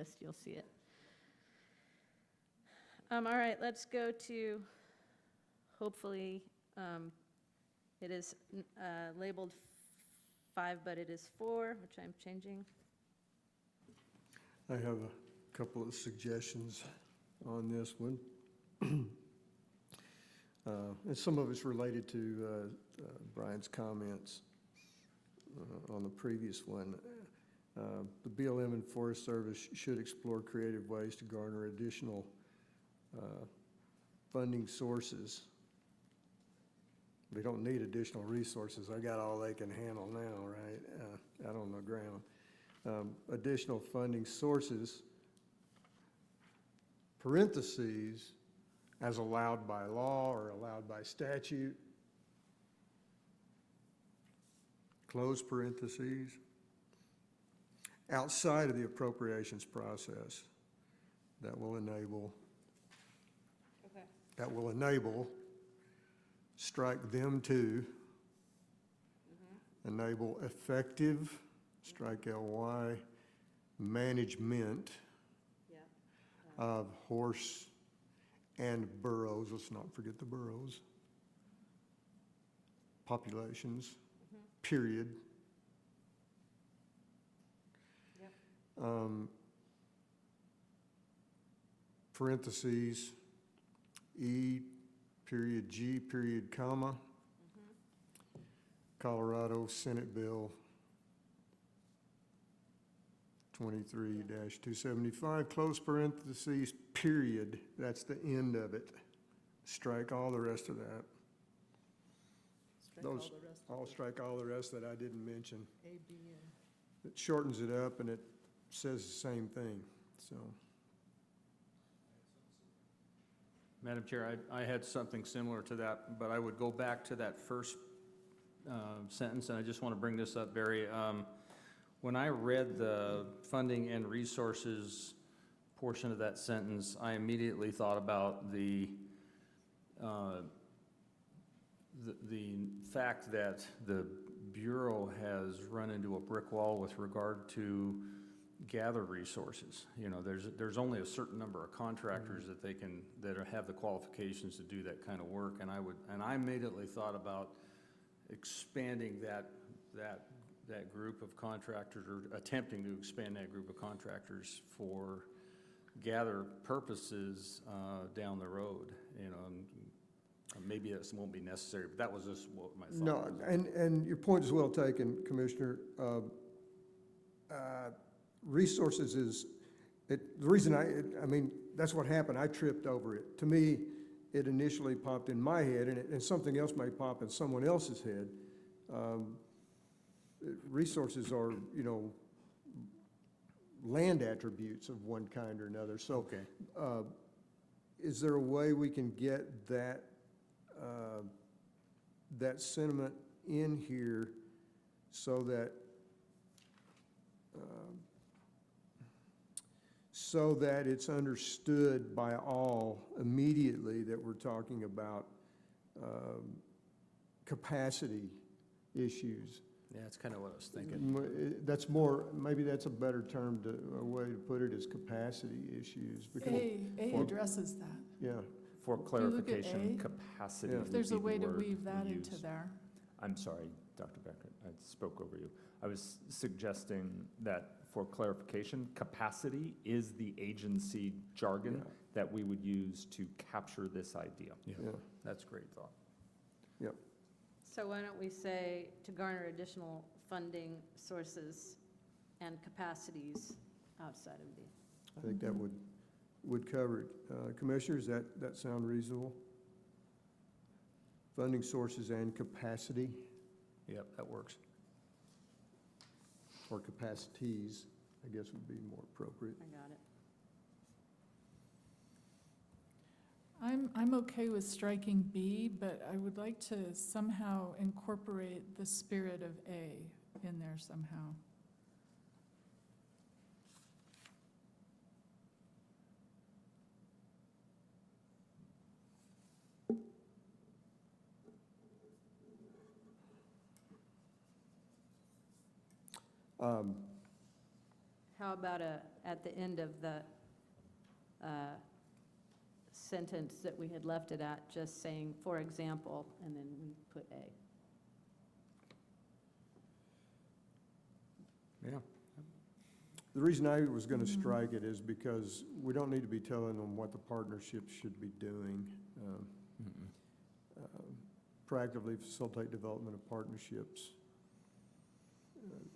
list, you'll see it. All right, let's go to, hopefully, it is labeled 5, but it is 4, which I'm changing. I have a couple of suggestions on this one. And some of it's related to Brian's comments on the previous one. The BLM and Forest Service should explore creative ways to garner additional funding sources. They don't need additional resources. They got all they can handle now, right, out on the ground. Additional funding sources, parentheses, as allowed by law or allowed by statute, close parentheses, outside of the appropriations process that will enable, strike them to, enable effective, strike LY, management of horse and burros, let's not forget the burros, populations, period. Parentheses, E period G period comma, Colorado Senate Bill 23-275, close parentheses, period. That's the end of it. Strike all the rest of that. I'll strike all the rest that I didn't mention. A, B, It shortens it up and it says the same thing, so. Madam Chair, I had something similar to that, but I would go back to that first sentence, and I just want to bring this up, Barry. When I read the funding and resources portion of that sentence, I immediately thought about the fact that the Bureau has run into a brick wall with regard to gather resources. You know, there's only a certain number of contractors that have the qualifications to do that kind of work, and I immediately thought about expanding that group of contractors, or attempting to expand that group of contractors for gather purposes down the road. You know, and maybe this won't be necessary, but that was just what my thought was. No, and your point is well taken, Commissioner. Resources is, the reason I mean, that's what happened. I tripped over it. To me, it initially popped in my head, and something else may pop in someone else's head. Resources are, you know, land attributes of one kind or another. So, Okay. Is there a way we can get that that sentiment in here so that it's understood by all immediately that we're talking about capacity issues? Yeah, that's kind of what I was thinking. That's more, maybe that's a better term, a way to put it is capacity issues. Because A addresses that. yeah. For If you look at clarification, A, capacity. Yeah. If there's a would be way the to word weave that we into use. there. I'm sorry, Dr. Becker, I spoke over you. I was suggesting that for clarification, capacity is the agency jargon Yeah. that we would use to capture this idea. Yeah, Yeah. that's a great thought. Yep. So why don't we say to garner additional funding sources and capacities outside of the. I think that would cover it. Commissioners, that sound reasonable? Funding sources and capacity, Yep, that works. or capacities, I guess would be more appropriate. I got it. I'm okay with striking B, but I would like to somehow incorporate the spirit of A in there somehow. How about at the end of the sentence that we had left it at, just saying, for example, and then we put A? Yeah. The reason I was going to strike it is because we don't need to be telling them what the partnerships should be doing. Proactively facilitate development of partnerships.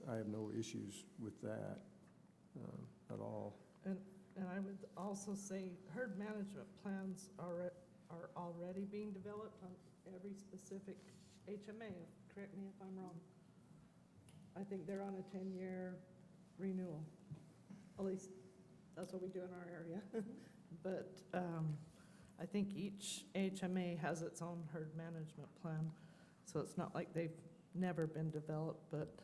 I have no issues with that at all. And I would also say herd management plans are already being developed on every specific HMA. Correct me if I'm wrong. I think they're on a 10-year renewal. At least, that's what we do in our area. But I think each HMA has its own herd management plan, so it's not like they've never been developed, but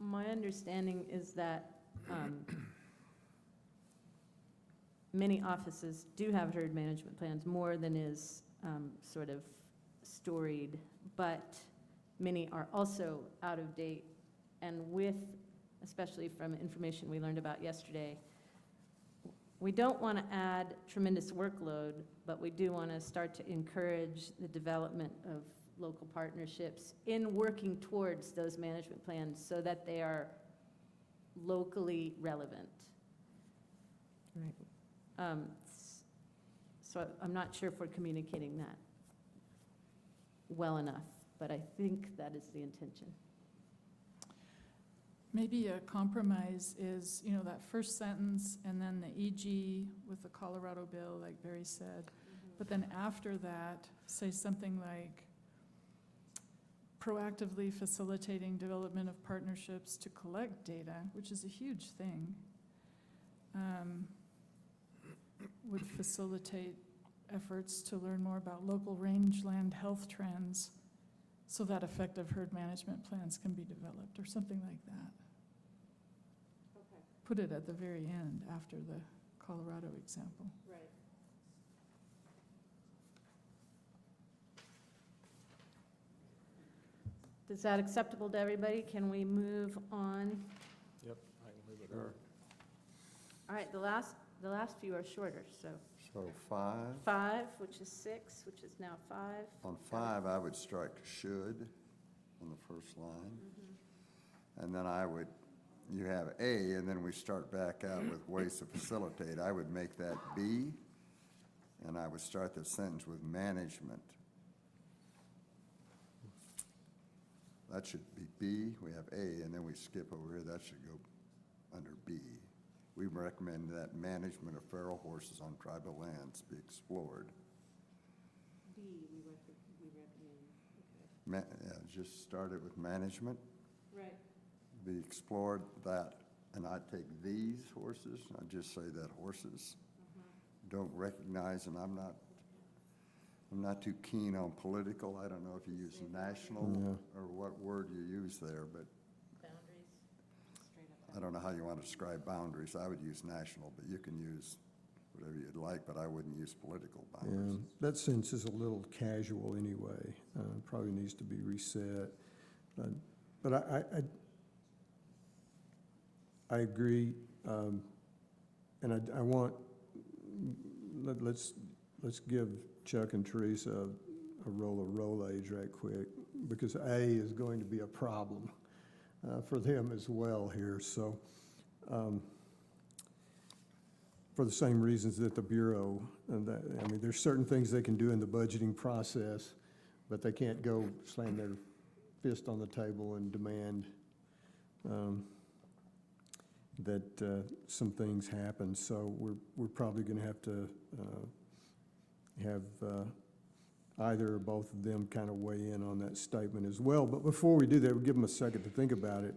My understanding is that many offices do have herd management plans, more than is sort of storied, but many are also out of date. And with, especially from information we learned about yesterday, we don't want to add tremendous workload, but we do want to start to encourage the development of local partnerships in working towards those management plans so that they are locally relevant. right. So I'm not sure if we're communicating that well enough, but I think that is the intention. Maybe a compromise is, that first sentence and then the EG with the Colorado bill, like Barry said. But then after that, say something like proactively facilitating development of partnerships to collect data, which is a huge thing, would facilitate efforts to learn more about local rangeland health trends so that effective herd management plans can be developed, or something like that. Okay. Put it at the very end after the Colorado example. Right. Is that acceptable to everybody? Can we move on? Yep, I can leave it there. All right, the last few are shorter, so So 5, 5, which is 6, which is now 5. on 5, I would strike should on the first line. And then you have A, and then we start back out with ways to facilitate. I would make that B, and I would start the sentence with management. That should be B, we have A, and then we skip over here, that should go under B. We recommend that management of feral horses on tribal lands be explored. B, we recommend, Yeah, just start it with management, okay. Right. be explored that, and I'd take these horses, I'd just say that horses don't recognize, and I'm not too keen on political, I don't know if you use national or what word you use there, but Boundaries, straight up. I don't know how you want to describe boundaries. I would use national, but you can use whatever you'd like, but I wouldn't use political Yeah, boundaries. that sentence is a little casual anyway. Probably needs to be reset. But I agree, and I want, let's give Chuck and Teresa a roll of Rolaids right quick, because A is going to be a problem for them as well here. So for the same reasons that the Bureau, there's certain things they can do in the budgeting process, but they can't go slam their fist on the table and demand that some things happen. So we're probably going to have to have either or both of them kind of weigh in on that statement as well. But before we do that, we'll give them a second to think about it.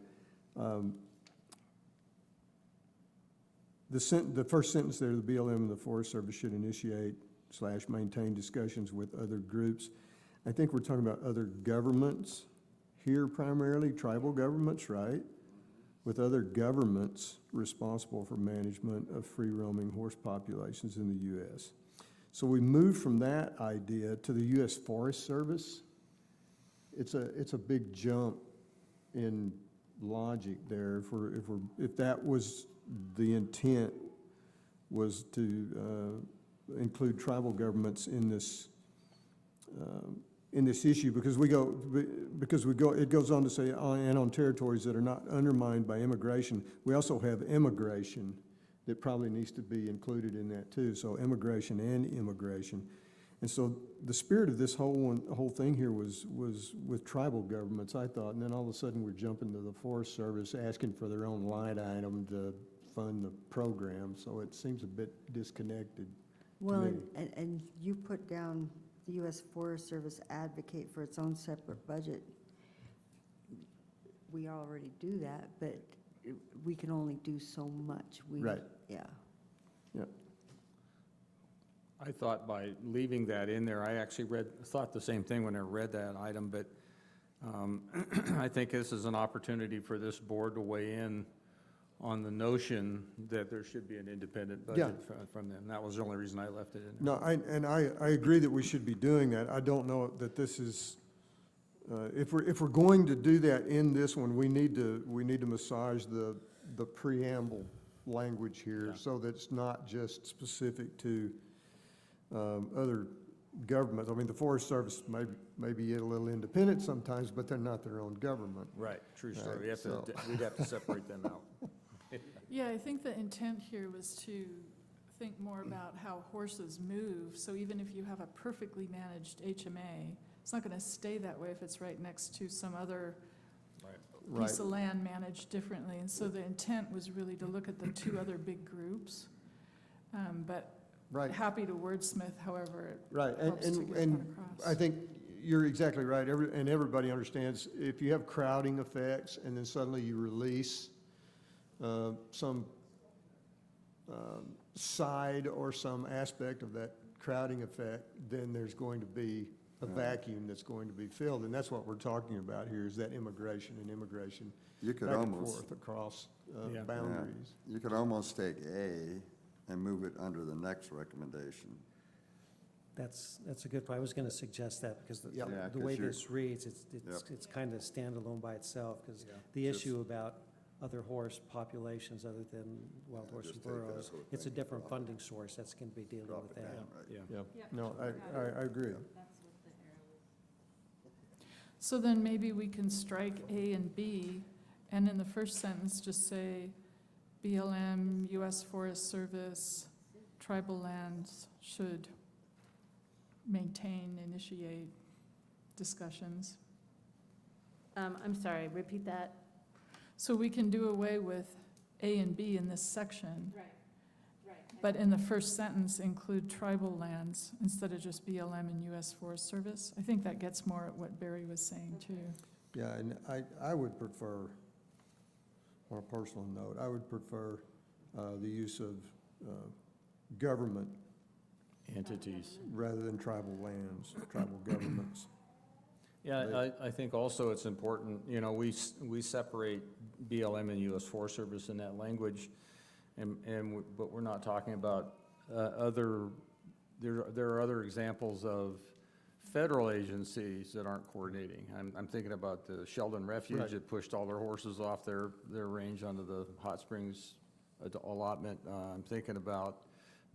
The first sentence there, the BLM and the Forest Service should initiate/maintain discussions with other groups. I think we're talking about other governments here, primarily tribal governments, right? With other governments responsible for management of free-roaming horse populations in the U.S. So we move from that idea to the U.S. Forest Service. It's a big jump in logic there. If that was the intent, was to include tribal governments in this issue, because it goes on to say, and on territories that are not undermined by immigration. We also have immigration that probably needs to be included in that too, so immigration and immigration. And so the spirit of this whole thing here was with tribal governments, I thought, and then all of a sudden we're jumping to the Forest Service asking for their own line item to fund the program, so it seems a bit disconnected to Well, me. and you put down the U.S. Forest Service advocate for its own separate budget. We already do that, but we can only do so much. Right. Yeah. I thought by leaving that in there, I actually thought the same thing when I read that item, but I think this is an opportunity for this board to weigh in on the notion that there should be an independent budget from them. That was the only reason I left it in there. No, I agree that we should be doing that. I don't know that this is, if we're going to do that in this one, we need to massage the preamble language here, Yeah. so that it's not just specific to other governments. I mean, the Forest Service may be a little independent sometimes, but they're not their own government. Right, true story. Right, We'd have to separate them out. Yeah, I think the intent here was to think more about how horses move. So even if you have a perfectly managed HMA, it's not going to stay that way if it's right next to some other Right. piece of land managed differently. And so the intent was really to look at the two other big groups. But Right. happy to wordsmith however it Right, helps to get that and across. I think you're exactly right, and everybody understands, if you have crowding effects, and then suddenly you release some side or some aspect of that crowding effect, then there's going to be a vacuum that's going to be filled, and that's what we're talking about here, is that immigration You could back and almost, forth across Yeah. boundaries. you could almost take A and move it under the next recommendation. That's a good point. I was going to suggest that, because the Yep. Yeah, the way 'cause you're- this reads, it's Yep. kind of standalone by itself, because the Just- issue about other horse populations other than wild Yeah, horse just and take that burros, whole it's a thing, different drop funding it. source that's going to be dealing Drop with it that. down, right. Yeah. Yeah, no, I agree. So then maybe we can strike A and B, and in the first sentence, just say BLM, U.S. Forest Service, tribal lands should maintain, initiate discussions. I'm sorry, repeat that. So we can do away with A and B in this section, Right, right. but in the first sentence include tribal lands instead of just BLM and U.S. Forest Service. I think that gets more at what Barry was saying too. Yeah, and I would prefer, on a personal note, I would prefer the use of government Entities. rather than tribal lands, tribal governments. Yeah, I think also it's important, you know, we separate BLM and U.S. Forest Service in that language, but we're not talking about there are other examples of federal agencies that aren't coordinating. I'm thinking about the Sheldon Refuge Right. that pushed all their horses off their range onto the Hot Springs allotment. I'm thinking about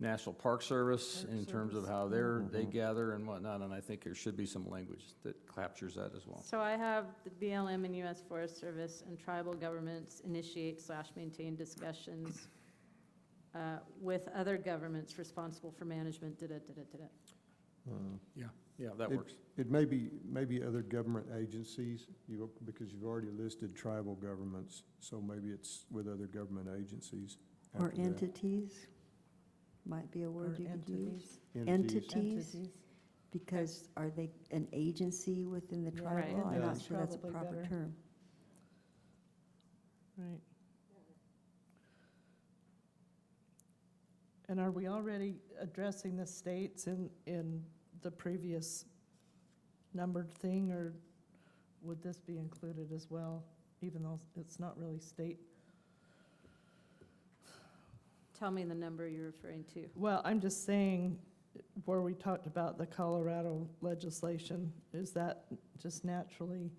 National Park Service in terms of how they gather and whatnot, and I think there should be some language that captures that as well. So I have the BLM and U.S. Forest Service and tribal governments initiate/maintain discussions with other governments responsible for management, Yeah, that It- works. It may be other government agencies, because you've already listed tribal governments, so maybe it's with other government agencies. Or after that. entities, might be a word Or you could use. entities. Entities, because are they an agency within the Yeah, tribal Right. law? I'm Yeah. not sure that's a Probably proper better. term. Right. And are we already addressing the states in the previous numbered thing, or would this be included as well, even though it's not really state? Tell me the number you're referring to. Well, I'm just saying, where we talked about the Colorado legislation, is that just naturally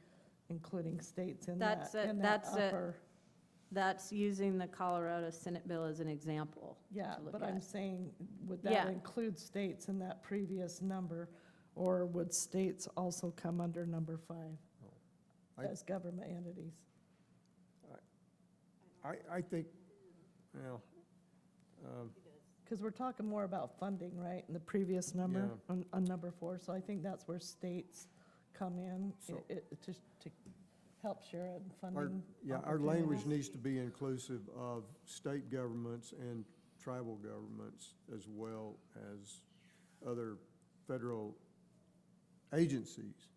including states in That's that, a- in that that's a- upper. That's using the Colorado Senate bill as an example. Yeah, to look but I'm at. saying, would Yeah. that include states in that previous number? Or would states also come under number 5 I- as government entities? I think, well, Because we're talking more about funding, right, in the previous number, Yeah. on number 4, so I think that's where states come in, So- to help share in funding. our language opportunities. needs to be inclusive of state governments and tribal governments as well as other federal agencies.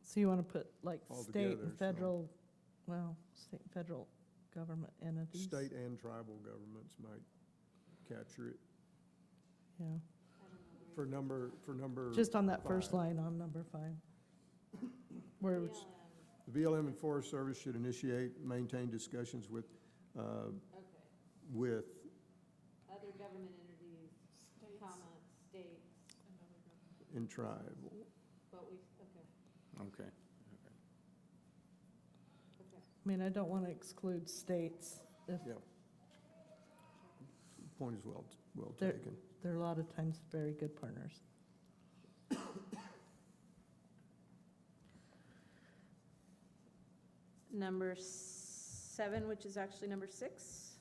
So you want to put like All state together, and so- federal, well, state and federal government entities? State and tribal governments might capture it Yeah, for number. just on that first 5. line on number 5. Where it's, The BLM and Forest Service should initiate, maintain discussions with, with, Other government entities, comma, states, and tribal. but we, Okay. I mean, I don't want to exclude states if Yeah. Point is well There- taken. they're a lot of times very good partners. Number 7, which is actually number 6.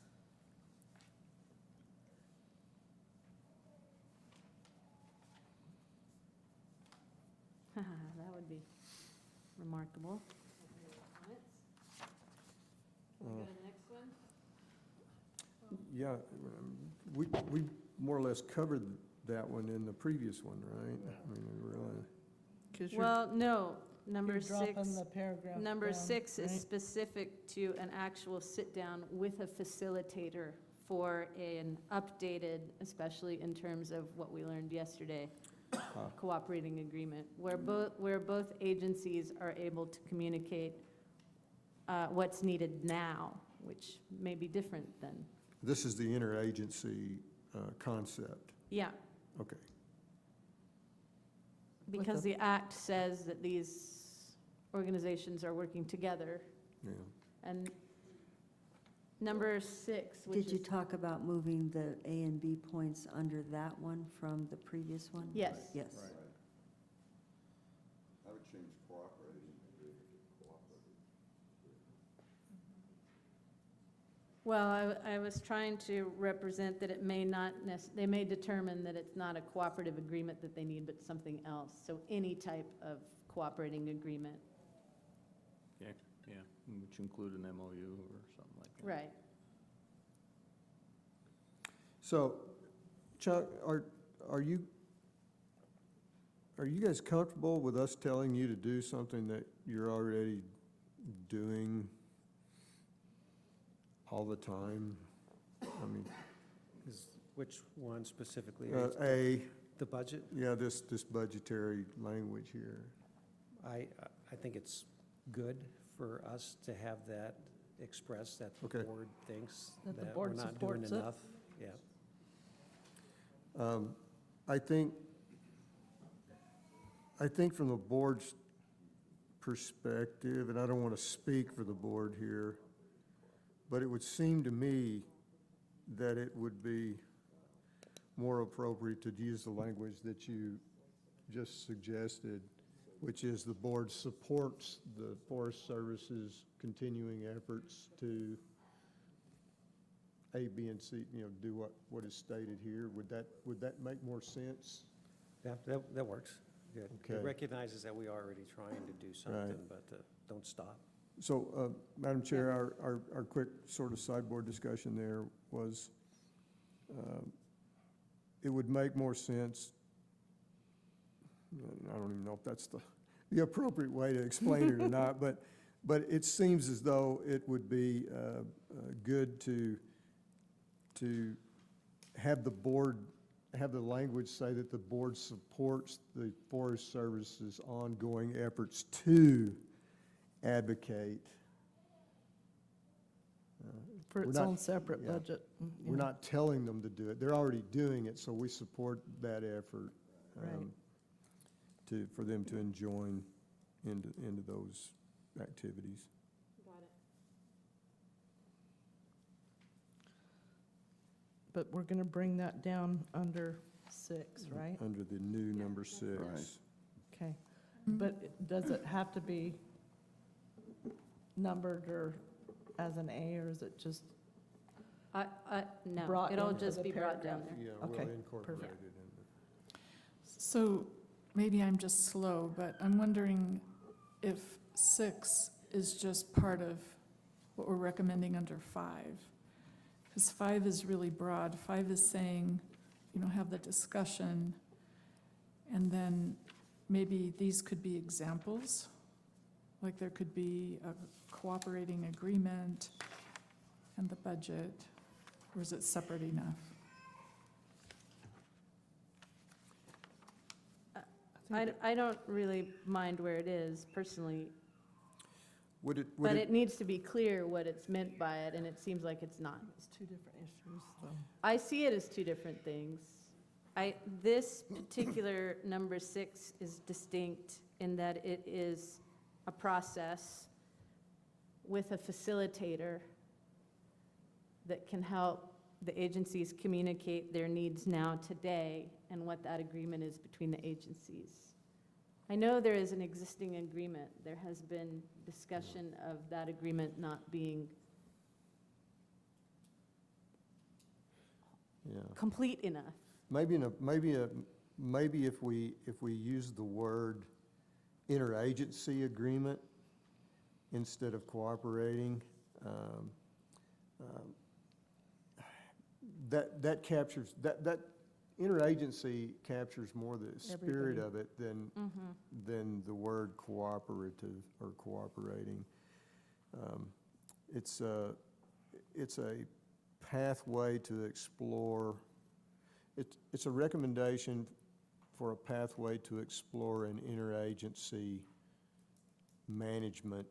That would be remarkable. Can we go to the next one? Yeah, we more or less covered that one in the previous one, right? I mean, we really, 'Cause you're- Well, no, number you're dropping 6. the paragraph Number down, 6 is right? specific to an actual sit-down with a facilitator for an updated, especially in terms of what we learned yesterday, cooperating agreement, where both agencies are able to communicate what's needed now, which may be different than, this is the interagency concept. yeah, Okay. because the act says that these organizations are working together. Yeah. And number 6, which Did you is, talk about moving the A and B points under that one from the previous one? yes. Yes. I would change cooperating agreement to cooperative. Well, I was trying to represent that it may not they may determine that it's not a cooperative agreement that they need, but something else. So any type of cooperating agreement. Okay, yeah, which include an MOU or something like that. Right. So, Chuck, are you guys comfortable with us telling you to do something that you're already doing all the time? I mean, Which one specifically? The budget? yeah, this budgetary language here. I think it's good for us to have that expressed, that the Okay. board thinks That the that board we're not doing supports it. enough. Yeah. I think from the board's perspective, and I don't want to speak for the board here, but it would seem to me that it would be more appropriate to use the language that you just suggested, which is the board supports the Forest Service's continuing efforts to A, B, and C, do what is stated here. Would that make more sense? Yeah, that works. Good. Okay. It recognizes that we are already trying to do something, but don't stop. So, Madam Chair, our quick sort of sideboard discussion there was, it would make more sense, I don't even know if that's the appropriate way to explain it or not, but it seems as though it would be good to have the board, have the language say that the board supports the Forest Service's ongoing efforts to advocate. For We're its not- own separate yeah. budget. We're not telling them to do it. They're already doing it, so we support that effort Right. for them to join into those activities. Got it. But we're gonna bring that down under 6, right? Under the new number 6. Right. Okay. But does it have to be numbered or as an A, or is it just, No, Brought it'll into just the be brought down paragraph. there. Yeah, we'll Okay, incorporate perfect. it in the. So maybe I'm just slow, but I'm wondering if 6 is just part of what we're recommending under 5. Because 5 is really broad. 5 is saying, have the discussion, and then maybe these could be examples. Like there could be a cooperating agreement and the budget, or is it separate enough? I don't really mind where it is personally, Would but it needs to be clear what it's meant by it, and it seems like it's not. it's 2 different issues, so. I see it as two different things. This particular number 6 is distinct in that it is a process with a facilitator that can help the agencies communicate their needs now, today, and what that agreement is between the agencies. I know there is an existing agreement. There has been discussion of that agreement not being Yeah. complete enough. Maybe if we use the word interagency agreement instead of cooperating, that captures, that interagency captures more the spirit of it than the word cooperative or cooperating. It's a pathway to explore. It's a recommendation for a pathway to explore an interagency management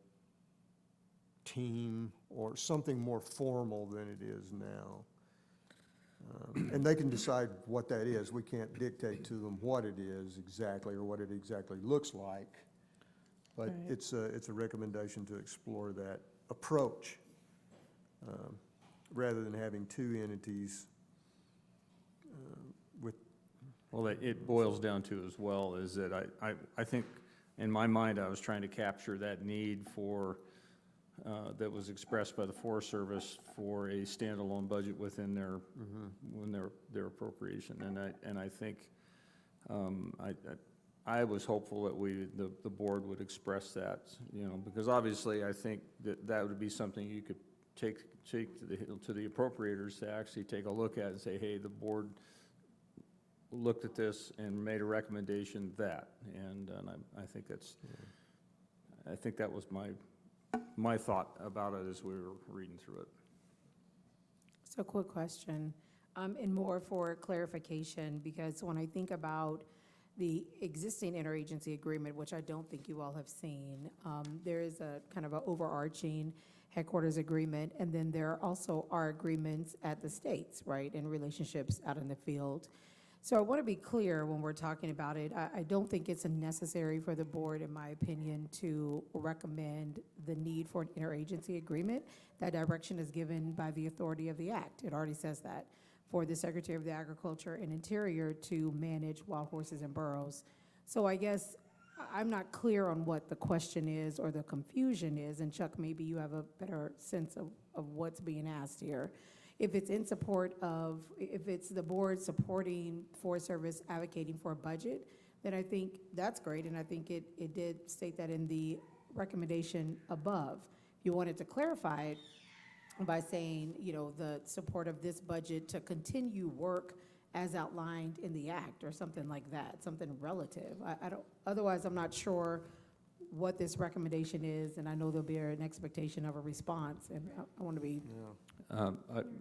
team or something more formal than it is now. And they can decide what that is. We can't dictate to them what it is exactly or what it exactly looks like. But Right. it's a recommendation to explore that approach rather than having 2 entities with. Well, it boils down to as well is that I think, in my mind, I was trying to capture that need for, that was expressed by the Forest Service for a standalone budget within their appropriation. And I think, I was hopeful that the board would express that, because obviously I think that would be something you could take to the appropriators to actually take a look at and say, hey, the board looked at this and made a recommendation and I think that was my thought about it as we were reading through it. So quick question, and more for clarification, because when I think about the existing interagency agreement, which I don't think you all have seen, there is a kind of an overarching headquarters agreement, and then there also are agreements at the states, right, and relationships out in the field. So I want to be clear when we're talking about it. I don't think it's necessary for the board, in my opinion, to recommend the need for an interagency agreement. That direction is given by the authority of the act. It already says that for the Secretary of the Agriculture and Interior to manage wild horses and burros. So I guess I'm not clear on what the question is or the confusion is, and Chuck, maybe you have a better sense of what's being asked here. If it's in support of, if it's the board supporting Forest Service advocating for a budget, then I think that's great, and I think it did state that in the recommendation above. If you wanted to clarify it by saying, the support of this budget to continue work as outlined in the act or something like that, something relative. I don't, otherwise I'm not sure what this recommendation is, and I know there'll be an expectation of a response, and I want to be.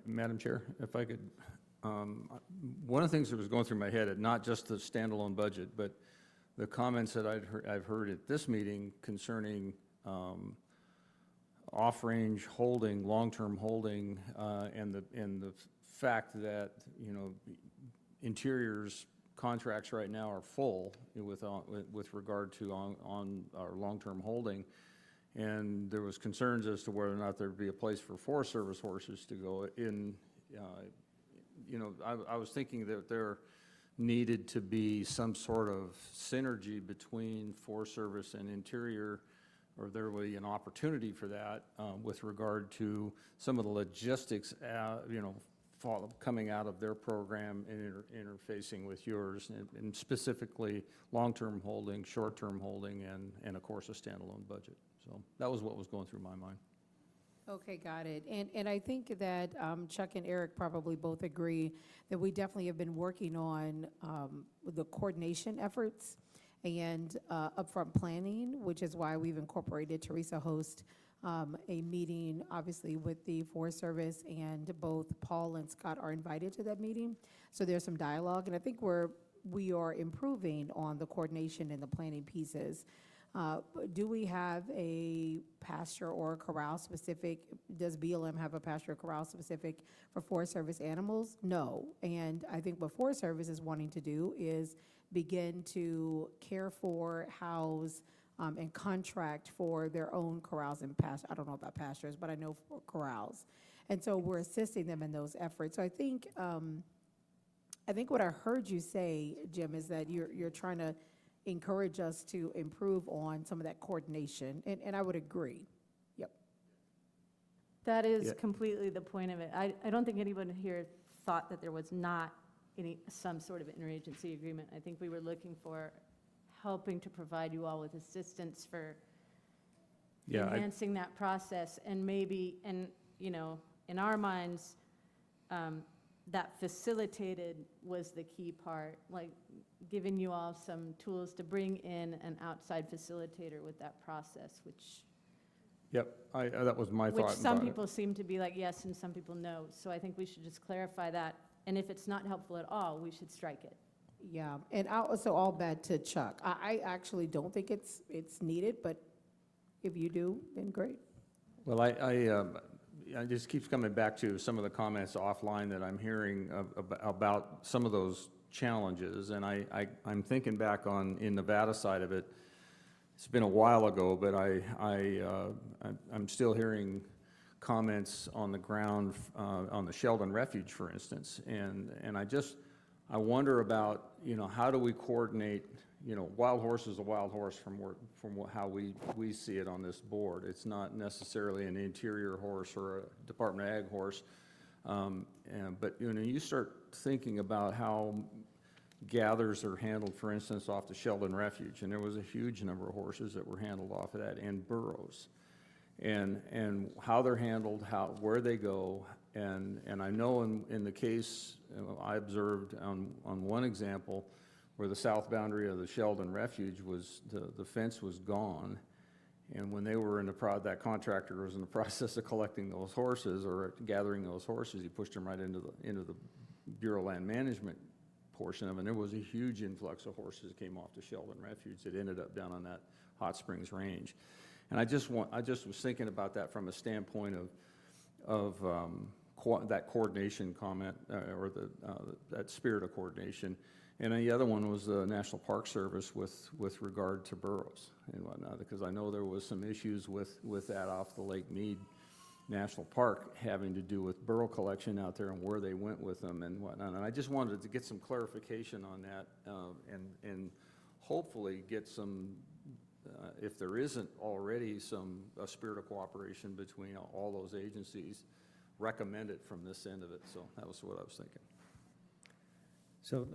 Madam Chair, if I could, one of the things that was going through my head, not just the standalone budget, but the comments that I've heard at this meeting concerning off-range holding, long-term holding, and the fact that, Interior's contracts right now are full with regard to on our long-term holding. And there was concerns as to whether or not there'd be a place for Forest Service horses to go in. I was thinking that there needed to be some sort of synergy between Forest Service and Interior, or there would be an opportunity for that with regard to some of the logistics, coming out of their program and interfacing with yours, and specifically long-term holding, short-term holding, and of course, a standalone budget. So that was what was going through my mind. Okay, got it. And I think that Chuck and Eric probably both agree that we definitely have been working on the coordination efforts and upfront planning, which is why we've incorporated Teresa host a meeting, obviously, with the Forest Service, and both Paul and Scott are invited to that meeting. So there's some dialogue, and I think we are improving on the coordination and the planning pieces. Do we have a pasture or a corral specific? Does BLM have a pasture or corral specific for Forest Service animals? No. And I think what Forest Service is wanting to do is begin to care for, house, and contract for their own corrals and pastures. I don't know about pastures, but I know for corrals. And so we're assisting them in those efforts. So I think what I heard you say, Jim, is that you're trying to encourage us to improve on some of that coordination, and I would agree. Yep. That is Yeah. completely the point of it. I don't think anyone here thought that there was not some sort of interagency agreement. I think we were looking for helping to provide you all with assistance for enhancing that process, and maybe, in our minds, that facilitated was the key part, like giving you all some tools to bring in an outside facilitator with that process, which Yep, that was my thought which about some it. people seem to be like yes and some people no. So I think we should just clarify that. And if it's not helpful at all, we should strike it. Yeah, and also all bad to Chuck. I actually don't think it's needed, but if you do, then great. Well, I just keeps coming back to some of the comments offline that I'm hearing about some of those challenges, and I'm thinking back on in Nevada side of it. It's been a while ago, but I'm still hearing comments on the ground on the Sheldon Refuge, for instance, and I wonder about how do we coordinate. Wild horse is a wild horse from how we see it on this board. It's not necessarily an Interior horse or a Department of Ag horse. But you start thinking about how gathers are handled, for instance, off the Sheldon Refuge, and there was a huge number of horses that were handled off of that, and burros, and how they're handled, where they go, and I know in the case I observed on one example, where the south boundary of the Sheldon Refuge was, the fence was gone. And when they were that contractor was in the process of collecting those horses or gathering those horses, he pushed them right into the Bureau of Land Management portion of it. And there was a huge influx of horses that came off the Sheldon Refuge that ended up down on that Hot Springs Range. And I just was thinking about that from a standpoint of that coordination comment, or that spirit of coordination. And the other one was the National Park Service with regard to burros and whatnot, because I know there was some issues with that off the Lake Mead National Park having to do with burro collection out there and where they went with them and whatnot. And I just wanted to get some clarification on that, and hopefully get some, if there isn't already a spirit of cooperation between all those agencies, recommend it from this end of it. So that was what I was thinking. So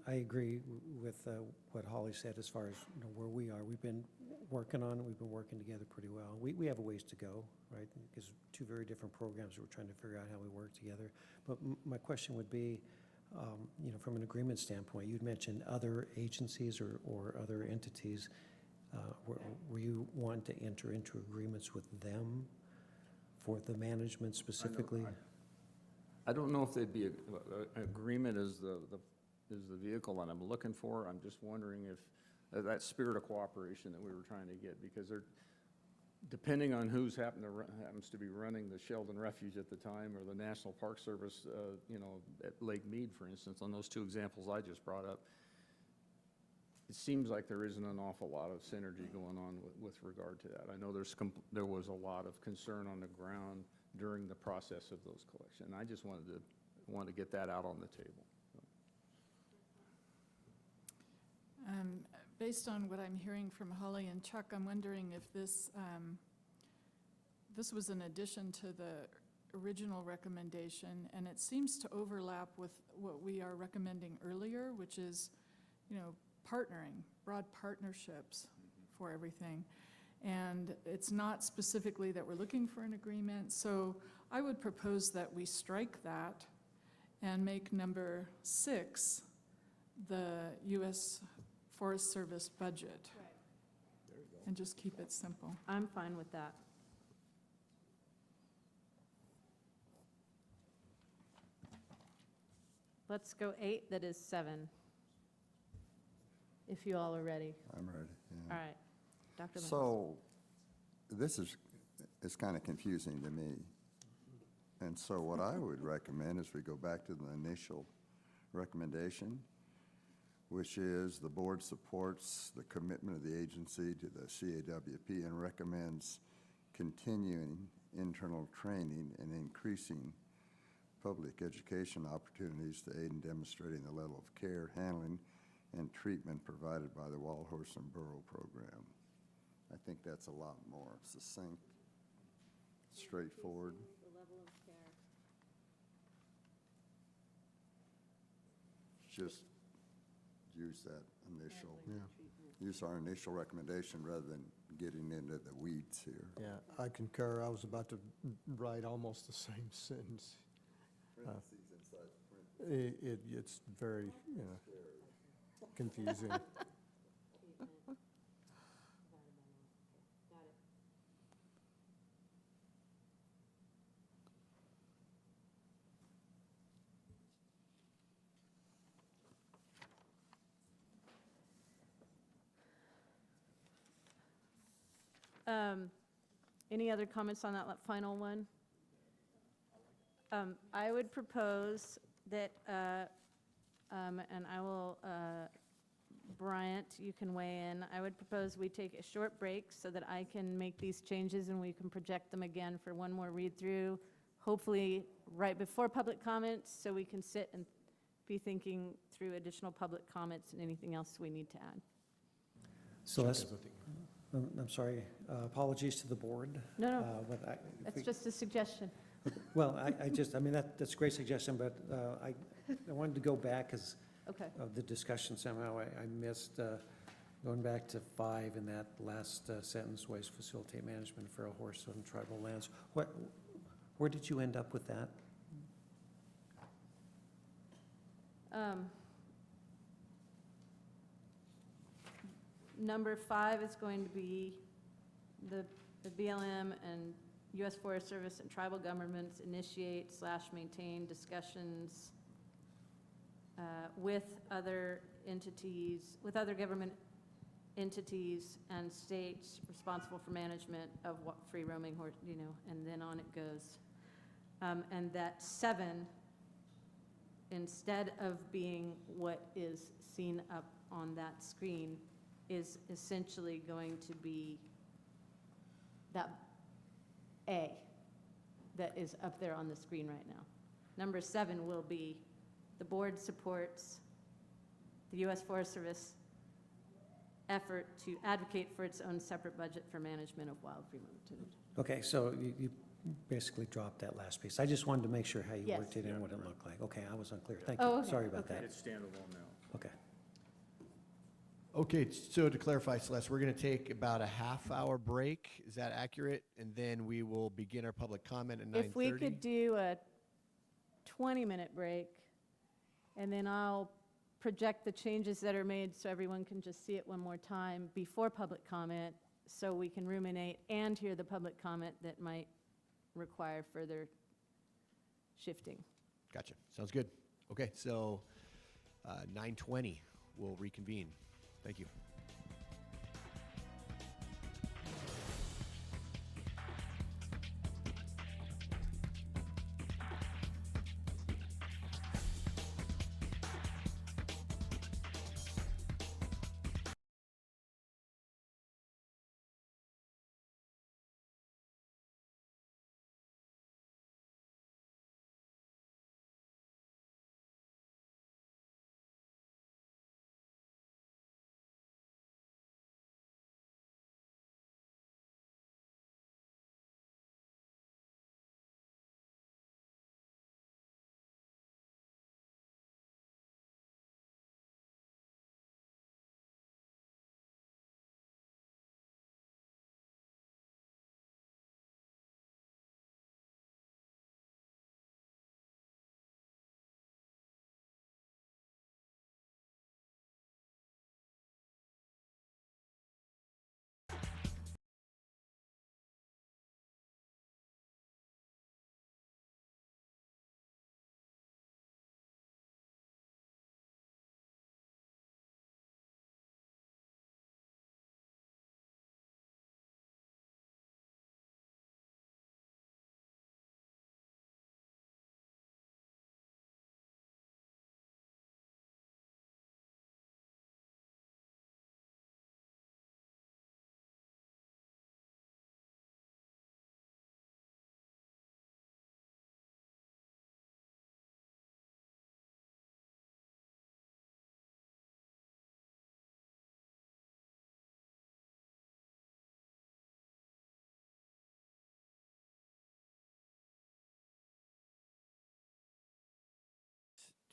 I agree with what Holly said as far as where we are. We've been working on it. We've been working together pretty well. We have a ways to go, right? Because two very different programs. We're trying to figure out how we work together. But my question would be, from an agreement standpoint, you'd mentioned other agencies or other entities. Were you wanting to enter into agreements with them for the management specifically? I don't know if they'd be an agreement as the vehicle that I'm looking for. I'm just wondering if that spirit of cooperation that we were trying to get, because they're, depending on who's happens to be running the Sheldon Refuge at the time, or the National Park Service, at Lake Mead, for instance, on those two examples I just brought up, it seems like there isn't an awful lot of synergy going on with regard to that. I know there was a lot of concern on the ground during the process of those collections. I just wanted to get that out on the table. Based on what I'm hearing from Holly and Chuck, I'm wondering if this was an addition to the original recommendation, and it seems to overlap with what we are recommending earlier, which is, partnering, broad partnerships for everything. And it's not specifically that we're looking for an agreement, so I would propose that we strike that and make number 6 the U.S. Forest Service budget. And just keep it simple. I'm fine with that. Let's go 8, that is 7. If you all are ready. I'm ready, yeah. All right. Dr. Lenz. So, this is kind of confusing to me. And so what I would recommend is we go back to the initial recommendation, which is the board supports the commitment of the agency to the CAWP and recommends continuing internal training and increasing public education opportunities to aid in demonstrating the level of care, handling, and treatment provided by the Wild Horse and Burro program. I think that's a lot more succinct, straightforward. The level of care. Just use that initial, use our initial recommendation rather than getting into the weeds here. Yeah, I concur. I was about to write almost the same sentence. It's very, confusing. Any other comments on that final one? I would propose that, and I will, Bryant, you can weigh in. I would propose we take a short break so that I can make these changes and we can project them again for one more read-through, hopefully right before public comments, so we can sit and be thinking through additional public comments and anything else we need to add. So that's, I'm sorry, apologies to the board. No, but that's just a suggestion. Well, I mean, that's a great suggestion, but I wanted to go back because Okay. of the discussion somehow. I missed going back to 5 in that last sentence, ways to facilitate management for a horse on tribal lands. Where did you end up with that? Number 5 is going to be the BLM and U.S. Forest Service and tribal governments initiate/maintain discussions with other entities, with other government entities and states responsible for management of free roaming horse, and then on it goes. And that 7, instead of being what is seen up on that screen, is essentially going to be that A that is up there on the screen right now. Number 7 will be, the board supports the U.S. Forest Service effort to advocate for its own separate budget for management of wild free movement. Okay, so you basically dropped that last piece. I just wanted to make sure how you Yes. worked it in, what it looked like. Okay, I was unclear. Thank Oh, you. okay, Sorry about okay. that. It's standalone now. Okay. Okay, so to clarify, Celeste, we're going to take about a half-hour break. Is that accurate? And then we will begin our public comment at 9:30? If we could do a 20-minute break, and then I'll project the changes that are made so everyone can just see it one more time before public comment, so we can ruminate and hear the public comment that might require further shifting. Gotcha. Sounds good. Okay, so 9:20, we'll reconvene. Thank you.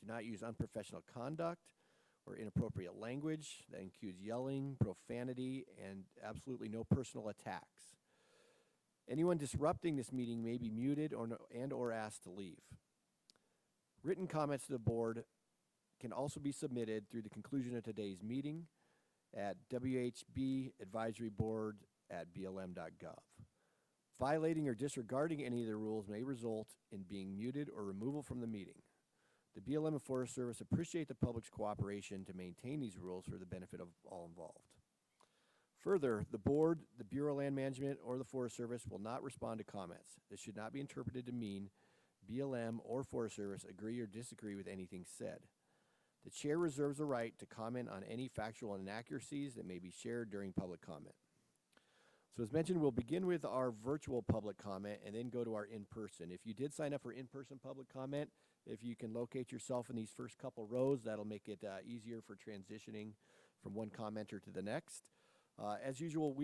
Do not use unprofessional conduct or inappropriate language. That includes yelling, profanity, and absolutely no personal attacks. Anyone disrupting this meeting may be muted or asked to leave. Written comments to the board can also be submitted through the conclusion of today's meeting at WHB Advisory Board at BLM.gov. Violating or disregarding any of the rules may result in being muted or removal from the meeting. The BLM and Forest Service appreciate the public's cooperation to maintain these rules for the benefit of all involved. Further, the board, the Bureau of Land Management, or the Forest Service will not respond to comments. This should not be interpreted to mean BLM or Forest Service agree or disagree with anything said. The chair reserves the right to comment on any factual inaccuracies that may be shared during public comment. So as mentioned, we'll begin with our virtual public comment and then go to our in-person. If you did sign up for in-person public comment, if you can locate yourself in these first couple rows, that'll make it easier for transitioning from one commenter to the next. As usual,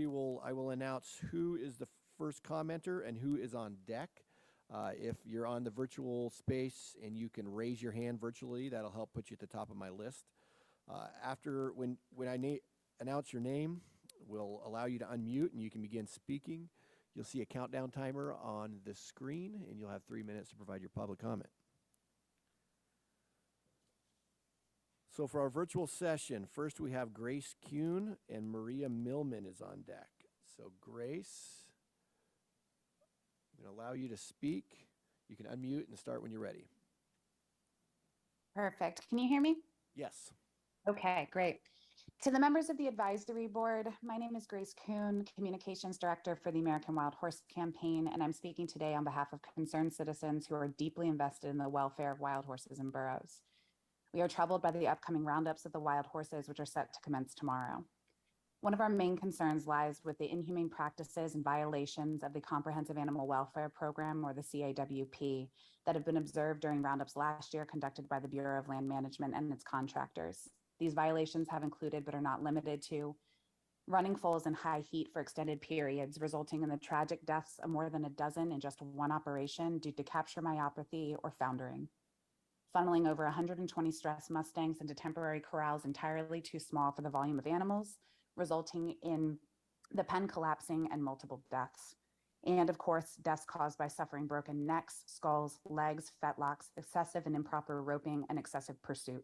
I will announce who is the first commenter and who is on deck. If you're on the virtual space and you can raise your hand virtually, that'll help put you at the top of my list. When I announce your name, we'll allow you to unmute and you can begin speaking. You'll see a countdown timer on the screen and you'll have 3 minutes to provide your public comment. So for our virtual session, first we have Grace Kuhn and Maria Millman is on deck. So Grace, I'm going to allow you to speak. You can unmute and start when you're ready. Perfect. Can you hear me? Yes. Okay, great. To the members of the advisory board, my name is Grace Kuhn, Communications Director for the American Wild Horse Campaign, and I'm speaking today on behalf of concerned citizens who are deeply invested in the welfare of wild horses and burros. We are troubled by the upcoming roundups of the wild horses, which are set to commence tomorrow. One of our main concerns lies with the inhumane practices and violations of the Comprehensive Animal Welfare Program, or the CAWP, that have been observed during roundups last year conducted by the Bureau of Land Management and its contractors. These violations have included, but are not limited to, running foals in high heat for extended periods, resulting in the tragic deaths of more than a dozen in just one operation due to capture myopathy or foundering. Funneling over 120 stressed Mustangs into temporary corrals entirely too small for the volume of animals, resulting in the pen collapsing and multiple deaths. And of course, deaths caused by suffering broken necks, skulls, legs, fetlocks, excessive and improper roping, and excessive pursuit.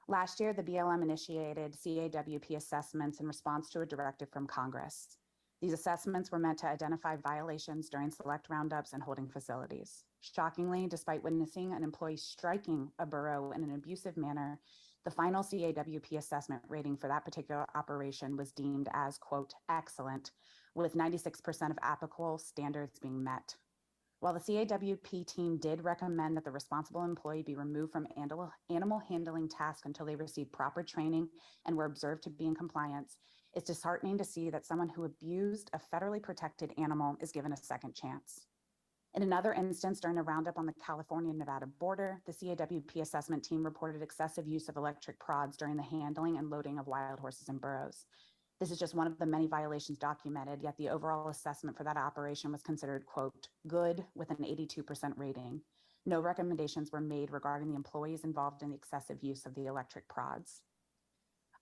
Last year, the BLM initiated CAWP assessments in response to a directive from Congress. These assessments were meant to identify violations during select roundups and holding facilities. Shockingly, despite witnessing an employee striking a burro in an abusive manner, the final CAWP assessment rating for that particular operation was deemed as, quote, excellent, with 96% of applicable standards being met. While the CAWP team did recommend that the responsible employee be removed from animal handling tasks until they received proper training and were observed to be in compliance, it's disheartening to see that someone who abused a federally protected animal is given a second chance. In another instance, during a roundup on the California-Nevada border, the CAWP assessment team reported excessive use of electric prods during the handling and loading of wild horses and burros. This is just one of the many violations documented, yet the overall assessment for that operation was considered, quote, good, with an 82% rating. No recommendations were made regarding the employees involved in the excessive use of the electric prods.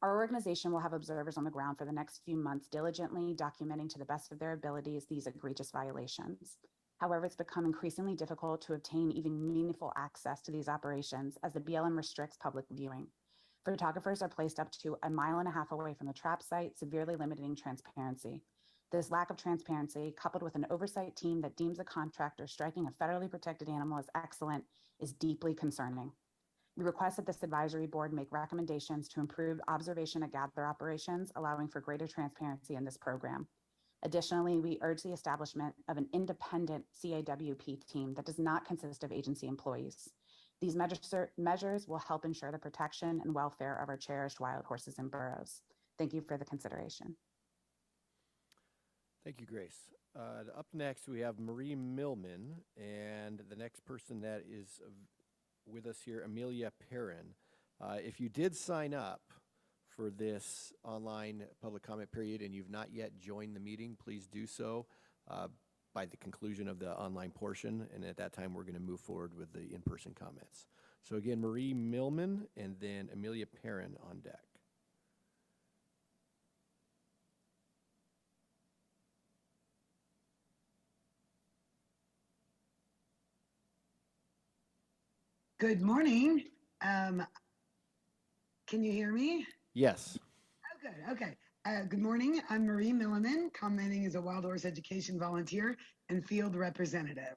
Our organization will have observers on the ground for the next few months, diligently documenting to the best of their abilities these egregious violations. However, it's become increasingly difficult to obtain even meaningful access to these operations as the BLM restricts public viewing. Photographers are placed up to 1.5 miles away from the trap site, severely limiting transparency. This lack of transparency, coupled with an oversight team that deems a contractor striking a federally protected animal as excellent, is deeply concerning. We request that this advisory board make recommendations to improve observation at gather operations, allowing for greater transparency in this program. Additionally, we urge the establishment of an independent CAWP team that does not consist of agency employees. These measures will help ensure the protection and welfare of our cherished wild horses and burros. Thank you for the consideration. Thank you, Grace. Up next, we have Marie Millman, and the next person that is with us here, Amelia Perrin. If you did sign up for this online public comment period and you've not yet joined the meeting, please do so by the conclusion of the online portion, and at that time we're going to move forward with the in-person comments. So again, Marie Millman and then Amelia Perrin on deck. Good morning. Can you hear me? Yes. Oh, good. Okay. Good morning. I'm Marie Milliman, commenting as a Wild Horse Education volunteer and field representative.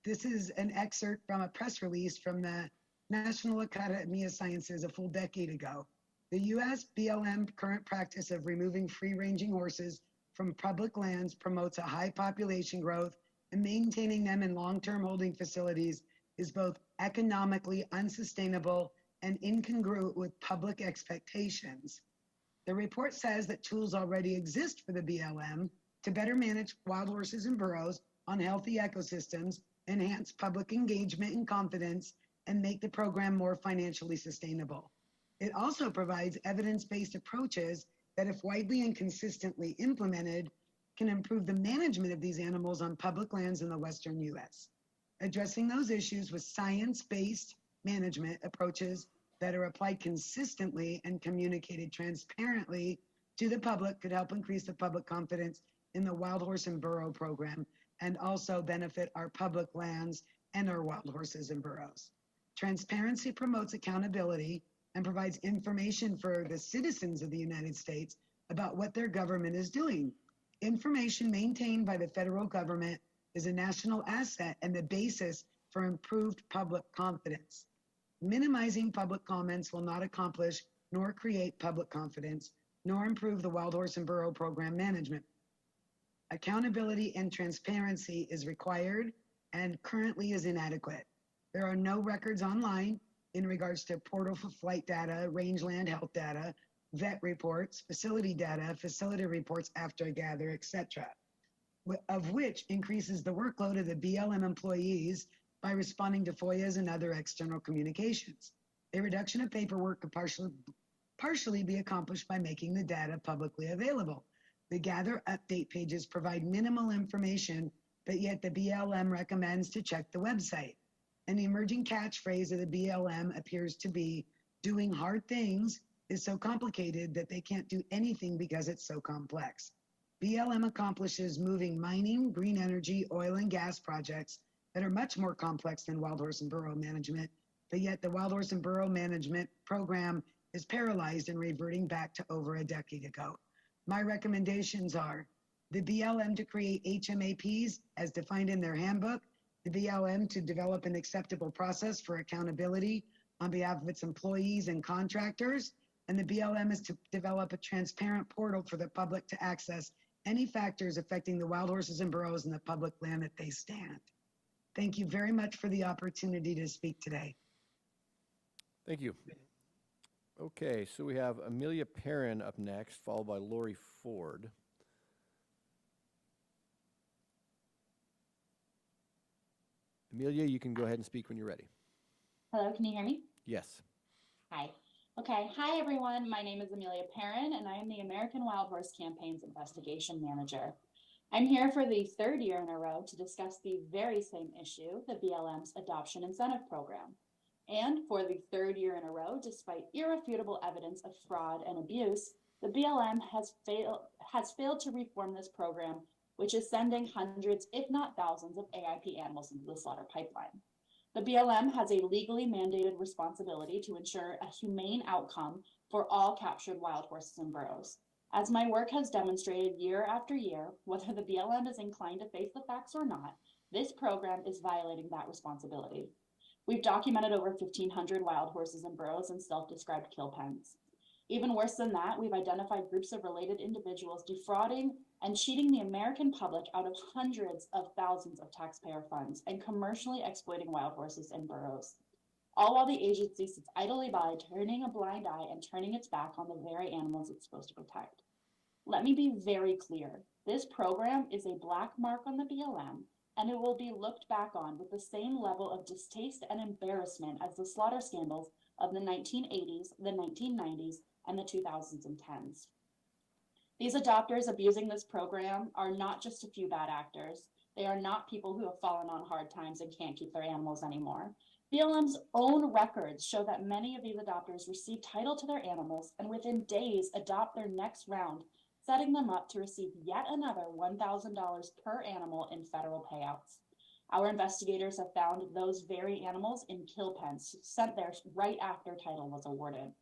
This is an excerpt from a press release from the National Academy of Sciences a full decade ago. The U.S. BLM current practice of removing free-ranging horses from public lands promotes a high population growth, and maintaining them in long-term holding facilities is both economically unsustainable and incongruent with public expectations. The report says that tools already exist for the BLM to better manage wild horses and burros on healthy ecosystems, enhance public engagement and confidence, and make the program more financially sustainable. It also provides evidence-based approaches that, if widely and consistently implemented, can improve the management of these animals on public lands in the Western U.S. Addressing those issues with science-based management approaches that are applied consistently and communicated transparently to the public could help increase the public confidence in the wild horse and burro program, and also benefit our public lands and our wild horses and burros. Transparency promotes accountability and provides information for the citizens of the United States about what their government is doing. Information maintained by the federal government is a national asset and the basis for improved public confidence. Minimizing public comments will not accomplish nor create public confidence, nor improve the wild horse and burro program management. Accountability and transparency is required and currently is inadequate. There are no records online in regards to portal for flight data, rangeland health data, vet reports, facility data, facility reports after gather, etc., of which increases the workload of the BLM employees by responding to FOIAs and other external communications. A reduction of paperwork could partially be accomplished by making the data publicly available. The Gather update pages provide minimal information, but yet the BLM recommends to check the website. An emerging catchphrase of the BLM appears to be, doing hard things is so complicated that they can't do anything because it's so complex. BLM accomplishes moving mining, green energy, oil and gas projects that are much more complex than wild horse and burro management, but yet the wild horse and burro management program is paralyzed and reverting back to over a decade ago. My recommendations are the BLM to create HMAPs as defined in their handbook, the BLM to develop an acceptable process for accountability on behalf of its employees and contractors, and the BLM is to develop a transparent portal for the public to access any factors affecting the wild horses and burros in the public land that they stand. Thank you very much for the opportunity to speak today. Thank you. Okay, so we have Amelia Perrin up next, followed by Lori Ford. Amelia, you can go ahead and speak when you're ready. Hello, can you hear me? Yes. Hi. Okay, hi everyone. My name is Amelia Perrin and I am the American Wild Horse Campaign's Investigation Manager. I'm here for the third year in a row to discuss the very same issue, the BLM's Adoption Incentive Program. And for the third year in a row, despite irrefutable evidence of fraud and abuse, the BLM has failed to reform this program, which is sending hundreds, if not thousands, of AIP animals into the slaughter pipeline. The BLM has a legally mandated responsibility to ensure a humane outcome for all captured wild horses and burros. As my work has demonstrated year after year, whether the BLM is inclined to face the facts or not, this program is violating that responsibility. We've documented over 1,500 wild horses and burros in self-described kill pens. Even worse than that, we've identified groups of related individuals defrauding and cheating the American public out of hundreds of thousands of taxpayer funds and commercially exploiting wild horses and burros. All while the agency sits idly by, turning a blind eye and turning its back on the very animals it's supposed to protect. Let me be very clear. This program is a black mark on the BLM, and it will be looked back on with the same level of distaste and embarrassment as the slaughter scandals of the 1980s, the 1990s, and the 2010s. These adopters abusing this program are not just a few bad actors. They are not people who have fallen on hard times and can't keep their animals anymore. BLM's own records show that many of these adopters receive title to their animals and within days adopt their next round, setting them up to receive yet another $1,000 per animal in federal payouts. Our investigators have found those very animals in kill pens sent there right after title was awarded.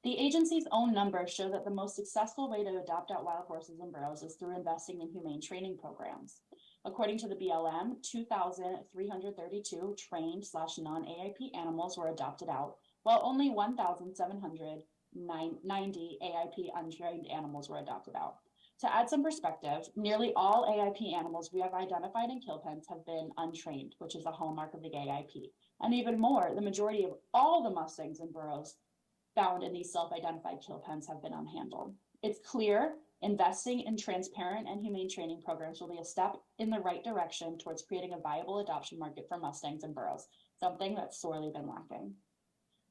The agency's own numbers show that the most successful way to adopt out wild horses and burros is through investing in humane training programs. According to the BLM, 2,332 trained/non-AIP animals were adopted out, while only 1,790 AIP untrained animals were adopted out. To add some perspective, nearly all AIP animals we have identified in kill pens have been untrained, which is a hallmark of the AIP. And even more, the majority of all the mustangs and burros found in these self-identified kill pens have been unhandled. It's clear investing in transparent and humane training programs will be a step in the right direction towards creating a viable adoption market for mustangs and burros, something that's sorely been lacking.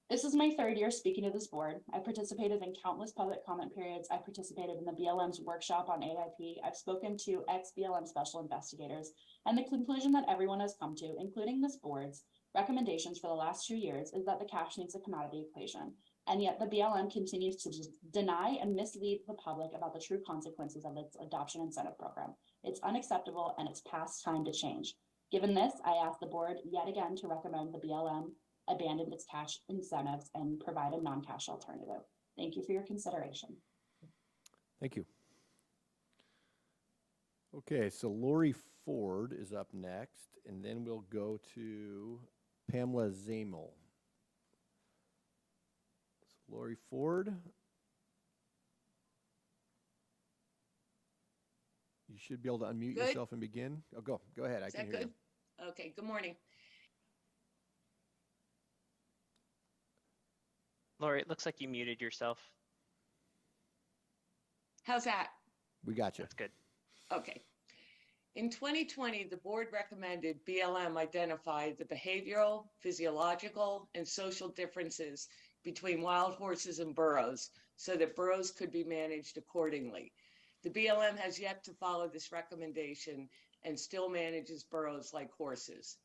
This is my third year speaking to this board. I participated in countless public comment periods. I participated in the BLM's workshop on AIP. I've spoken to ex-BLM special investigators, and the conclusion that everyone has come to, including this board's recommendations for the last 2 years, is that the cash needs to come out of the equation. And yet the BLM continues to deny and mislead the public about the true consequences of its adoption incentive program. It's unacceptable and it's past time to change. Given this, I ask the board yet again to recommend the BLM abandon its cash incentives and provide a non-cash alternative. Thank you for your consideration. Thank you. Okay, so Lori Ford is up next, and then we'll go to Pamela Zamel. So Lori Ford. You should be able to unmute Good. yourself and begin. Oh, go ahead. I Is can that hear good? you. Okay, good morning. Lori, it looks like you muted yourself. How's that? We got you. That's good. Okay. In 2020, the board recommended BLM identify the behavioral, physiological, and social differences between wild horses and burros so that burros could be managed accordingly. The BLM has yet to follow this recommendation and still manages burros like horses.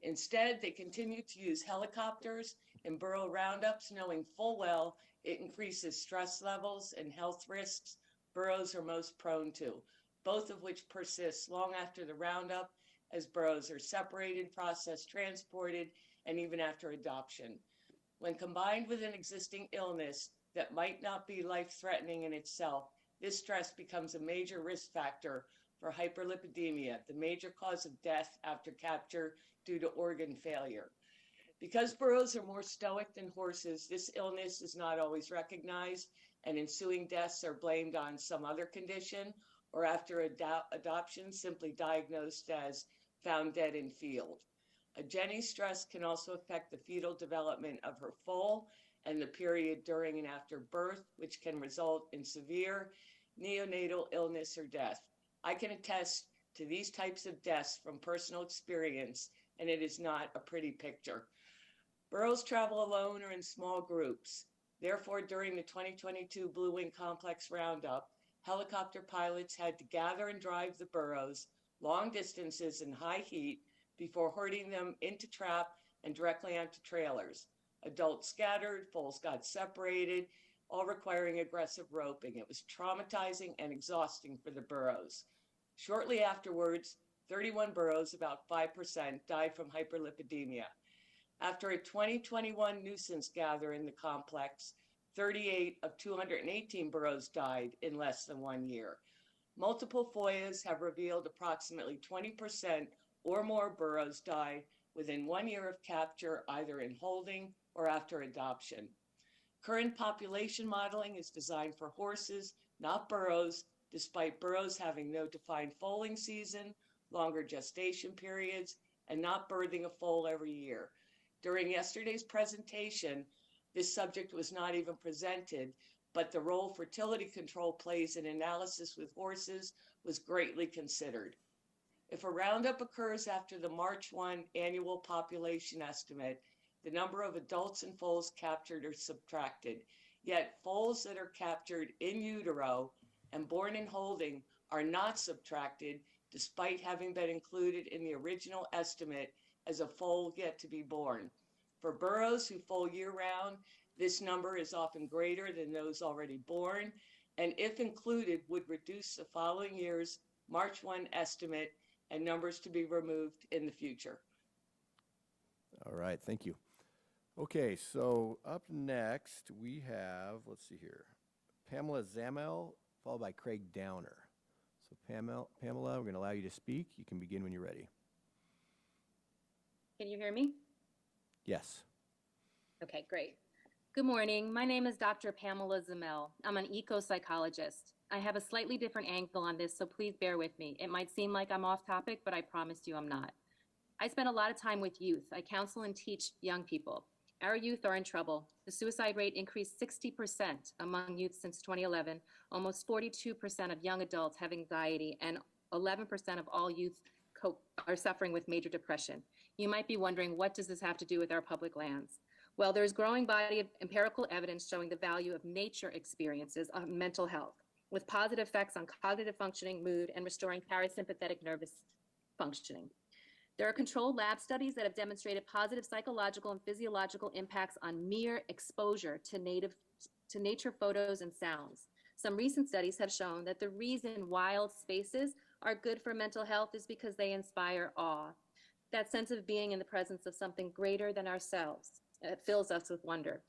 Instead, they continue to use helicopters and burro roundups, knowing full well it increases stress levels and health risks burros are most prone to, both of which persist long after the roundup as burros are separated, processed, transported, and even after adoption. When combined with an existing illness that might not be life-threatening in itself, this stress becomes a major risk factor for hyperlipidemia, the major cause of death after capture due to organ failure. Because burros are more stoic than horses, this illness is not always recognized, and ensuing deaths are blamed on some other condition, or after adoption, simply diagnosed as found dead in field. A Jenny's stress can also affect the fetal development of her foal and the period during and after birth, which can result in severe neonatal illness or death. I can attest to these types of deaths from personal experience, and it is not a pretty picture. Burros travel alone or in small groups. Therefore, during the 2022 Blue Wing Complex Roundup, helicopter pilots had to gather and drive the burros long distances in high heat before herding them into trap and directly onto trailers. Adults scattered, foals got separated, all requiring aggressive roping. It was traumatizing and exhausting for the burros. Shortly afterwards, 31 burros, about 5%, died from hyperlipidemia. After a 2021 nuisance gather in the complex, 38 of 218 burros died in less than 1 year. Multiple FOIAs have revealed approximately 20% or more burros died within 1 year of capture, either in holding or after adoption. Current population modeling is designed for horses, not burros, despite burros having no defined foaling season, longer gestation periods, and not birthing a foal every year. During yesterday's presentation, this subject was not even presented, but the role fertility control plays in analysis with horses was greatly considered. If a roundup occurs after the March 1 annual population estimate, the number of adults and foals captured are subtracted. Yet foals that are captured in utero and born in holding are not subtracted, despite having been included in the original estimate as a foal yet to be born. For burros who foal year-round, this number is often greater than those already born, and if included, would reduce the following year's March 1 estimate and numbers to be removed in the future. All right, thank you. Okay, so up next we have, let's see here, Pamela Zamel, followed by Craig Downer. So Pamela, we're going to allow you to speak. You can begin when you're ready. Can you hear me? Yes. Okay, great. Good morning. My name is Dr. Pamela Zamel. I'm an eco-psychologist. I have a slightly different angle on this, so please bear with me. It might seem like I'm off topic, but I promise you I'm not. I spend a lot of time with youth. I counsel and teach young people. Our youth are in trouble. The suicide rate increased 60% among youth since 2011. Almost 42% of young adults have anxiety, and 11% of all youth are suffering with major depression. You might be wondering, what does this have to do with our public lands? Well, there's growing body of empirical evidence showing the value of nature experiences on mental health, with positive effects on cognitive functioning, mood, and restoring parasympathetic nervous functioning. There are controlled lab studies that have demonstrated positive psychological and physiological impacts on mere exposure to nature photos and sounds. Some recent studies have shown that the reason wild spaces are good for mental health is because they inspire awe, that sense of being in the presence of something greater than ourselves. It fills us with wonder.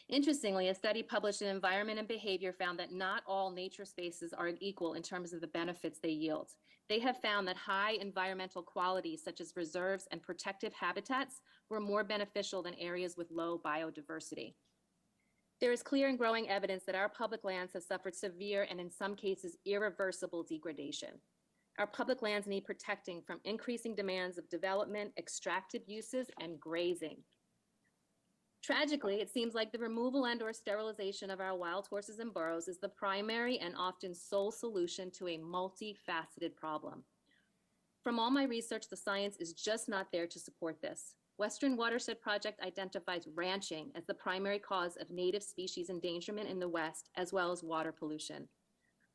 Interestingly, a study published in Environment and Behavior found that not all nature spaces are equal in terms of the benefits they yield. They have found that high environmental qualities, such as reserves and protective habitats, were more beneficial than areas with low biodiversity. There is clear and growing evidence that our public lands have suffered severe and in some cases irreversible degradation. Our public lands need protecting from increasing demands of development, extractive uses, and grazing. Tragically, it seems like the removal and/or sterilization of our wild horses and burros is the primary and often sole solution to a multifaceted problem. From all my research, the science is just not there to support this. Western Watershed Project identifies ranching as the primary cause of native species endangerment in the West, as well as water pollution.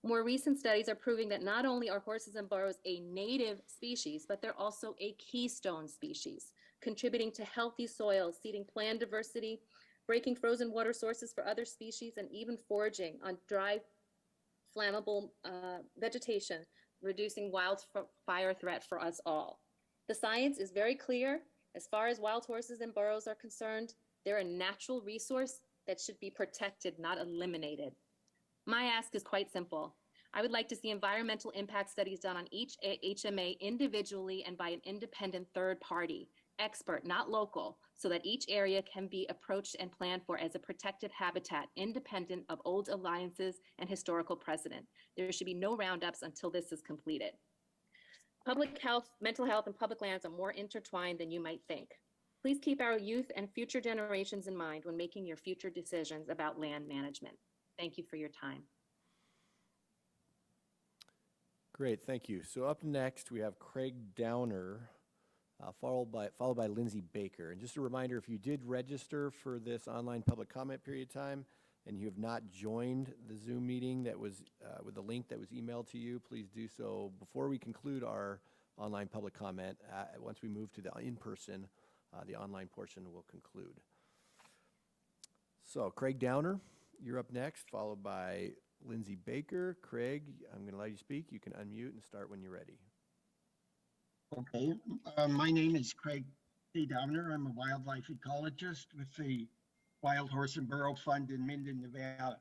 More recent studies are proving that not only are horses and burros a native species, but they're also a keystone species, contributing to healthy soils, seeding plant diversity, breaking frozen water sources for other species, and even foraging on dry, flammable vegetation, reducing wildfire threat for us all. The science is very clear. As far as wild horses and burros are concerned, they're a natural resource that should be protected, not eliminated. My ask is quite simple. I would like to see environmental impact studies done on each HMA individually and by an independent third party, expert, not local, so that each area can be approached and planned for as a protected habitat, independent of old alliances and historical precedent. There should be no roundups until this is completed. Public health, mental health, and public lands are more intertwined than you might think. Please keep our youth and future generations in mind when making your future decisions about land management. Thank you for your time. Great, thank you. So up next, we have Craig Downer, followed by Lindsay Baker. And just a reminder, if you did register for this online public comment period time and you have not joined the Zoom meeting that was with the link that was emailed to you, please do so before we conclude our online public comment. Once we move to the in-person, the online portion will conclude. So Craig Downer, you're up next, followed by Lindsay Baker. Craig, I'm going to let you speak. You can unmute and start when you're ready. Okay, my name is Craig C. Downer. I'm a wildlife ecologist with the Wild Horse and Burro Fund in Minden, Nevada.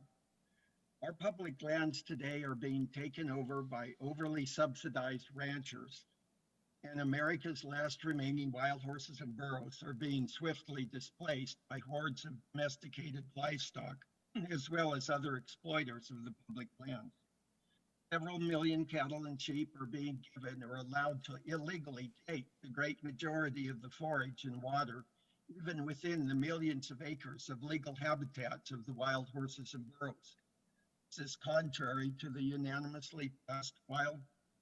Our public lands today are being taken over by overly subsidized ranchers, and America's last remaining wild horses and burros are being swiftly displaced by hordes of domesticated livestock, as well as other exploiters of the public lands. Several million cattle and sheep are being given or allowed to illegally take the great majority of the forage and water, even within the millions of acres of legal habitats of the wild horses and burros. This is contrary to the unanimously passed Wild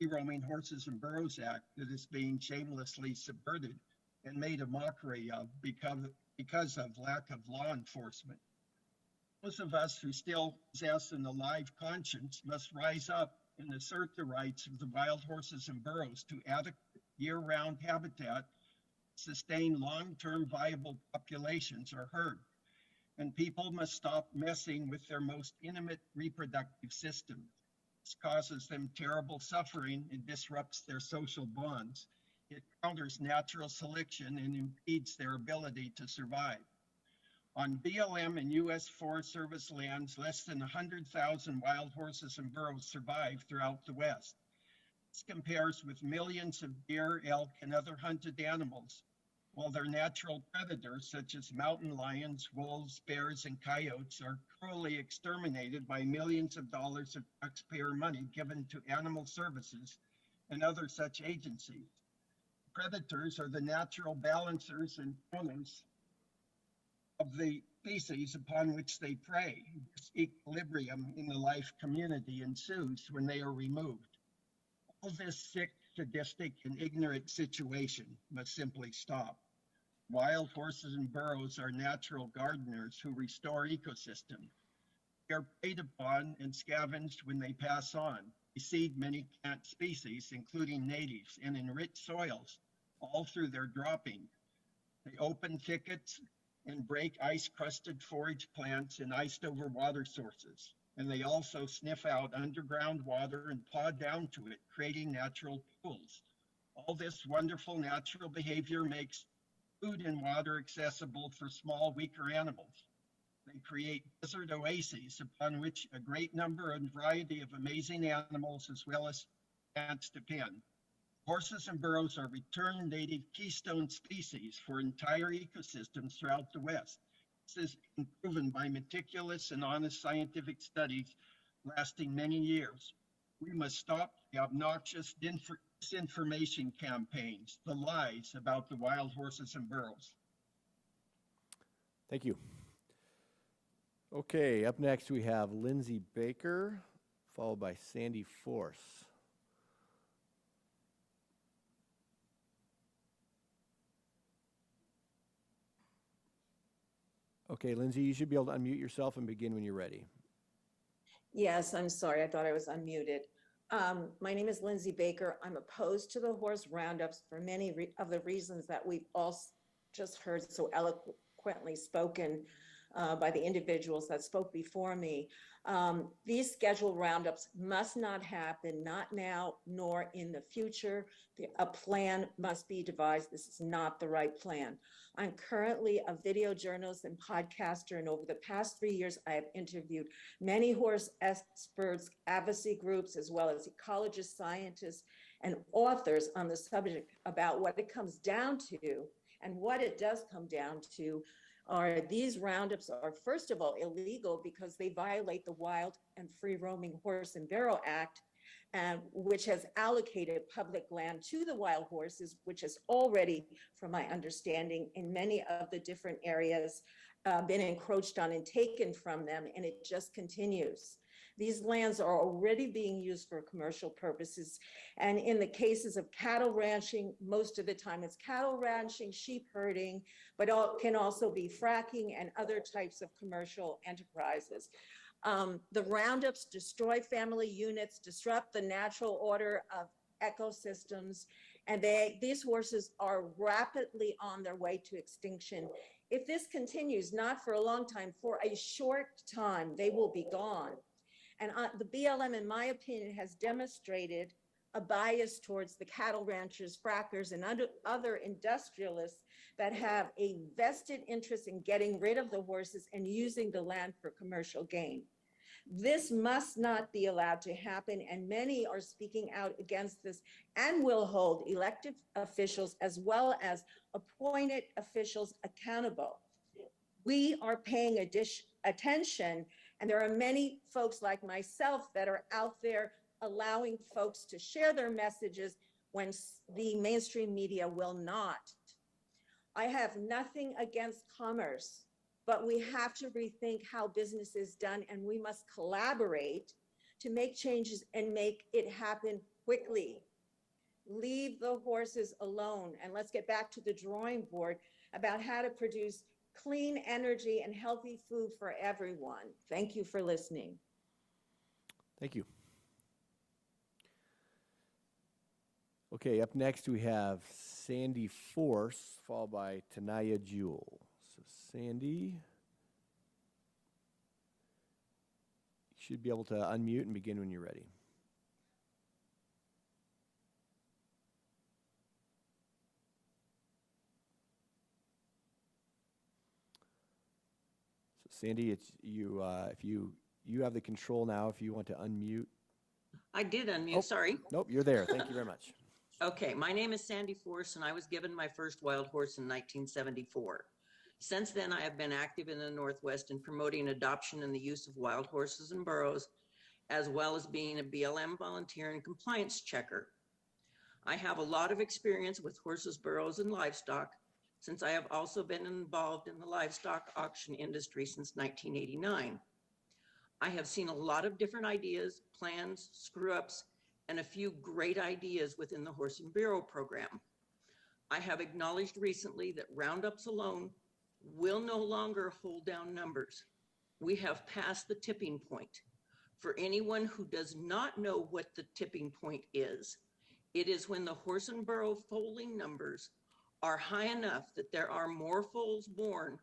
Roaming Horses and Burros Act that is being shamelessly subverted and made a mockery of because of lack of law enforcement. Those of us who still possess an alive conscience must rise up and assert the rights of the wild horses and burros to adequate year-round habitat sustain long-term viable populations are herd, and people must stop messing with their most intimate reproductive system. This causes them terrible suffering and disrupts their social bonds. It counters natural selection and impedes their ability to survive. On BLM and U.S. Forest Service lands, less than 100,000 wild horses and burros survive throughout the West. This compares with millions of deer, elk, and other hunted animals, while their natural predators, such as mountain lions, wolves, bears, and coyotes, are cruelly exterminated by millions of dollars of taxpayer money given to animal services and other such agencies. Predators are the natural balancers and owners of the species upon which they prey. This equilibrium in the life community ensues when they are removed. All this sick, sadistic, and ignorant situation must simply stop. Wild horses and burros are natural gardeners who restore ecosystems. They are preyed upon and scavenged when they pass on. They seed many plant species, including natives, and enrich soils, all through their dropping. They open thickets and break ice-crusted forage plants and iced-over water sources. And they also sniff out underground water and paw down to it, creating natural pools. All this wonderful natural behavior makes food and water accessible for small, weaker animals. They create desert oases upon which a great number and variety of amazing animals as well as plants depend. Horses and burros are returned native keystone species for entire ecosystems throughout the West. This has been proven by meticulous and honest scientific studies lasting many years. We must stop the obnoxious disinformation campaigns, the lies about the wild horses and burros. Thank you. Okay, up next we have Lindsay Baker, followed by Sandy Force. Okay, Lindsay, you should be able to unmute yourself and begin when you're ready. Yes, I'm sorry. I thought I was unmuted. My name is Lindsay Baker. I'm opposed to the horse roundups for many of the reasons that we've all just heard so eloquently spoken by the individuals that spoke before me. These scheduled roundups must not happen, not now nor in the future. A plan must be devised. This is not the right plan. I'm currently a video journalist and podcaster, and over the past 3 years, I have interviewed many horse experts, advocacy groups, as well as ecologists, scientists, and authors on the subject about what it comes down to. And what it does come down to are these roundups are, first of all, illegal because they violate the Wild and Free Roaming Horse and Barrow Act, which has allocated public land to the wild horses, which has already, from my understanding, in many of the different areas, been encroached on and taken from them, and it just continues. These lands are already being used for commercial purposes. And in the cases of cattle ranching, most of the time it's cattle ranching, sheep herding, but can also be fracking and other types of commercial enterprises. The roundups destroy family units, disrupt the natural order of ecosystems, and these horses are rapidly on their way to extinction. If this continues, not for a long time, for a short time, they will be gone. And the BLM, in my opinion, has demonstrated a bias towards the cattle ranchers, frackers, and other industrialists that have a vested interest in getting rid of the horses and using the land for commercial gain. This must not be allowed to happen, and many are speaking out against this and will hold elected officials as well as appointed officials accountable. We are paying attention, and there are many folks like myself that are out there allowing folks to share their messages when the mainstream media will not. I have nothing against commerce, but we have to rethink how business is done, and we must collaborate to make changes and make it happen quickly. Leave the horses alone, and let's get back to the drawing board about how to produce clean energy and healthy food for everyone. Thank you for listening. Thank you. Okay, up next we have Sandy Force, followed by Tanaya Jewell. So Sandy, you should be able to unmute and begin when you're ready. So Sandy, it's you. If you have the control now, if you want to unmute. I did unmute, Oh, sorry. Nope, you're there. Thank you very much. Okay, my name is Sandy Force, and I was given my first wild horse in 1974. Since then, I have been active in the Northwest in promoting adoption and the use of wild horses and burros, as well as being a BLM volunteer and compliance checker. I have a lot of experience with horses, burros, and livestock, since I have also been involved in the livestock auction industry since 1989. I have seen a lot of different ideas, plans, screw-ups, and a few great ideas within the Horse and Burro program. I have acknowledged recently that roundups alone will no longer hold down numbers. We have passed the tipping point. For anyone who does not know what the tipping point is, it is when the horse and burro foaling numbers are high enough that there are more foals born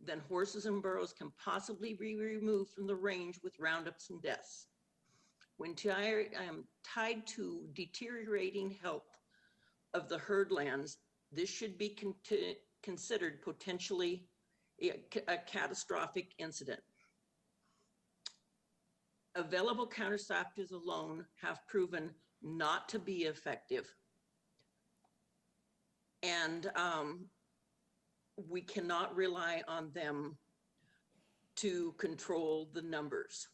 than horses and burros can possibly be removed from the range with roundups and deaths. When I am tied to deteriorating health of the herd lands, this should be considered potentially a catastrophic incident. Available contraceptives alone have proven not to be effective. And we cannot rely on them to control the numbers.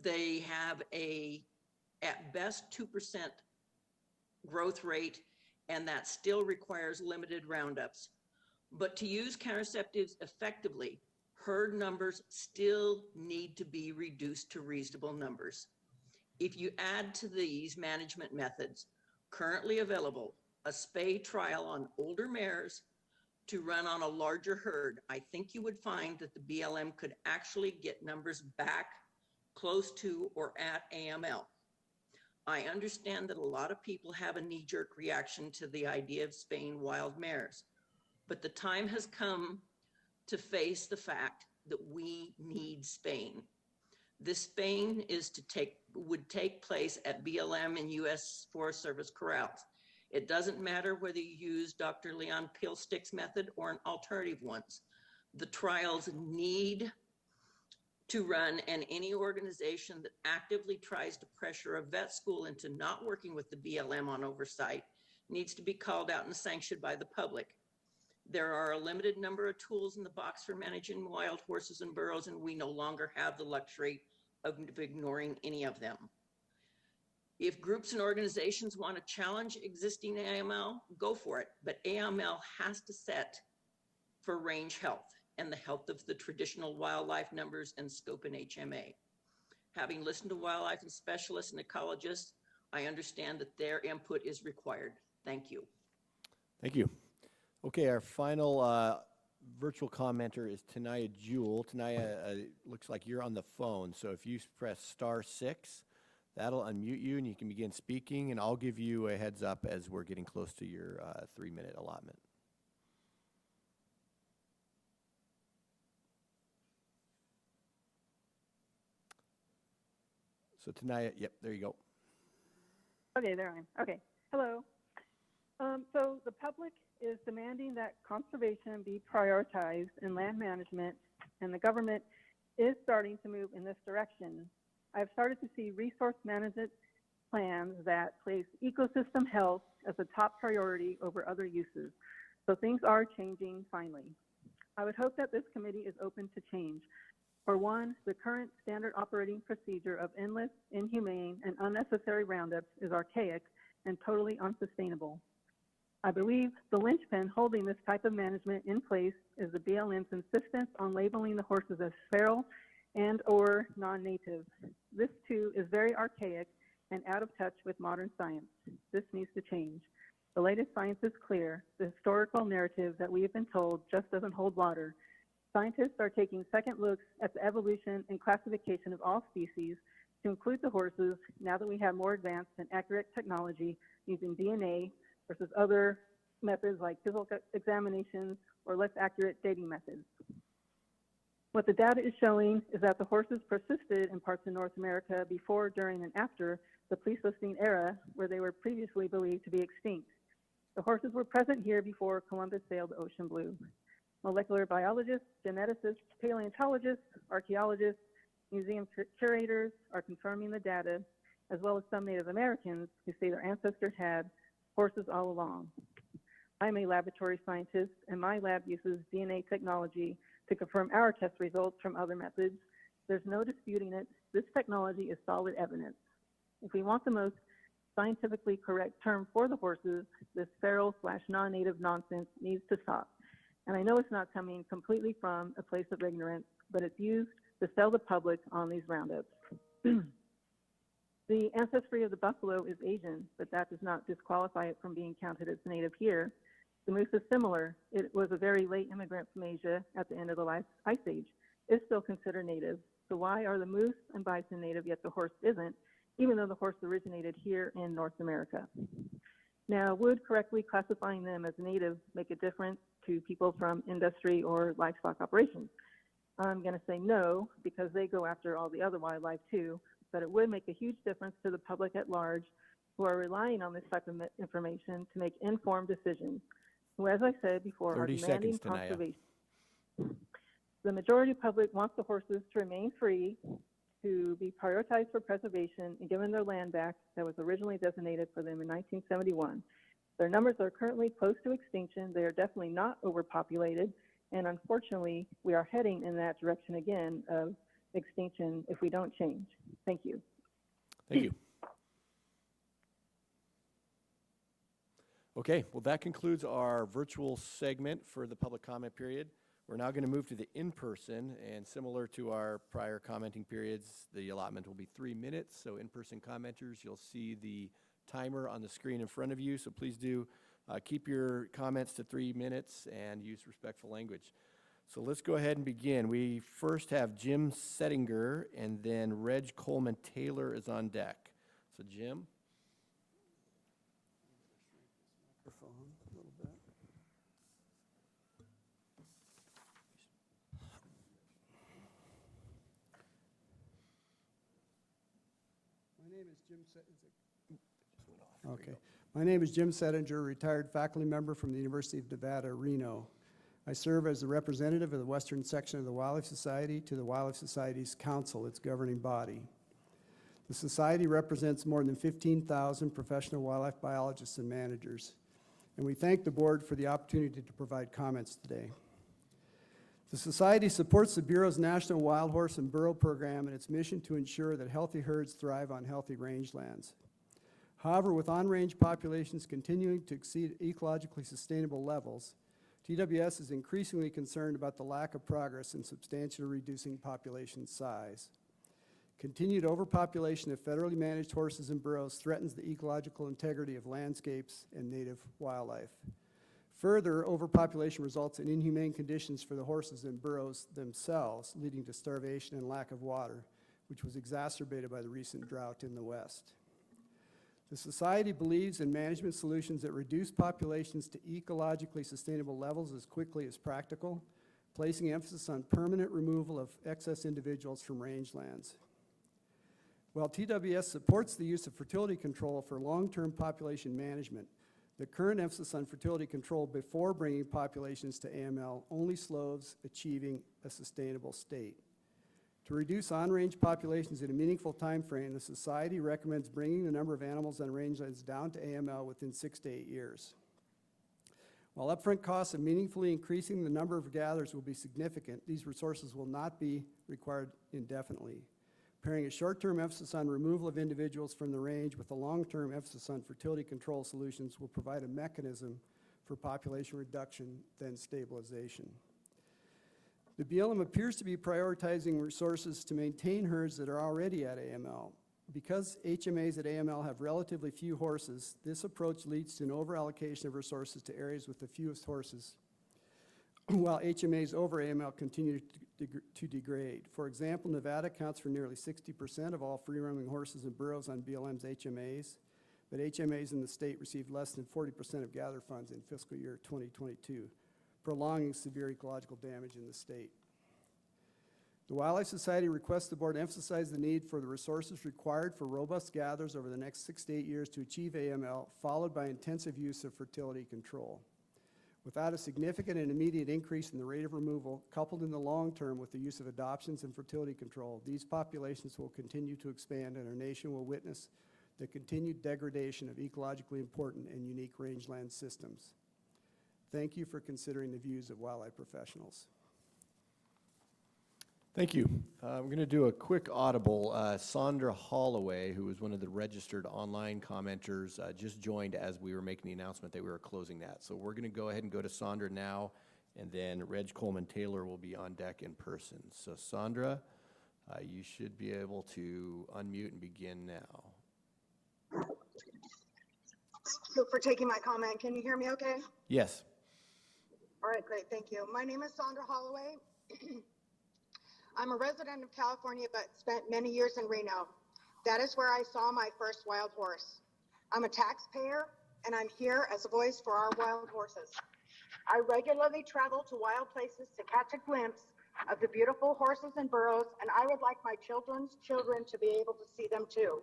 They have at best 2% growth rate, and that still requires limited roundups. But to use contraceptives effectively, herd numbers still need to be reduced to reasonable numbers. If you add to these management methods currently available a spay trial on older mares to run on a larger herd, I think you would find that the BLM could actually get numbers back close to or at AML. I understand that a lot of people have a knee-jerk reaction to the idea of spaying wild mares, but the time has come to face the fact that we need spaying. This spaying would take place at BLM and U.S. Forest Service corrals. It doesn't matter whether you use Dr. Leon Pilstick's method or an alternative ones. The trials need to run, and any organization that actively tries to pressure a vet school into not working with the BLM on oversight needs to be called out and sanctioned by the public. There are a limited number of tools in the box for managing wild horses and burros, and we no longer have the luxury of ignoring any of them. If groups and organizations want to challenge existing AML, go for it, but AML has to set for range health and the health of the traditional wildlife numbers and scope in HMA. Having listened to wildlife and specialists and ecologists, I understand that their input is required. Thank you. Thank you. Okay, our final virtual commenter is Tanaya Jewell. Tanaya, looks like you're on the phone, so if you press *6, that'll unmute you and you can begin speaking, and I'll give you a heads up as we're getting close to your 3-minute allotment. So Tanaya, yep, there you go. Okay, there I am. Okay, hello. So the public is demanding that conservation be prioritized in land management, and the government is starting to move in this direction. I've started to see resource management plans that place ecosystem health as a top priority over other uses. So things are changing finally. I would hope that this committee is open to change. For one, the current standard operating procedure of endless, inhumane, and unnecessary roundups is archaic and totally unsustainable. I believe the linchpin holding this type of management in place is the BLM's insistence on labeling the horses as feral and/or non-native. This too is very archaic and out of touch with modern science. This needs to change. The latest science is clear. The historical narrative that we have been told just doesn't hold water. Scientists are taking second looks at the evolution and classification of all species to include the horses now that we have more advanced and accurate technology using DNA versus other methods like physical examinations or less accurate dating methods. What the data is showing is that the horses persisted in parts of North America before, during, and after the Pleistocene era, where they were previously believed to be extinct. The horses were present here before Columbus sailed the ocean blue. Molecular biologists, geneticists, paleontologists, archaeologists, museum curators are confirming the data, as well as some Native Americans who say their ancestors had horses all along. I'm a laboratory scientist, and my lab uses DNA technology to confirm our test results from other methods. There's no disputing it. This technology is solid evidence. If we want the most scientifically correct term for the horses, this feral/non-native nonsense needs to stop. And I know it's not coming completely from a place of ignorance, but it's used to sell the public on these roundups. The ancestry of the buffalo is Asian, but that does not disqualify it from being counted as native here. The moose is similar. It was a very late immigrant from Asia at the end of the last ice age. It's still considered native. So why are the moose and bison native yet the horse isn't, even though the horse originated here in North America? Now, would correctly classifying them as native make a difference to people from industry or livestock operations? I'm going to say no, because they go after all the other wildlife too, but it would make a huge difference to the public at large who are relying on this type of information to make informed decisions, who, as I said before, are 30 demanding seconds, Tanaya. conservation. The majority public wants the horses to remain free, to be prioritized for preservation and given their land back that was originally designated for them in 1971. Their numbers are currently close to extinction. They are definitely not overpopulated, and unfortunately, we are heading in that direction again of extinction if we don't change. Thank you. Thank you. Okay, well, that concludes our virtual segment for the public comment period. We're now going to move to the in-person, and similar to our prior commenting periods, the allotment will be 3 minutes. So in-person commenters, you'll see the timer on the screen in front of you. So please do keep your comments to 3 minutes and use respectful language. So let's go ahead and begin. We first have Jim Settinger, and then Reg Coleman Taylor is on deck. So Jim. Okay. My name is Jim Settinger, retired faculty member from the University of Nevada, Reno. I serve as the representative of the Western section of the Wildlife Society to the Wildlife Society's Council, its governing body. The Society represents more than 15,000 professional wildlife biologists and managers, and we thank the board for the opportunity to provide comments today. The Society supports the Bureau's National Wild Horse and Burro Program and its mission to ensure that healthy herds thrive on healthy rangelands. However, with on-range populations continuing to exceed ecologically sustainable levels, TWS is increasingly concerned about the lack of progress in substantially reducing population size. Continued overpopulation of federally managed horses and burros threatens the ecological integrity of landscapes and native wildlife. Further, overpopulation results in inhumane conditions for the horses and burros themselves, leading to starvation and lack of water, which was exacerbated by the recent drought in the West. The Society believes in management solutions that reduce populations to ecologically sustainable levels as quickly as practical, placing emphasis on permanent removal of excess individuals from rangelands. While TWS supports the use of fertility control for long-term population management, the current emphasis on fertility control before bringing populations to AML only slows achieving a sustainable state. To reduce on-range populations in a meaningful time frame, the Society recommends bringing the number of animals on rangelands down to AML within 6 to 8 years. While upfront costs of meaningfully increasing the number of gatherers will be significant, these resources will not be required indefinitely. Pairing a short-term emphasis on removal of individuals from the range with a long-term emphasis on fertility control solutions will provide a mechanism for population reduction, then stabilization. The BLM appears to be prioritizing resources to maintain herds that are already at AML. Because HMAs at AML have relatively few horses, this approach leads to an overallocation of resources to areas with the fewest horses, while HMAs over AML continue to degrade. For example, Nevada accounts for nearly 60% of all free-roaming horses and burros on BLM's HMAs, but HMAs in the state received less than 40% of gather funds in fiscal year 2022, prolonging severe ecological damage in the state. The Wildlife Society requests the board emphasize the need for the resources required for robust gathers over the next 6 to 8 years to achieve AML, followed by intensive use of fertility control. Without a significant and immediate increase in the rate of removal, coupled in the long term with the use of adoptions and fertility control, these populations will continue to expand and our nation will witness the continued degradation of ecologically important and unique rangeland systems. Thank you for considering the views of wildlife professionals. Thank you. We're going to do a quick audible. Sandra Holloway, who was one of the registered online commenters, just joined as we were making the announcement that we were closing that. So we're going to go ahead and go to Sandra now, and then Reg Coleman-Taylor will be on deck in person. So Sandra, you should be able to unmute and begin now. Thank you for taking my comment. Can you hear me okay? Yes. All right, great, thank you. My name is Sandra Holloway. I'm a resident of California, but spent many years in Reno. That is where I saw my first wild horse. I'm a taxpayer, and I'm here as a voice for our wild horses. I regularly travel to wild places to catch a glimpse of the beautiful horses and burros, and I would like my children's children to be able to see them too.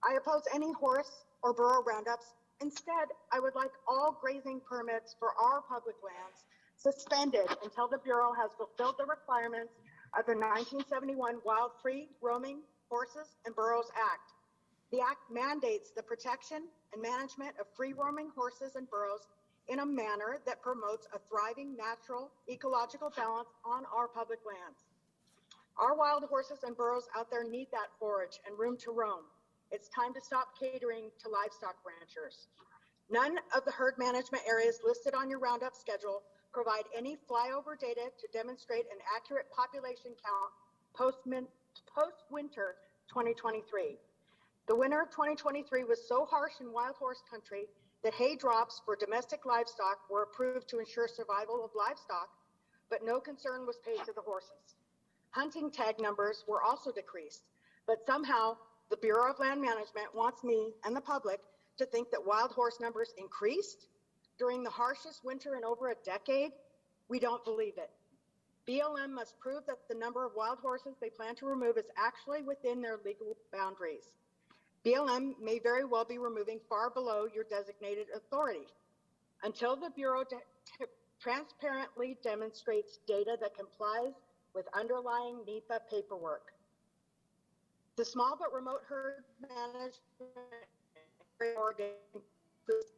I oppose any horse or burro roundups. Instead, I would like all grazing permits for our public lands suspended until the Bureau has fulfilled the requirements of the 1971 Wild Free Roaming Horses and Burros Act. The act mandates the protection and management of free roaming horses and burros in a manner that promotes a thriving natural ecological balance on our public lands. Our wild horses and burros out there need that forage and room to roam. It's time to stop catering to livestock ranchers. None of the herd management areas listed on your roundup schedule provide any flyover data to demonstrate an accurate population count post-winter 2023. The winter of 2023 was so harsh in wild horse country that hay drops for domestic livestock were approved to ensure survival of livestock, but no concern was paid to the horses. Hunting tag numbers were also decreased, but somehow the Bureau of Land Management wants me and the public to think that wild horse numbers increased during the harshest winter in over a decade. We don't believe it. BLM must prove that the number of wild horses they plan to remove is actually within their legal boundaries. BLM may very well be removing far below your designated authority. Until the Bureau transparently demonstrates data that complies with underlying NEPA paperwork. The small but remote herd management area includes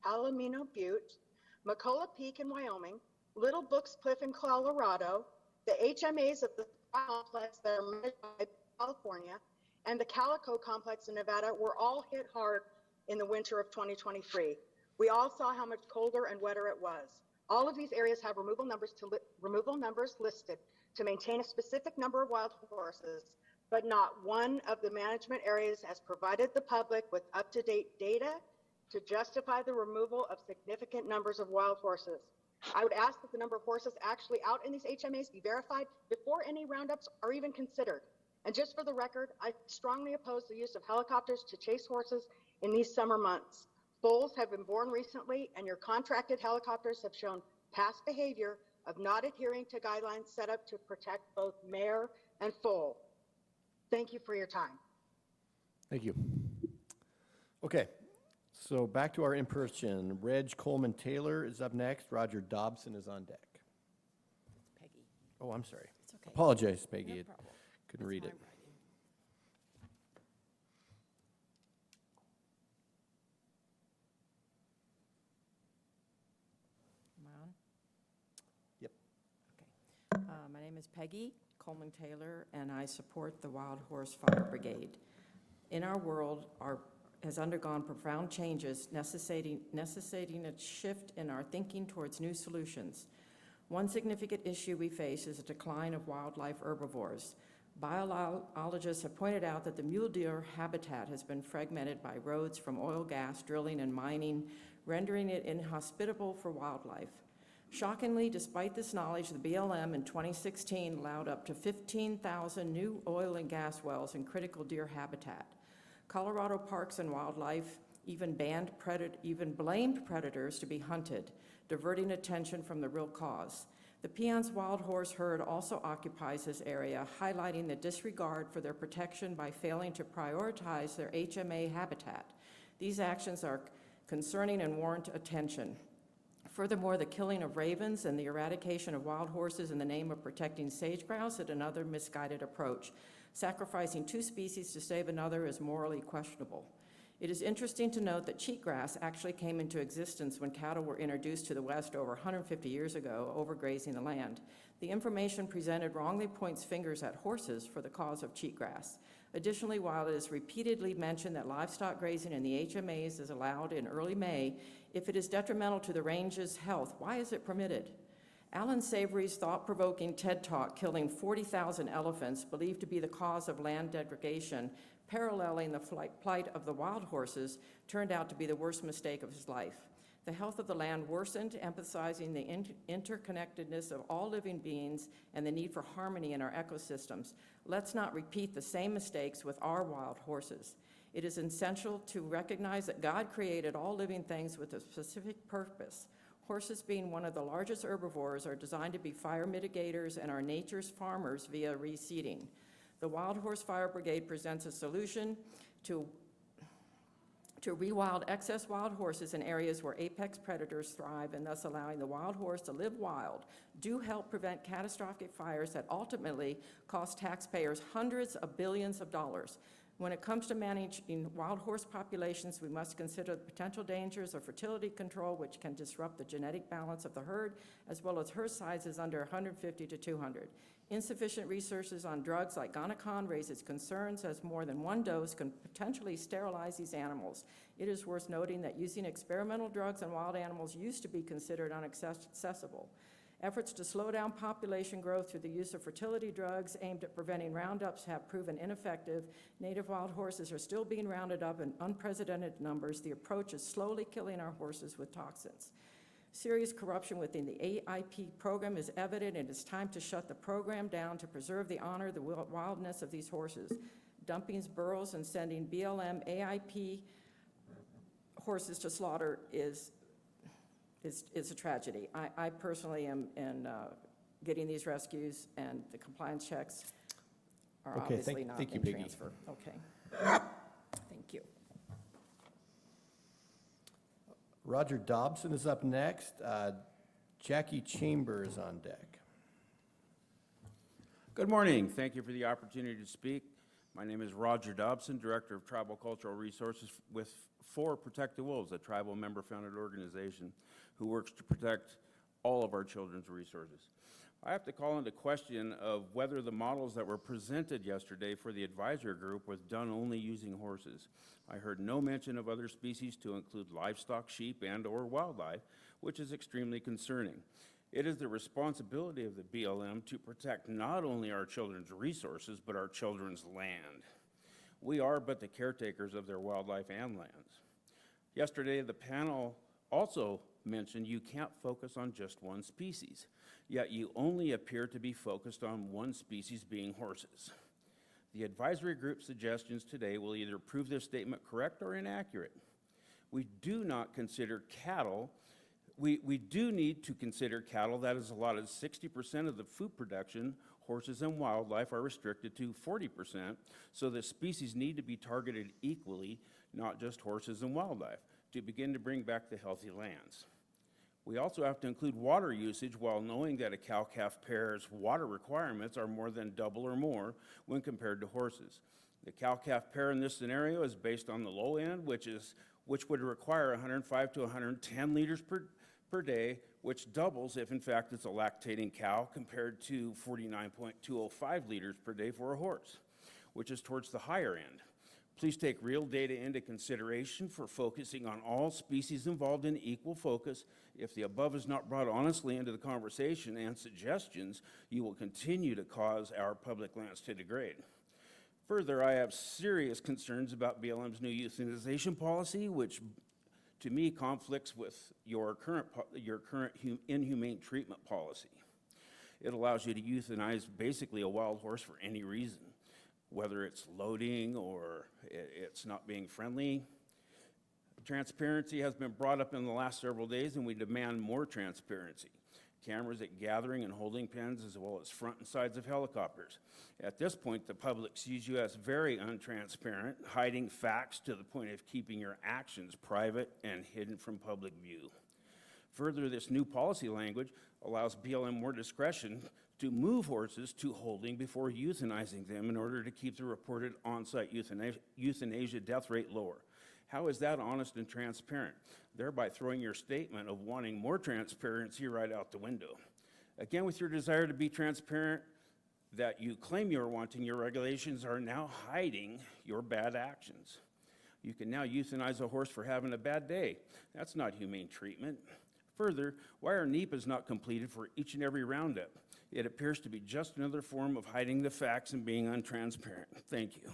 Palomino Butte, McCullough Peak in Wyoming, Little Books Cliff in Colorado, the HMAs of the complex that are managed by California, and the Calico complex in Nevada were all hit hard in the winter of 2023. We all saw how much colder and wetter it was. All of these areas have removal numbers listed to maintain a specific number of wild horses, but not one of the management areas has provided the public with up-to-date data to justify the removal of significant numbers of wild horses. I would ask that the number of horses actually out in these HMAs be verified before any roundups are even considered. And just for the record, I strongly oppose the use of helicopters to chase horses in these summer months. Foals have been born recently, and your contracted helicopters have shown past behavior of not adhering to guidelines set up to protect both mare and foal. Thank you for your time. Thank you. Okay, so back to our in-person. Reg Coleman-Taylor is up next. Roger Dobson is on deck. Peggy. Oh, I'm sorry. It's okay. Apologize, Peggy. No problem. Couldn't read it. Am I on? Yep. Okay. My name is Peggy Coleman-Taylor, and I support the Wild Horse Fire Brigade. In our world, has undergone profound changes necessitating a shift in our thinking towards new solutions. One significant issue we face is a decline of wildlife herbivores. Biologists have pointed out that the mule deer habitat has been fragmented by roads from oil, gas, drilling, and mining, rendering it inhospitable for wildlife. Shockingly, despite this knowledge, the BLM in 2016 allowed up to 15,000 new oil and gas wells in critical deer habitat. Colorado Parks and Wildlife even blamed predators to be hunted, diverting attention from the real cause. The Peon's wild horse herd also occupies this area, highlighting the disregard for their protection by failing to prioritize their HMA habitat. These actions are concerning and warrant attention. Furthermore, the killing of ravens and the eradication of wild horses in the name of protecting sage grouse is another misguided approach. Sacrificing two species to save another is morally questionable. It is interesting to note that cheatgrass actually came into existence when cattle were introduced to the West over 150 years ago, overgrazing the land. The information presented wrongly points fingers at horses for the cause of cheatgrass. Additionally, while it is repeatedly mentioned that livestock grazing in the HMAs is allowed in early May, if it is detrimental to the range's health, why is it permitted? Alan Savory's thought-provoking TED Talk, killing 40,000 elephants, believed to be the cause of land degradation, paralleling the plight of the wild horses, turned out to be the worst mistake of his life. The health of the land worsened, emphasizing the interconnectedness of all living beings and the need for harmony in our ecosystems. Let's not repeat the same mistakes with our wild horses. It is essential to recognize that God created all living things with a specific purpose. Horses, being one of the largest herbivores, are designed to be fire mitigators and are nature's farmers via reseeding. The Wild Horse Fire Brigade presents a solution to rewild excess wild horses in areas where apex predators thrive, and thus allowing the wild horse to live wild do help prevent catastrophic fires that ultimately cost taxpayers hundreds of billions of dollars. When it comes to managing wild horse populations, we must consider the potential dangers of fertility control, which can disrupt the genetic balance of the herd, as well as herd sizes under 150 to 200. Insufficient researches on drugs like Gonacon raises concerns, as more than one dose can potentially sterilize these animals. It is worth noting that using experimental drugs on wild animals used to be considered inaccessible. Efforts to slow down population growth through the use of fertility drugs aimed at preventing roundups have proven ineffective. Native wild horses are still being rounded up in unprecedented numbers. The approach is slowly killing our horses with toxins. Serious corruption within the AIP program is evident, and it's time to shut the program down to preserve the honor, the wildness of these horses. Dumping burros and sending BLM AIP horses to slaughter is a tragedy. I personally am getting these rescues, and the compliance checks are Okay, obviously not thank you, in Peggy. transfer. Okay. Thank you. Roger Dobson is up next. Jackie Chambers on deck. Good morning. Thank you for the opportunity to speak. My name is Roger Dobson, Director of Tribal Cultural Resources for Protect the Wolves, a tribal member-founded organization who works to protect all of our children's resources. I have to call into question of whether the models that were presented yesterday for the advisory group was done only using horses. I heard no mention of other species to include livestock, sheep, and/or wildlife, which is extremely concerning. It is the responsibility of the BLM to protect not only our children's resources, but our children's land. We are but the caretakers of their wildlife and lands. Yesterday, the panel also mentioned you can't focus on just one species, yet you only appear to be focused on one species, being horses. The advisory group suggestions today will either prove this statement correct or inaccurate. We do not consider cattle. We do need to consider cattle that is allotted 60% of the food production. Horses and wildlife are restricted to 40%, so the species need to be targeted equally, not just horses and wildlife, to begin to bring back the healthy lands. We also have to include water usage, while knowing that a cow-calf pair's water requirements are more than double or more when compared to horses. The cow-calf pair in this scenario is based on the low end, which would require 105 to 110 liters per day, which doubles if in fact it's a lactating cow, compared to 49.205 liters per day for a horse, which is towards the higher end. Please take real data into consideration for focusing on all species involved in equal focus. If the above is not brought honestly into the conversation and suggestions, you will continue to cause our public lands to degrade. Further, I have serious concerns about BLM's new euthanization policy, which to me, conflicts with your current inhumane treatment policy. It allows you to euthanize basically a wild horse for any reason, whether it's loading or it's not being friendly. Transparency has been brought up in the last several days, and we demand more transparency. Cameras at gathering and holding pens, as well as front and sides of helicopters. At this point, the public sees you as very untransparent, hiding facts to the point of keeping your actions private and hidden from public view. Further, this new policy language allows BLM more discretion to move horses to holding before euthanizing them in order to keep the reported on-site euthanasia death rate lower. How is that honest and transparent? Thereby throwing your statement of wanting more transparency right out the window. Again, with your desire to be transparent that you claim you're wanting, your regulations are now hiding your bad actions. You can now euthanize a horse for having a bad day. That's not humane treatment. Further, why are NEPAs not completed for each and every roundup? It appears to be just another form of hiding the facts and being untransparent. Thank you.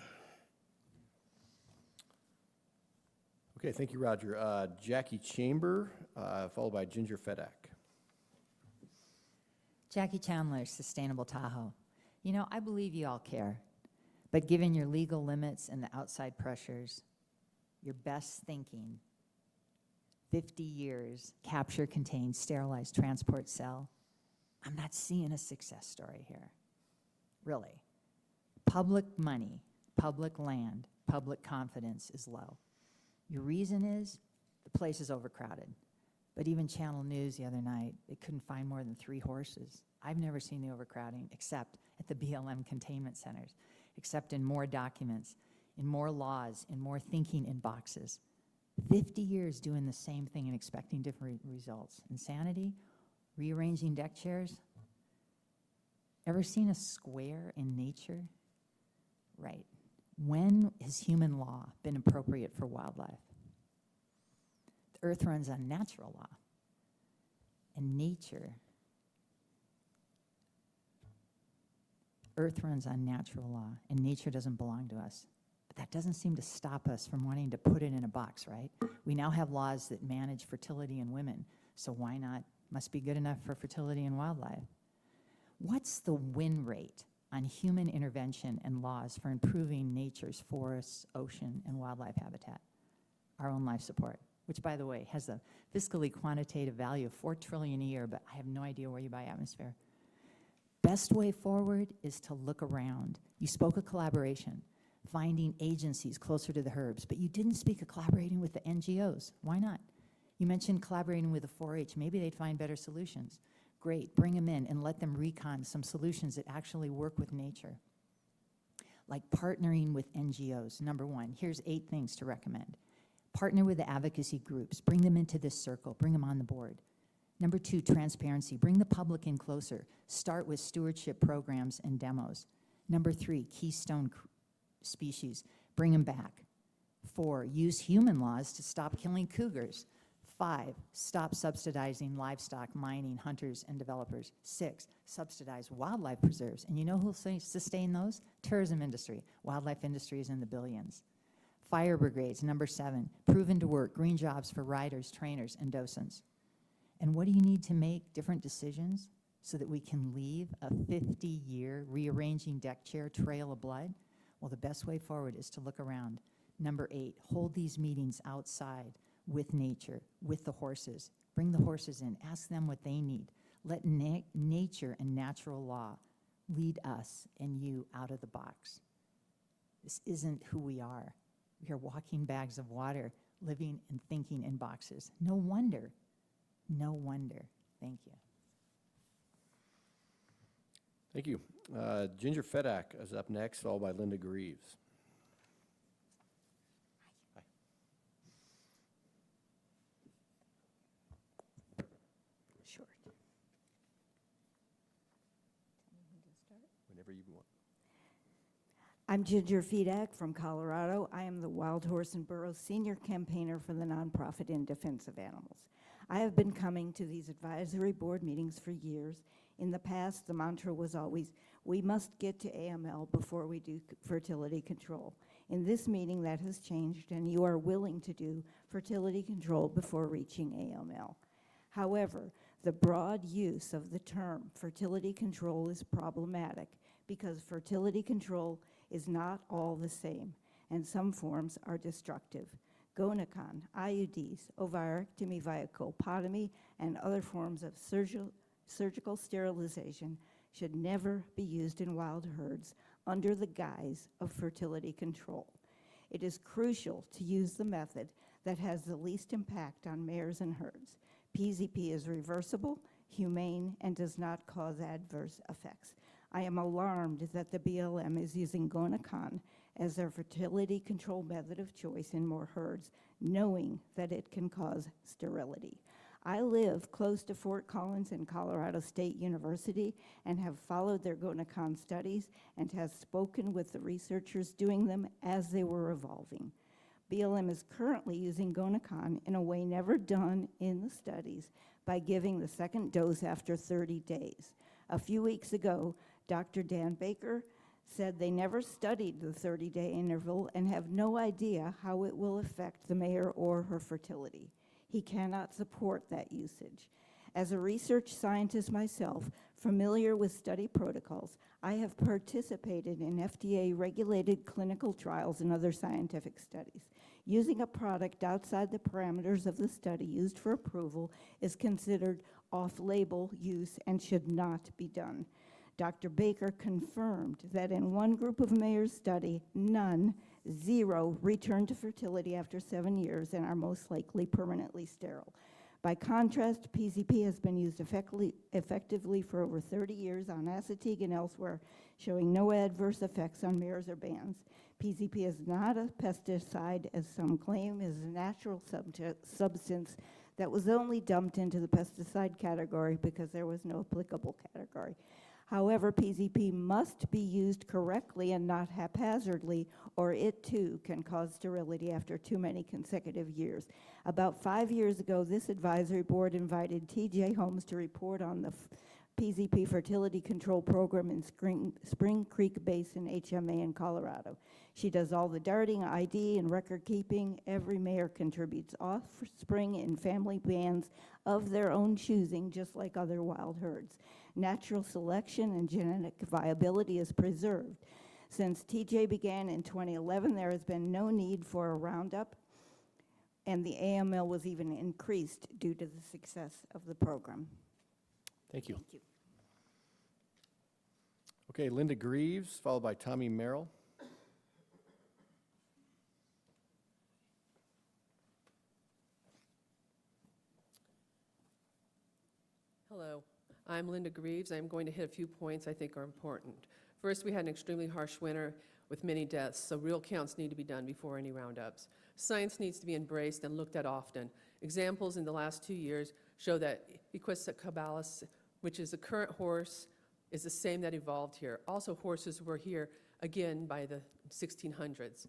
Okay, thank you, Roger. Jackie Chamber, followed by Ginger Fedak. Jackie Chandler, Sustainable Tahoe. You know, I believe you all care, but given your legal limits and the outside pressures, your best thinking, 50 years, capture, contain, sterilize, transport, sell, I'm not seeing a success story here, really. Public money, public land, public confidence is low. Your reason is the place is overcrowded. But even Channel News the other night, they couldn't find more than 3 horses. I've never seen the overcrowding except at the BLM containment centers, except in more documents, in more laws, in more thinking in boxes. 50 years doing the same thing and expecting different results. Insanity, rearranging deck chairs. Ever seen a square in nature? Right. When has human law been appropriate for wildlife? The earth runs on natural law. And nature, earth runs on natural law, and nature doesn't belong to us. But that doesn't seem to stop us from wanting to put it in a box, right? We now have laws that manage fertility in women, so why not? Must be good enough for fertility in wildlife. What's the win rate on human intervention and laws for improving nature's forests, ocean, and wildlife habitat? Our own life support, which, by the way, has a fiscally quantitative value of $4 trillion a year, but I have no idea where you buy atmosphere. Best way forward is to look around. You spoke of collaboration, finding agencies closer to the herbs, but you didn't speak of collaborating with the NGOs. Why not? You mentioned collaborating with the 4-H. Maybe they'd find better solutions. Great, bring them in and let them recon some solutions that actually work with nature. Like partnering with NGOs. Number 1, here's 8 things to recommend. Partner with the advocacy groups. Bring them into this circle. Bring them on the board. Number 2, transparency. Bring the public in closer. Start with stewardship programs and demos. Number 3, keystone species. Bring them back. 4, use human laws to stop killing cougars. 5, stop subsidizing livestock, mining, hunters, and developers. 6, subsidize wildlife preserves. And you know who'll sustain those? Tourism industry. Wildlife industry is in the billions. Fire brigades, number 7, proven to work, green jobs for riders, trainers, and docents. And what do you need to make different decisions so that we can leave a 50-year rearranging deck chair trail of blood? Well, the best way forward is to look around. Number 8, hold these meetings outside with nature, with the horses. Bring the horses in, ask them what they need. Let nature and natural law lead us and you out of the box. This isn't who we are. We are walking bags of water, living and thinking in boxes. No wonder. No wonder. Thank you. Thank you. Ginger Fedak is up next, followed by Linda Greaves. Hi. Short. Whenever you want. I'm Ginger Fedak from Colorado. I am the Wild Horse and Burro Senior Campaigner for the nonprofit In Defense of Animals. I have been coming to these advisory board meetings for years. In the past, the mantra was always, we must get to AML before we do fertility control. In this meeting, that has changed, and you are willing to do fertility control before reaching AML. However, the broad use of the term fertility control is problematic because fertility control is not all the same, and some forms are destructive. Gonacon, IUDs, ovarectomy via colpotomy, and other forms of surgical sterilization should never be used in wild herds under the guise of fertility control. It is crucial to use the method that has the least impact on mares and herds. PZP is reversible, humane, and does not cause adverse effects. I am alarmed that the BLM is using Gonacon as their fertility control method of choice in more herds, knowing that it can cause sterility. I live close to Fort Collins and Colorado State University and have followed their Gonacon studies and has spoken with the researchers doing them as they were evolving. BLM is currently using Gonacon in a way never done in the studies by giving the second dose after 30 days. A few weeks ago, Dr. Dan Baker said they never studied the 30-day interval and have no idea how it will affect the mare or her fertility. He cannot support that usage. As a research scientist myself, familiar with study protocols, I have participated in FDA-regulated clinical trials and other scientific studies. Using a product outside the parameters of the study used for approval is considered off-label use and should not be done. Dr. Baker confirmed that in one group of mares study, none, 0, returned to fertility after 7 years and are most likely permanently sterile. By contrast, PZP has been used effectively for over 30 years on acetique and elsewhere, showing no adverse effects on mares or bands. PZP is not a pesticide, as some claim. It is a natural substance that was only dumped into the pesticide category because there was no applicable category. However, PZP must be used correctly and not haphazardly, or it too can cause sterility after too many consecutive years. About 5 years ago, this advisory board invited TJ Holmes to report on the PZP fertility control program in Spring Creek Basin HMA in Colorado. She does all the darting, ID, and record keeping. Every mare contributes offspring in family bands of their own choosing, just like other wild herds. Natural selection and genetic viability is preserved. Since TJ began in 2011, there has been no need for a roundup, and the AML was even increased due to the success of the program. Thank you. Thank you. Okay, Linda Greaves, followed by Tommy Merrill. Hello, I'm Linda Greaves. I'm going to hit a few points I think are important. First, we had an extremely harsh winter with many deaths, so real counts need to be done before any roundups. Science needs to be embraced and looked at often. Examples in the last 2 years show that Equus cabalis, which is the current horse, is the same that evolved here. Also, horses were here again by the 1600s.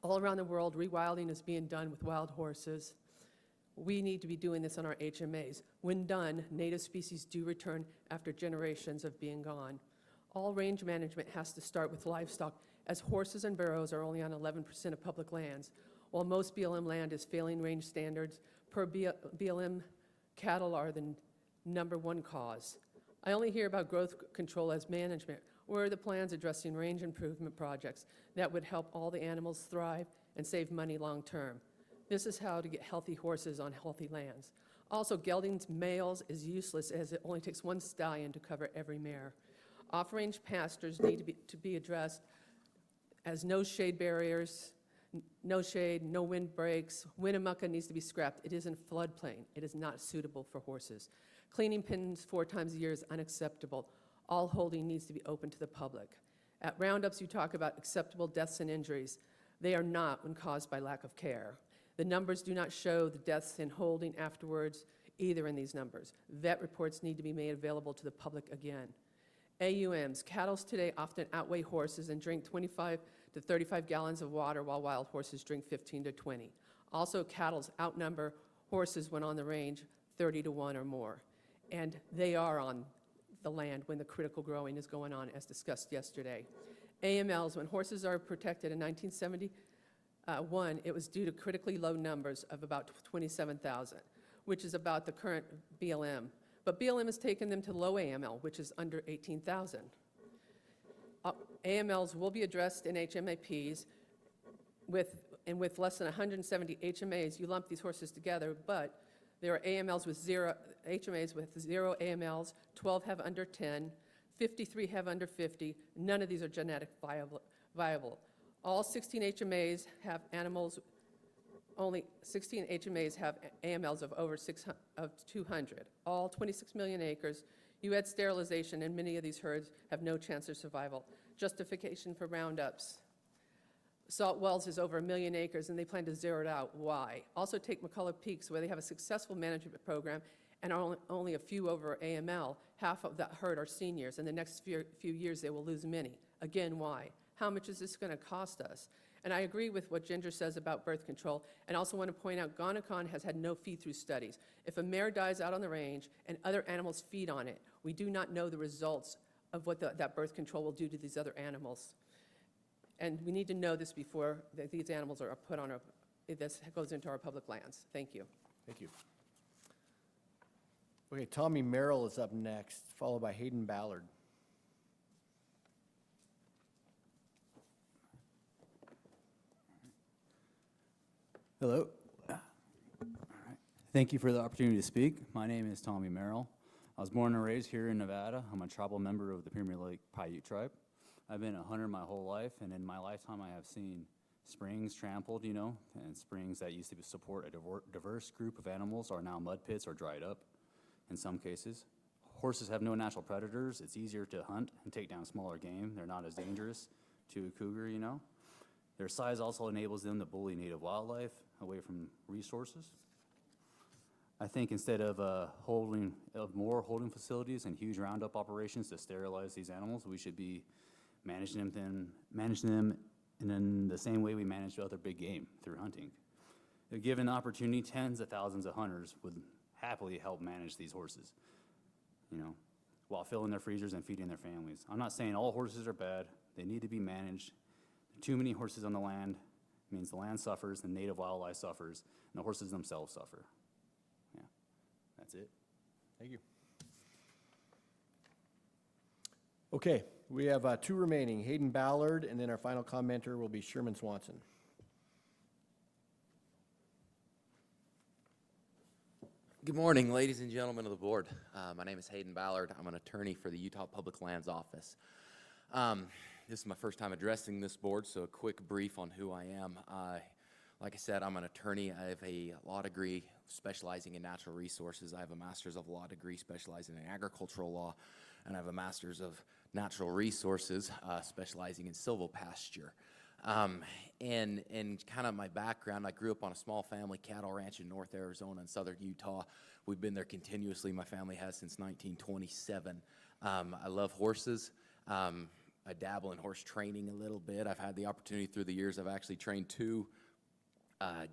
All around the world, rewilding is being done with wild horses. We need to be doing this on our HMAs. When done, native species do return after generations of being gone. All range management has to start with livestock, as horses and burros are only on 11% of public lands. While most BLM land is failing range standards, per BLM, cattle are the #1 cause. I only hear about growth control as management. Where are the plans addressing range improvement projects that would help all the animals thrive and save money long term? This is how to get healthy horses on healthy lands. Also, gelding males is useless as it only takes one stallion to cover every mare. Off-range pastures need to be addressed as no shade barriers, no shade, no wind breaks. Winnemucca needs to be scrapped. It is in floodplain. It is not suitable for horses. Cleaning pens 4 times a year is unacceptable. All holding needs to be open to the public. At roundups, you talk about acceptable deaths and injuries. They are not when caused by lack of care. The numbers do not show the deaths in holding afterwards either in these numbers. Vet reports need to be made available to the public again. AUMs, cattle today often outweigh horses and drink 25 to 35 gallons of water while wild horses drink 15 to 20. Also, cattle outnumber horses when on the range 30 to 1 or more. And they are on the land when the critical growing is going on, as discussed yesterday. AMLs, when horses are protected in 1971, it was due to critically low numbers of about 27,000, which is about the current BLM. But BLM has taken them to low AML, which is under 18,000. AMLs will be addressed in HMAPs with less than 170 HMAs. You lump these horses together, but there are HMAs with zero AMLs, 12 have under 10, 53 have under 50. None of these are genetic viable. All 16 HMAs have animals, only 16 HMAs have AMLs of over 200. All 26 million acres, you add sterilization, and many of these herds have no chance of survival. Justification for roundups. Salt Wells is over 1 million acres, and they plan to zero it out. Why? Also take McCullough Peaks, where they have a successful management program, and are only a few over AML. Half of that herd are seniors. In the next few years, they will lose many. Again, why? How much is this going to cost us? And I agree with what Ginger says about birth control, and also want to point out Gonacon has had no feed-through studies. If a mare dies out on the range and other animals feed on it, we do not know the results of what that birth control will do to these other animals. And we need to know this before these animals are put on this goes into our public lands. Thank you. Thank you. Okay, Tommy Merrill is up next, followed by Hayden Ballard. Hello. All right. Thank you for the opportunity to speak. My name is Tommy Merrill. I was born and raised here in Nevada. I'm a tribal member of the Premier Lake Paiute tribe. I've been a hunter my whole life, and in my lifetime I have seen springs trampled, and springs that used to support a diverse group of animals are now mud pits or dried up in some cases. Horses have no natural predators. It's easier to hunt and take down smaller game. They're not as dangerous to a cougar, Their size also enables them to bully native wildlife away from resources. I think instead of more holding facilities and huge roundup operations to sterilize these animals, we should be managing them in the same way we manage other big game, through hunting. If given the opportunity, tens of thousands of hunters would happily help manage these horses, while filling their freezers and feeding their families. I'm not saying all horses are bad. They need to be managed. Too many horses on the land means the land suffers, the native wildlife suffers, and the horses themselves suffer. Yeah, that's it. Thank you. Okay, we have two remaining, Hayden Ballard, and then our final commenter will be Sherman Swanson. Good morning, ladies and gentlemen of the board. My name is Hayden Ballard. I'm an attorney for the Utah Public Lands Office. This is my first time addressing this board, so a quick brief on who I am. Like I said, I'm an attorney. I have a law degree specializing in natural resources. I have a master's of law degree specializing in agricultural law, and I have a master's of natural resources specializing in silvopasture. And kind of my background, I grew up on a small family cattle ranch in North Arizona and southern Utah. We've been there continuously. My family has since 1927. I love horses. I dabble in horse training a little bit. I've had the opportunity through the years. I've actually trained two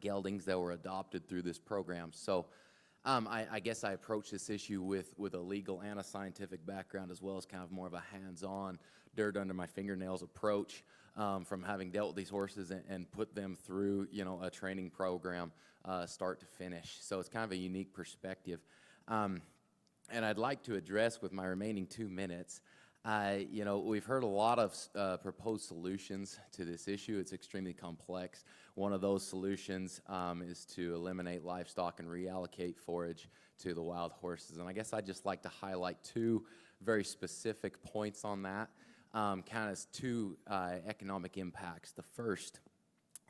geldings that were adopted through this program. So I guess I approach this issue with a legal and a scientific background, as well as kind of more of a hands-on, dirt under my fingernails approach from having dealt with these horses and put them through, a training program start to finish. So it's kind of a unique perspective. And I'd like to address with my remaining 2 minutes, we've heard a lot of proposed solutions to this issue. It's extremely complex. One of those solutions is to eliminate livestock and reallocate forage to the wild horses. And I guess I'd just like to highlight two very specific points on that, kind of as two economic impacts. The first,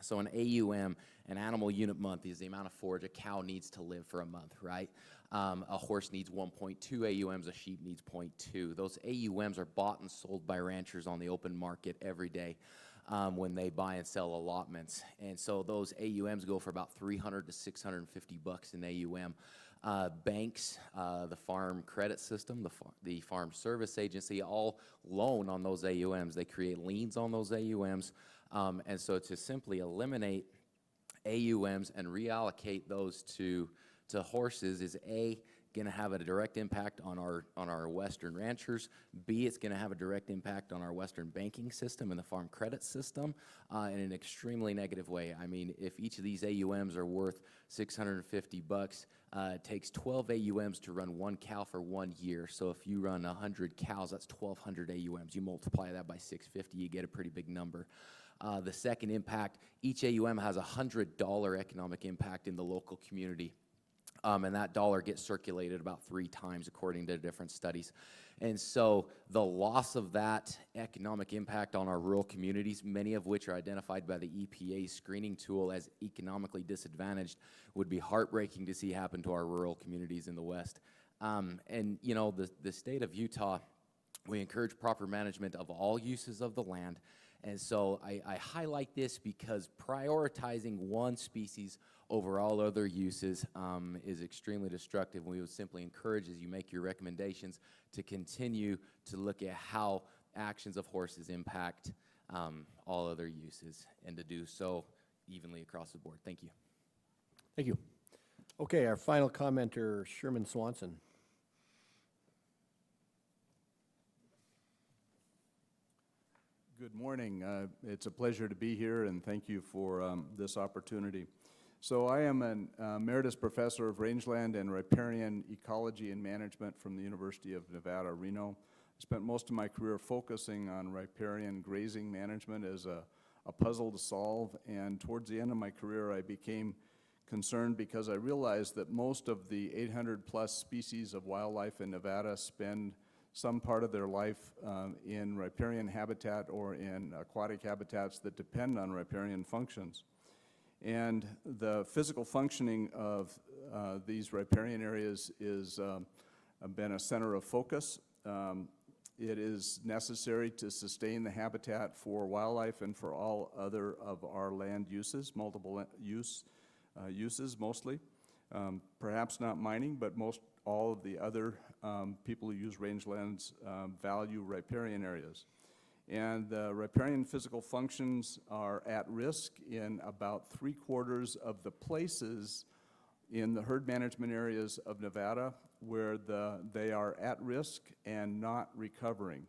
so an AUM, an animal unit month, is the amount of forage a cow needs to live for a month, right? A horse needs 1.2 AUMs, a sheep needs 0.2. Those AUMs are bought and sold by ranchers on the open market every day when they buy and sell allotments. And so those AUMs go for about $300 to $650 in AUM. Banks, the farm credit system, the farm service agency, all loan on those AUMs. They create liens on those AUMs. And so to simply eliminate AUMs and reallocate those to horses is A, going to have a direct impact on our Western ranchers. B, it's going to have a direct impact on our Western banking system and the farm credit system in an extremely negative way. I mean, if each of these AUMs are worth $650, it takes 12 AUMs to run one cow for 1 year. So if you run 100 cows, that's 1,200 AUMs. You multiply that by 650, you get a pretty big number. The second impact, each AUM has a $100 economic impact in the local community. And that dollar gets circulated about 3 times according to different studies. And so the loss of that economic impact on our rural communities, many of which are identified by the EPA screening tool as economically disadvantaged, would be heartbreaking to see happen to our rural communities in the West. And you know, the state of Utah, we encourage proper management of all uses of the land. And so I highlight this because prioritizing one species over all other uses is extremely destructive. We would simply encourage, as you make your recommendations, to continue to look at how actions of horses impact all other uses, and to do so evenly across the board. Thank you. Thank you. Okay, our final commenter, Sherman Swanson. Good morning. It's a pleasure to be here, and thank you for this opportunity. So I am an emeritus professor of rangeland and riparian ecology and management from the University of Nevada, Reno. I spent most of my career focusing on riparian grazing management as a puzzle to solve, and towards the end of my career I became concerned because I realized that most of the 800 plus species of wildlife in Nevada spend some part of their life in riparian habitat or in aquatic habitats that depend on riparian functions. And the physical functioning of these riparian areas is been a center of focus. It is necessary to sustain the habitat for wildlife and for all other of our land uses, multiple uses mostly. Perhaps not mining, but all of the other people who use rangelands value riparian areas. And the riparian physical functions are at risk in about 3/4 of the places in the herd management areas of Nevada where they are at risk and not recovering.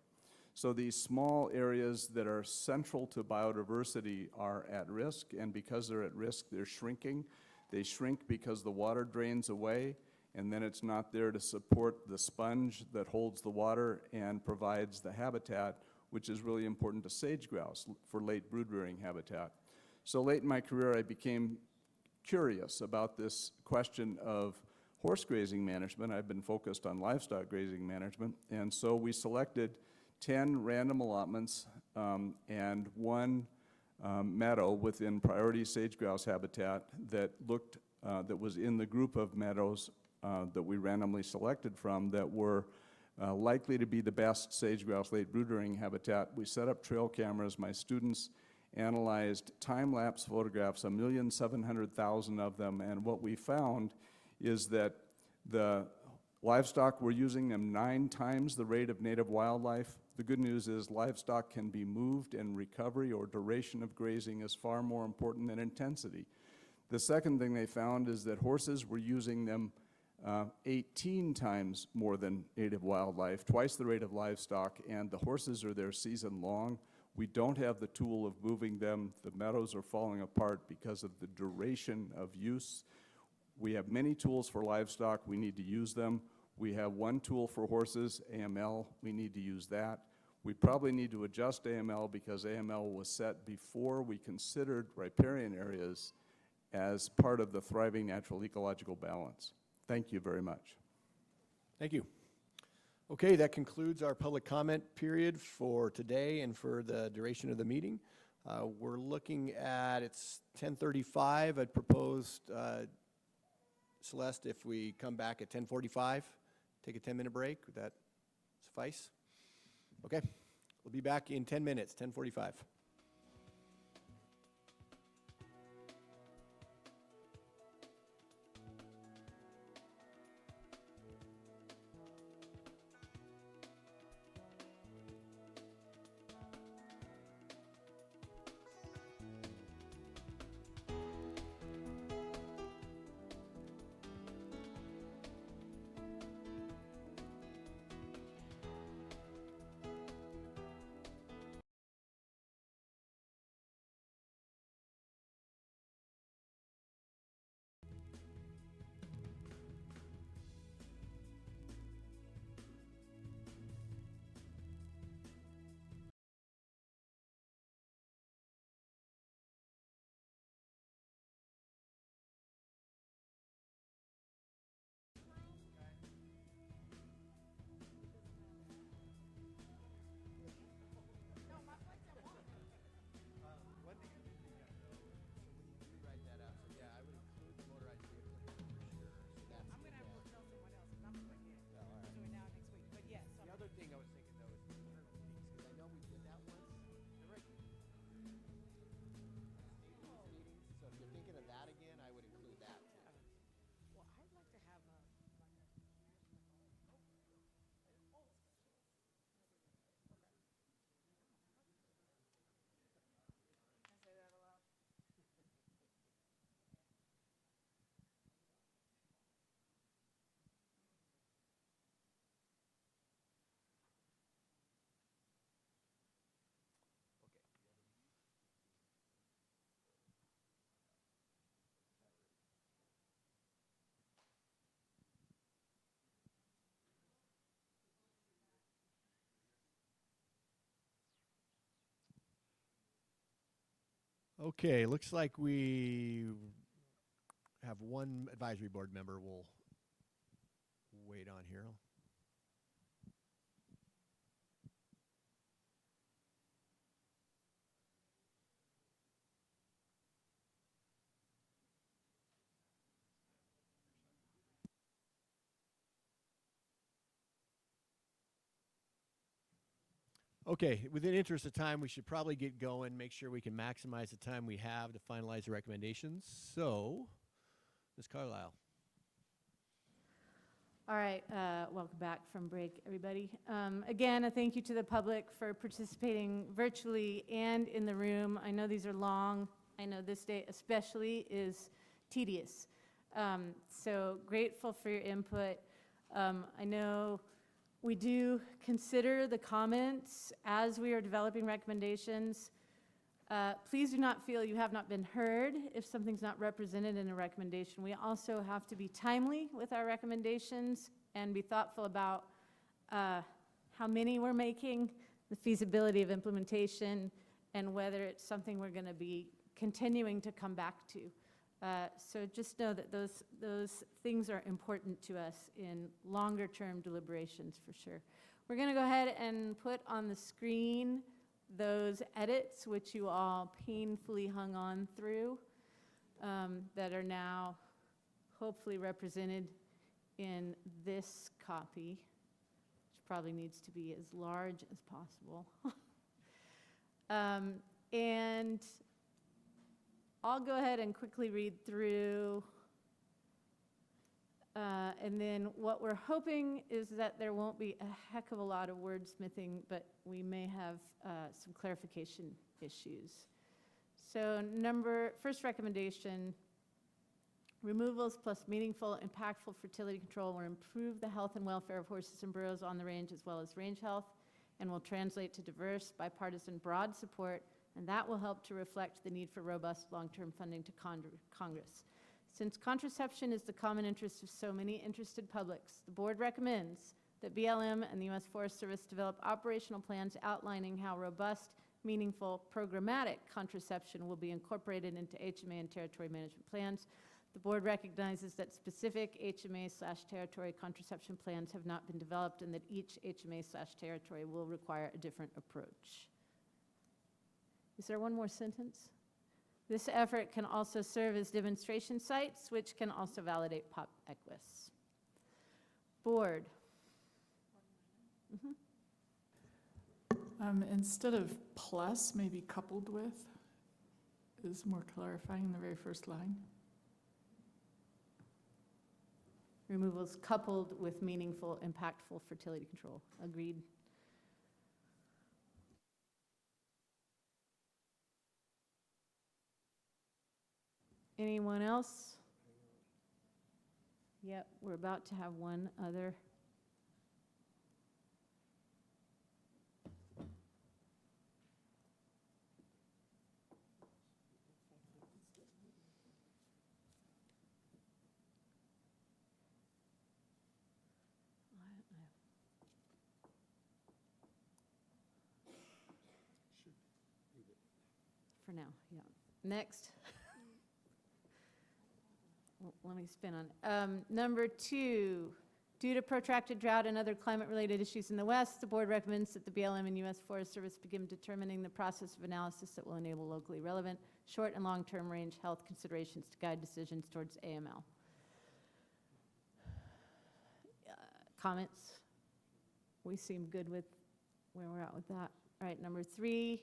So these small areas that are central to biodiversity are at risk, and because they're at risk, they're shrinking. They shrink because the water drains away, and then it's not there to support the sponge that holds the water and provides the habitat, which is really important to sage grouse for late brood rearing habitat. So late in my career, I became curious about this question of horse grazing management. I've been focused on livestock grazing management, and so we selected 10 random allotments and one meadow within priority sage grouse habitat that was in the group of meadows that we randomly selected from that were likely to be the best sage grouse late brood rearing habitat. We set up trail cameras. My students analyzed time-lapse photographs, 1,700,000 of them, and what we found is that the livestock were using them 9 times the rate of native wildlife. The good news is livestock can be moved, and recovery or duration of grazing is far more important than intensity. The second thing they found is that horses were using them 18 times more than native wildlife, twice the rate of livestock, and the horses are there season long. We don't have the tool of moving them. The meadows are falling apart because of the duration of use. We have many tools for livestock. We need to use them. We have one tool for horses, AML. We need to use that. We probably need to adjust AML because AML was set before we considered riparian areas as part of the thriving natural ecological balance. Thank you very much. Thank you. Okay, that concludes our public comment period for today and for the duration of the meeting. We're looking at, it's 10:35. I'd propose, Celeste, if we come back at 10:45, take a 10-minute break. Would that suffice? Okay, we'll be back in 10 minutes, 10:45. Okay, looks like we have one advisory board member we'll wait on here. Okay, within interest of time, we should probably get going, make sure we can maximize the time we have to finalize the recommendations. So, Ms. Carlisle. All right, welcome back from break, everybody. Again, a thank you to the public for participating virtually and in the room. I know these are long. I know this day especially is tedious. So grateful for your input. I know we do consider the comments as we are developing recommendations. Please do not feel you have not been heard if something's not represented in a recommendation. We also have to be timely with our recommendations and be thoughtful about how many we're making, the feasibility of implementation, and whether it's something we're going to be continuing to come back to. So just know that those things are important to us in longer term deliberations for sure. We're going to go ahead and put on the screen those edits which you all painfully hung on through that are now hopefully represented in this copy, which probably needs to be as large as possible. And I'll go ahead and quickly read through. And then what we're hoping is that there won't be a heck of a lot of wordsmithing, but we may have some clarification issues. So first recommendation, removals plus meaningful, impactful fertility control will improve the health and welfare of horses and burros on the range as well as range health and will translate to diverse, bipartisan, broad support, and that will help to reflect the need for robust long-term funding to Congress. Since contraception is the common interest of so many interested publics, the board recommends that BLM and the U.S. Forest Service develop operational plans outlining how robust, meaningful, programmatic contraception will be incorporated into HMA and territory management plans. The board recognizes that specific HMA/territory contraception plans have not been developed and that each HMA/territory will require a different approach. Is there one more sentence? This effort can also serve as demonstration sites, which can also validate POP EQUIS. Board. Instead of plus, maybe coupled with is more clarifying in the very first line. Removals coupled with meaningful, impactful fertility control. Agreed. Anyone else? Yep, we're about to have one other. For now, yeah. Next. Let me spin on. Number 2, due to protracted drought and other climate-related issues in the West, the board recommends that the BLM and U.S. Forest Service begin determining the process of analysis that will enable locally relevant short and long-term range health considerations to guide decisions towards AML. Comments? We seem good with where we're at with that. All right, number 3.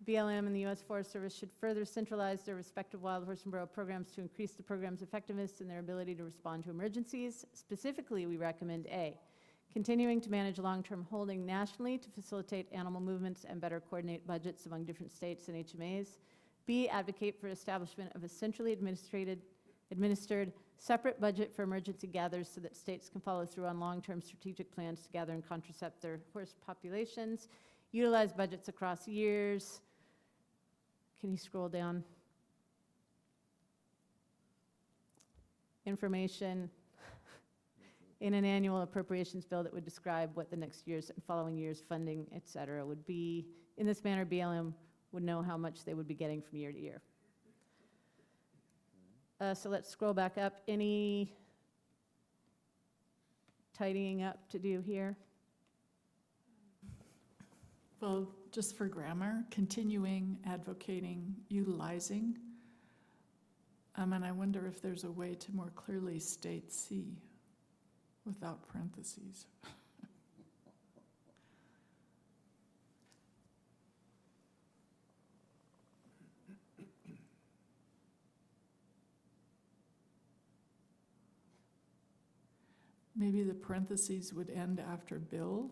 BLM and the U.S. Forest Service should further centralize their respective wild horse and burro programs to increase the program's effectiveness and their ability to respond to emergencies. Specifically, we recommend A, continuing to manage long-term holding nationally to facilitate animal movements and better coordinate budgets among different states and HMAs. B, advocate for establishment of a centrally administered separate budget for emergency gatherers so that states can follow through on long-term strategic plans to gather and contracept their horse populations. Utilize budgets across years. Can you scroll down? Information in an annual appropriations bill that would describe what the next year's and following year's funding, et cetera, would be. In this manner, BLM would know how much they would be getting from year to year. So let's scroll back up. Any tidying up to do here? Well, just for grammar, continuing, advocating, utilizing. And I wonder if there's a way to more clearly state C without parentheses. Maybe the parentheses would end after bill,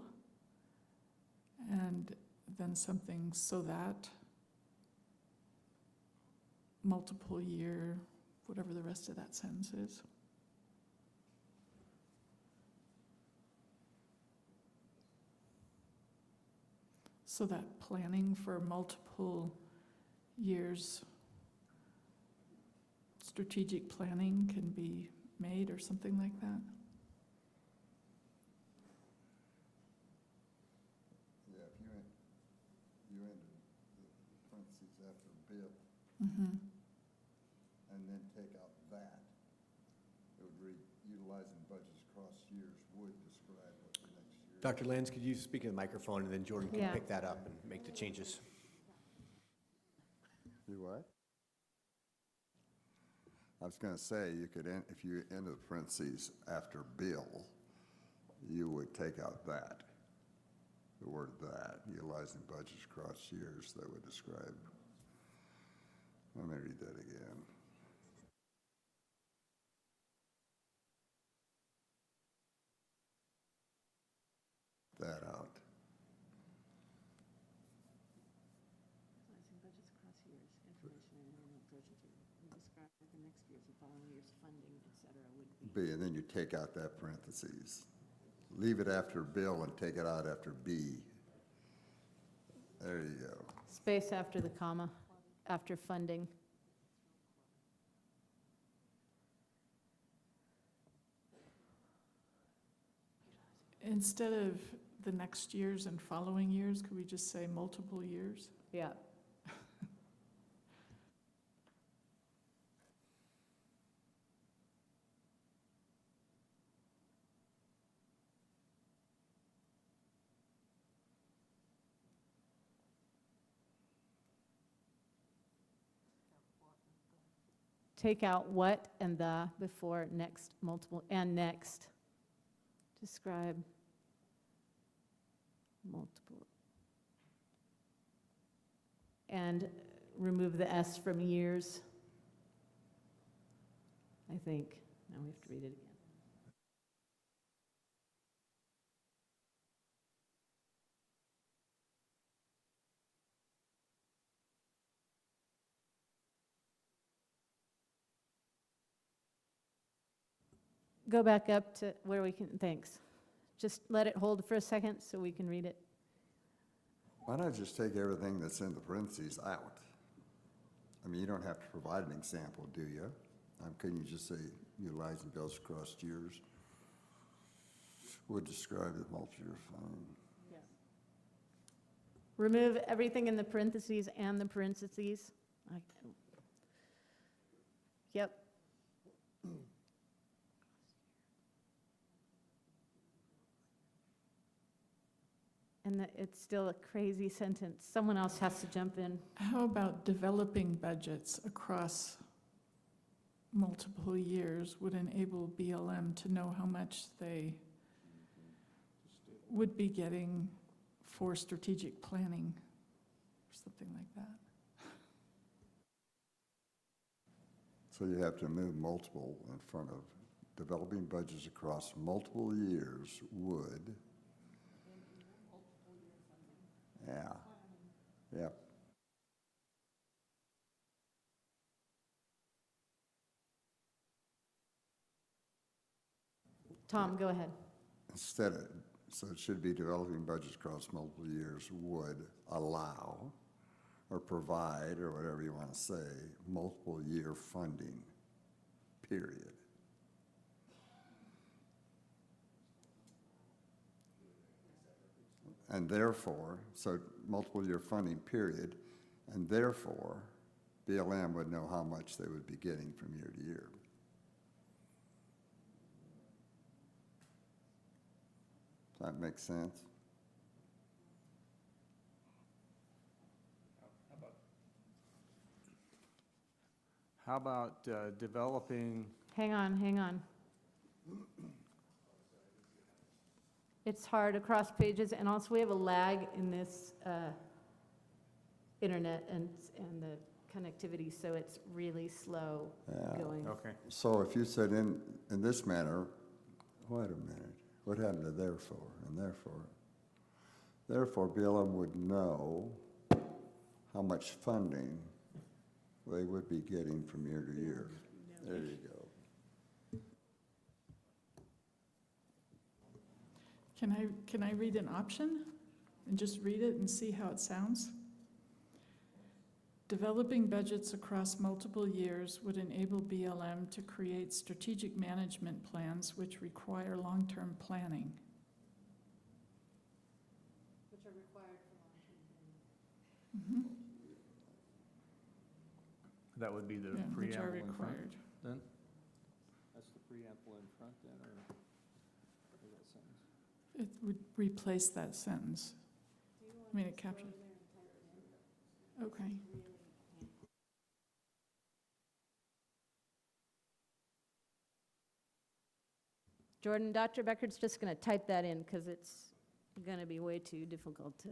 and then something so that, multiple year, whatever the rest of that sentence is. So that planning for multiple years, strategic planning can be made or something like that. Yeah, if you ended the parentheses after bill, Mm-hmm. and then take out that, it would read, utilizing budgets across years would describe what the next year. Dr. Lenz, could you speak in the microphone, and then Jordan can Yeah. pick that up and make the changes? You what? I was gonna say, you could, if you ended the parentheses after bill, you would take out that, the word that, utilizing budgets across years, that would describe. Let me read that again. That out. B, and then you take out that parentheses. Leave it after bill and take it out after B. There you go. Space after the comma, after funding. Instead of the next years and following years, could we just say multiple years? Yeah. Take out what and the before next, multiple, and next. Describe multiple. And remove the S from years. I think. Now we have to read it again. Go back up to where we can, thanks. Just let it hold for a second so we can read it. Why not just take everything that's in the parentheses out? I mean, you don't have to provide an example, do you? Couldn't you just say utilizing bills across years would describe the multi-year fund? Yeah. Remove everything in the parentheses and the parentheses. Yep. And it's still a crazy sentence. Someone else has to jump in. How about developing budgets across multiple years would enable BLM to know how much they would be getting for strategic planning, or something like that. So you have to move multiple in front of developing budgets across multiple years would. Yeah, yep. Tom, go ahead. Instead of, so it should be developing budgets across multiple years would allow or provide, or whatever you want to say, multiple year funding, period. And therefore, so multiple year funding, period, And therefore, BLM would know how much they would be getting from year to year. Does that make sense? How about developing, Hang on. It's hard across pages, and also we have a lag in this internet and the connectivity, so it's really slow going. okay. So if you said in this manner, wait a minute, what happened to therefore and therefore? Therefore, BLM would know how much funding they would be getting from year to year. There you go. Can I read an option and just read it and see how it sounds? Developing budgets across multiple years would enable BLM to create strategic management plans which require long-term planning. Which are required for long-term planning. That would be the Yeah, which are preamble in front, required. then? That's the preamble in front then, or that sentence? It would replace that sentence. I mean, it captures. Okay. Jordan, Dr. Becker's just going to type that in because it's going to be way too difficult to.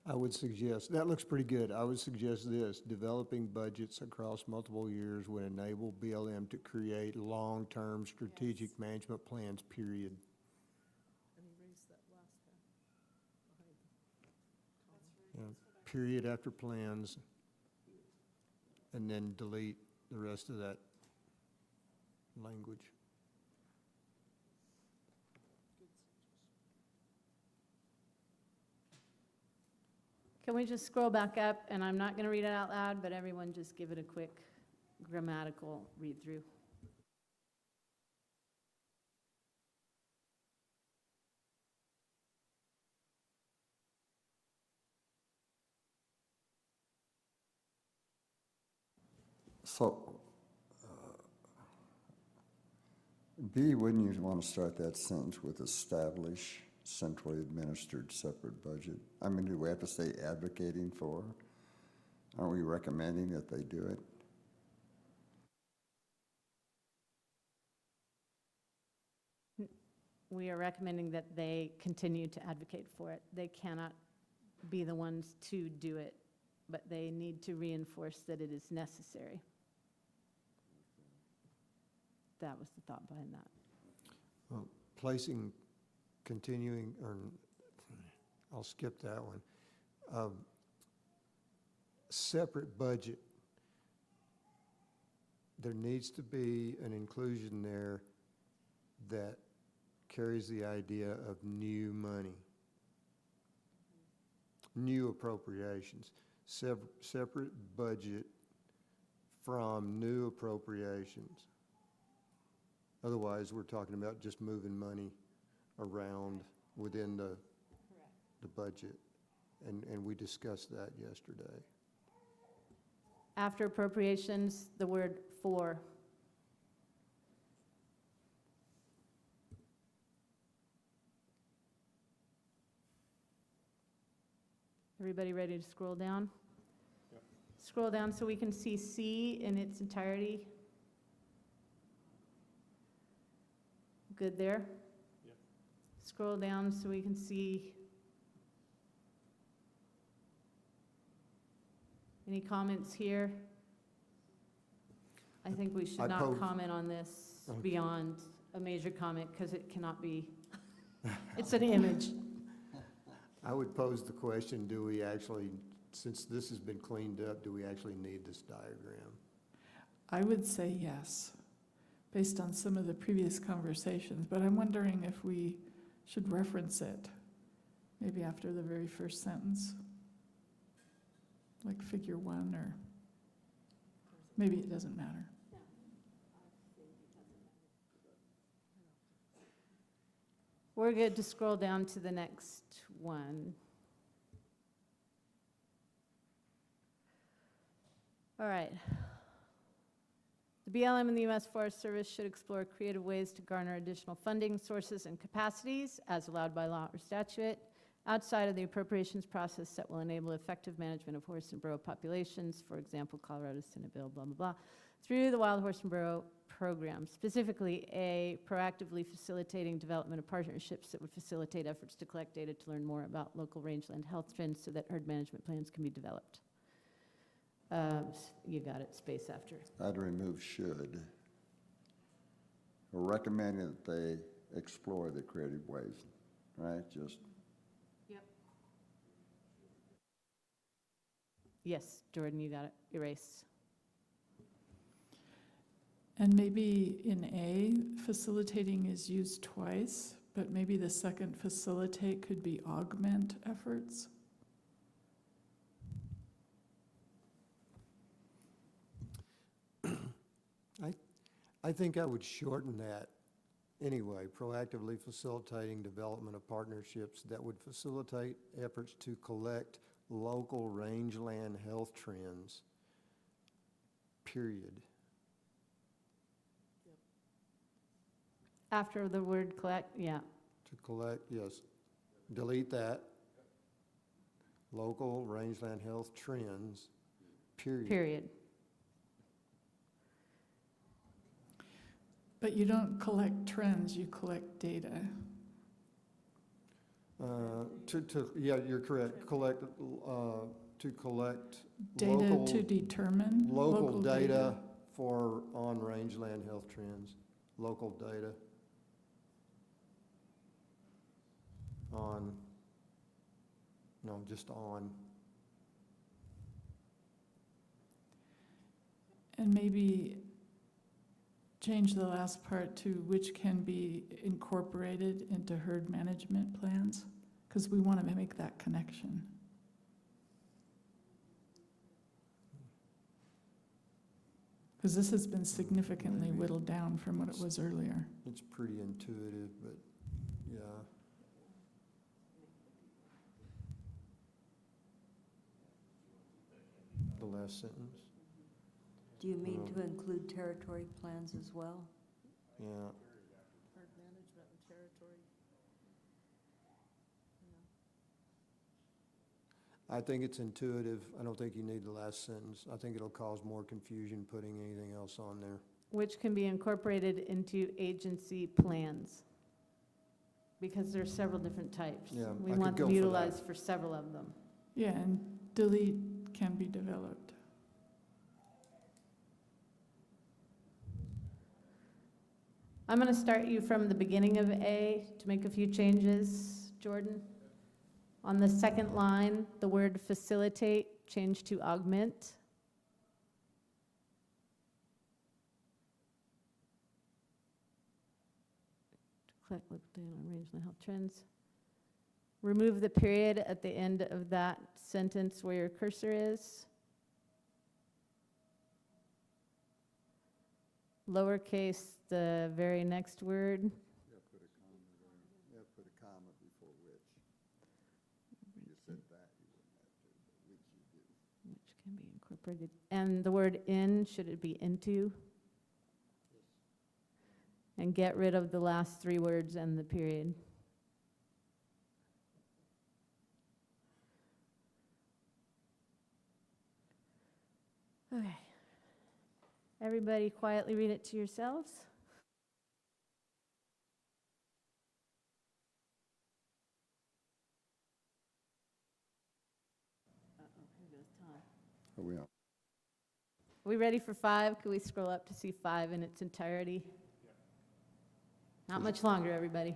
I would suggest, that looks pretty good. I would suggest this: developing budgets across multiple years would enable BLM to create long-term strategic management plans, period. Yeah, period after plans, and then delete the rest of that language. Can we just scroll back up, and I'm not going to read it out loud, but everyone just give it a quick grammatical read-through. So, B, wouldn't you want to start that sentence with establish centrally administered separate budget? I mean, do we have to say advocating for? Aren't we recommending that they do it? We are recommending that they continue to advocate for it. They cannot be the ones to do it, but they need to reinforce that it is necessary. That was the thought behind that. Well, placing, continuing, or I'll skip that one. Separate budget. There needs to be an inclusion there that carries the idea of new money, new appropriations, separate budget from new appropriations. Otherwise, we're talking about just moving money around within the budget. and we discussed that yesterday. After appropriations, the word for. Everybody ready to scroll down? Yep. Scroll down so we can see C in its entirety. Good there? Yep. Scroll down so we can see. Any comments here? I think we should not comment on this beyond a major comment because it cannot be, it's an image. I would pose the question, do we actually, since this has been cleaned up, do we actually need this diagram? I would say yes, based on some of the previous conversations, but I'm wondering if we should reference it, maybe after the very first sentence, like figure 1, or maybe it doesn't matter. We're good to scroll down to the next one. All right. The BLM and the U.S. Forest Service should explore creative ways to garner additional funding sources and capacities, as allowed by law or statute, outside of the appropriations process that will enable effective management of horse and burro populations, for example, Colorado Senate Bill, blah, blah, blah, through the Wild Horse and Burro program, specifically A, proactively facilitating development of partnerships that would facilitate efforts to collect data to learn more about local rangeland health trends so that herd management plans can be developed. You got it, space after. I'd remove should. Or recommending that they explore the creative ways, right? Just. Yep. Yes, Jordan, you got it. Erase. And maybe in A, facilitating is used twice, but maybe the second facilitate could be augment efforts. I think I would shorten that anyway, proactively facilitating development of partnerships that would facilitate efforts to collect local rangeland health trends, period. After the word collect, yeah. To collect, yes. Delete that. Local rangeland health trends, period. Period. But you don't collect trends, you collect data. Yeah, you're correct. Collect, to collect Data local, to determine? local data for on rangeland health trends. Local data on, no, just on. And maybe change the last part to which can be incorporated into herd management plans, because we want to make that connection. Because this has been significantly whittled down from what it was earlier. It's pretty intuitive, but yeah. The last sentence. Do you mean to include territory plans as well? Yeah. Herd management and territory. I think it's intuitive. I don't think you need the last sentence. I think it'll cause more confusion putting anything else on there. Which can be incorporated into agency plans. Because there's several different types. Yeah, We I could want go them for utilized that. for several of them. Yeah, and delete can be developed. I'm going to start you from the beginning of A to make a few changes, Jordan. On the second line, the word facilitate, change to augment. Collect local data on rangeland health trends. Remove the period at the end of that sentence where your cursor is. Lowercase the very next word. Yeah, put a comma there. Yeah, put a comma before which. You said that. And the word in, should it be into? And get rid of the last 3 words and the period. Okay. Everybody quietly read it to yourselves. Are we on? Are we ready for 5? Can we scroll up to see 5 in its entirety? Not much longer, everybody.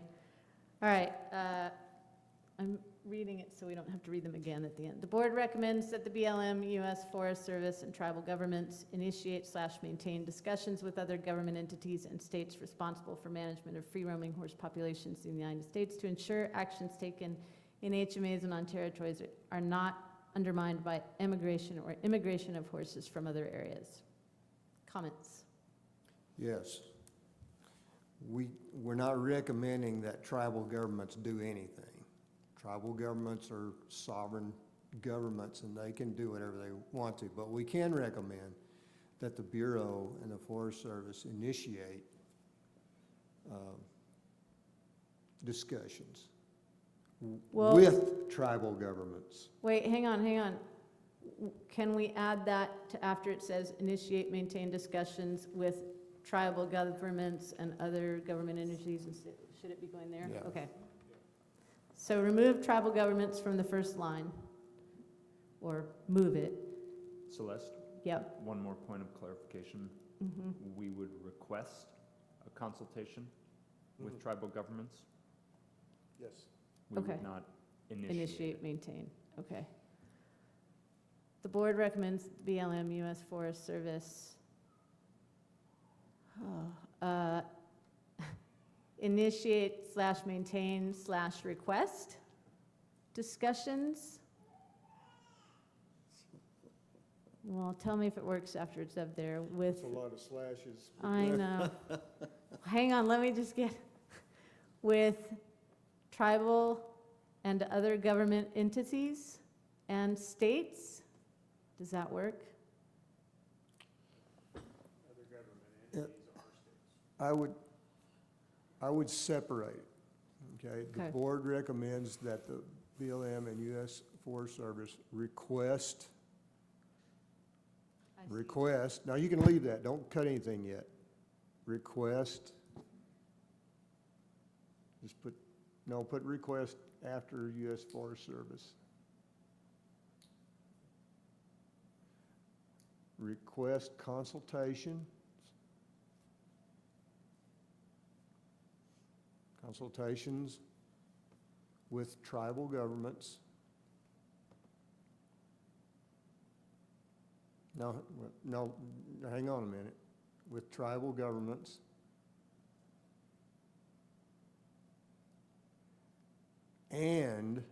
All right, I'm reading it so we don't have to read them again at the end. The board recommends that the BLM, U.S. Forest Service, and tribal governments initiate/maintain discussions with other government entities and states responsible for management of free-roaming horse populations in the United States to ensure actions taken in HMAs and on territories are not undermined by emigration or immigration of horses from other areas. Comments? Yes. We're not recommending that tribal governments do anything. Tribal governments are sovereign governments and they can do whatever they want to, but we can recommend that the Bureau and the Forest Service initiate discussions with tribal governments. Wait, hang on. Can we add that to after it says initiate, maintain discussions with tribal governments and other government entities? Should it be going there? Yeah. Okay. So remove tribal governments from the first line, or move it. Celeste? Yep. One more point of clarification. Mhm. We would request a consultation with tribal governments. Yes. We Okay. would not initiate. it. Maintain, okay. The board recommends BLM, U.S. Forest Service, initiate/maintain/request discussions. Well, tell me if it works after it's up there with. That's a lot of slashes. I know. Hang on, let me just get, with tribal and other government entities and states. Does that work? I would separate it, okay? The Okay. board recommends that the BLM and U.S. Forest Service request, now you can leave that, don't cut anything yet. Request, just put request after U.S. Forest Service. Request consultations with tribal governments. No, hang on a minute. With tribal governments. And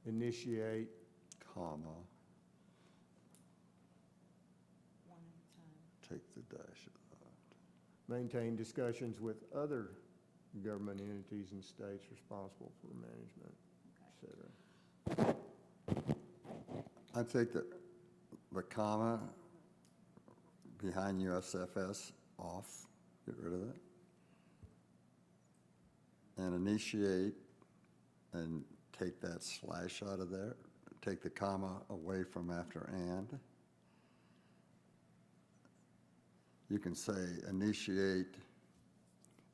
initiate, Comma. Take the dash out. maintain discussions with other government entities and states responsible for management, et cetera. I take the comma behind USFS off, get rid of it. And initiate, and take that slash out of there. Take the comma away from after and. You can say initiate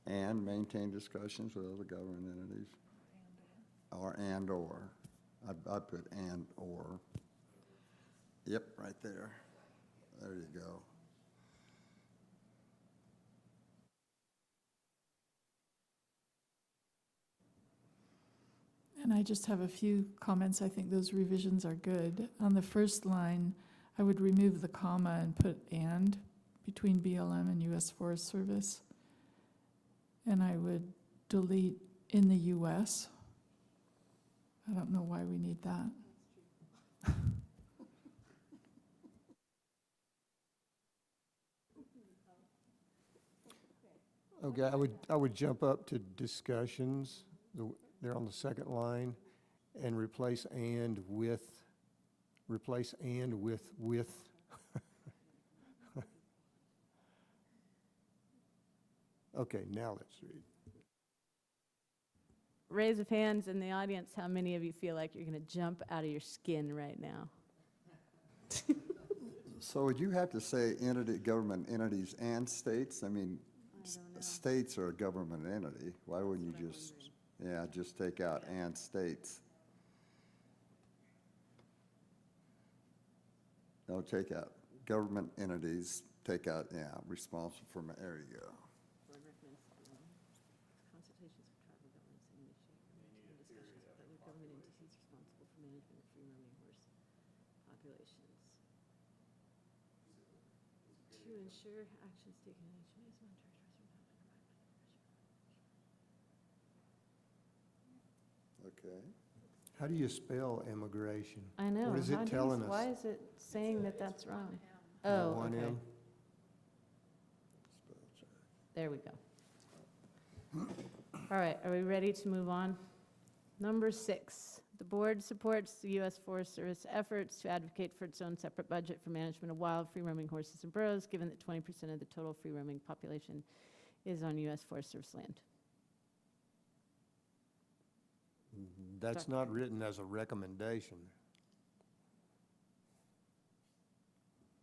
and maintain discussions with other government entities. Or and/or. I'd put and/or. Yep, right there. There you go. And I just have a few comments. I think those revisions are good. On the first line, I would remove the comma and put and between BLM and U.S. Forest Service. And I would delete in the U.S. I don't know why we need that. Okay, I would jump up to discussions, they're on the second line, and replace and with Replace and with. Okay, now let's read. Raise of hands in the audience, how many of you feel like you're going to jump out of your skin right now? So would you have to say government entities and states? I mean, states are a government entity. Why wouldn't you just take out and states? No, take out government entities, take out, responsible for, there you go. To ensure actions taken in each Okay. How do you spell immigration? I know. What is it telling us? Why is it saying that that's wrong? Oh, Oh, one okay. M? There we go. All right, are we ready to move on? Number 6, the board supports the U.S. Forest Service efforts to advocate for its own separate budget for management of wild free-roaming horses and burros, given that 20% of the total free-roaming population is on U.S. Forest Service land. That's not written as a recommendation.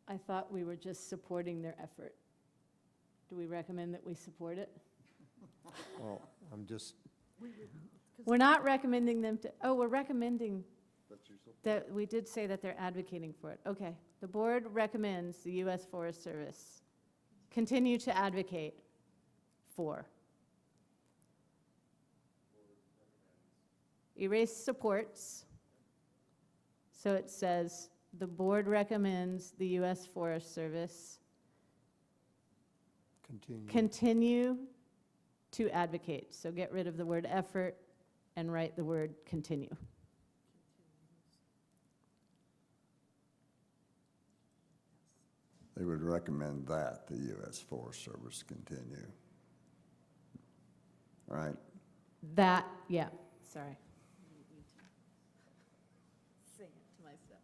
I thought we were just supporting their effort. Do we recommend that we support it? Well, I'm just, We're not recommending them to, we're recommending that, we did say that they're advocating for it. Okay. The board recommends the U.S. Forest Service continue to advocate for. Erase supports. So it says, the board recommends the U.S. Forest Service continue to advocate. So get rid of the word effort and write the word continue. They would recommend that the U.S. Forest Service continue. All right? That, yeah, sorry. Sing it to myself.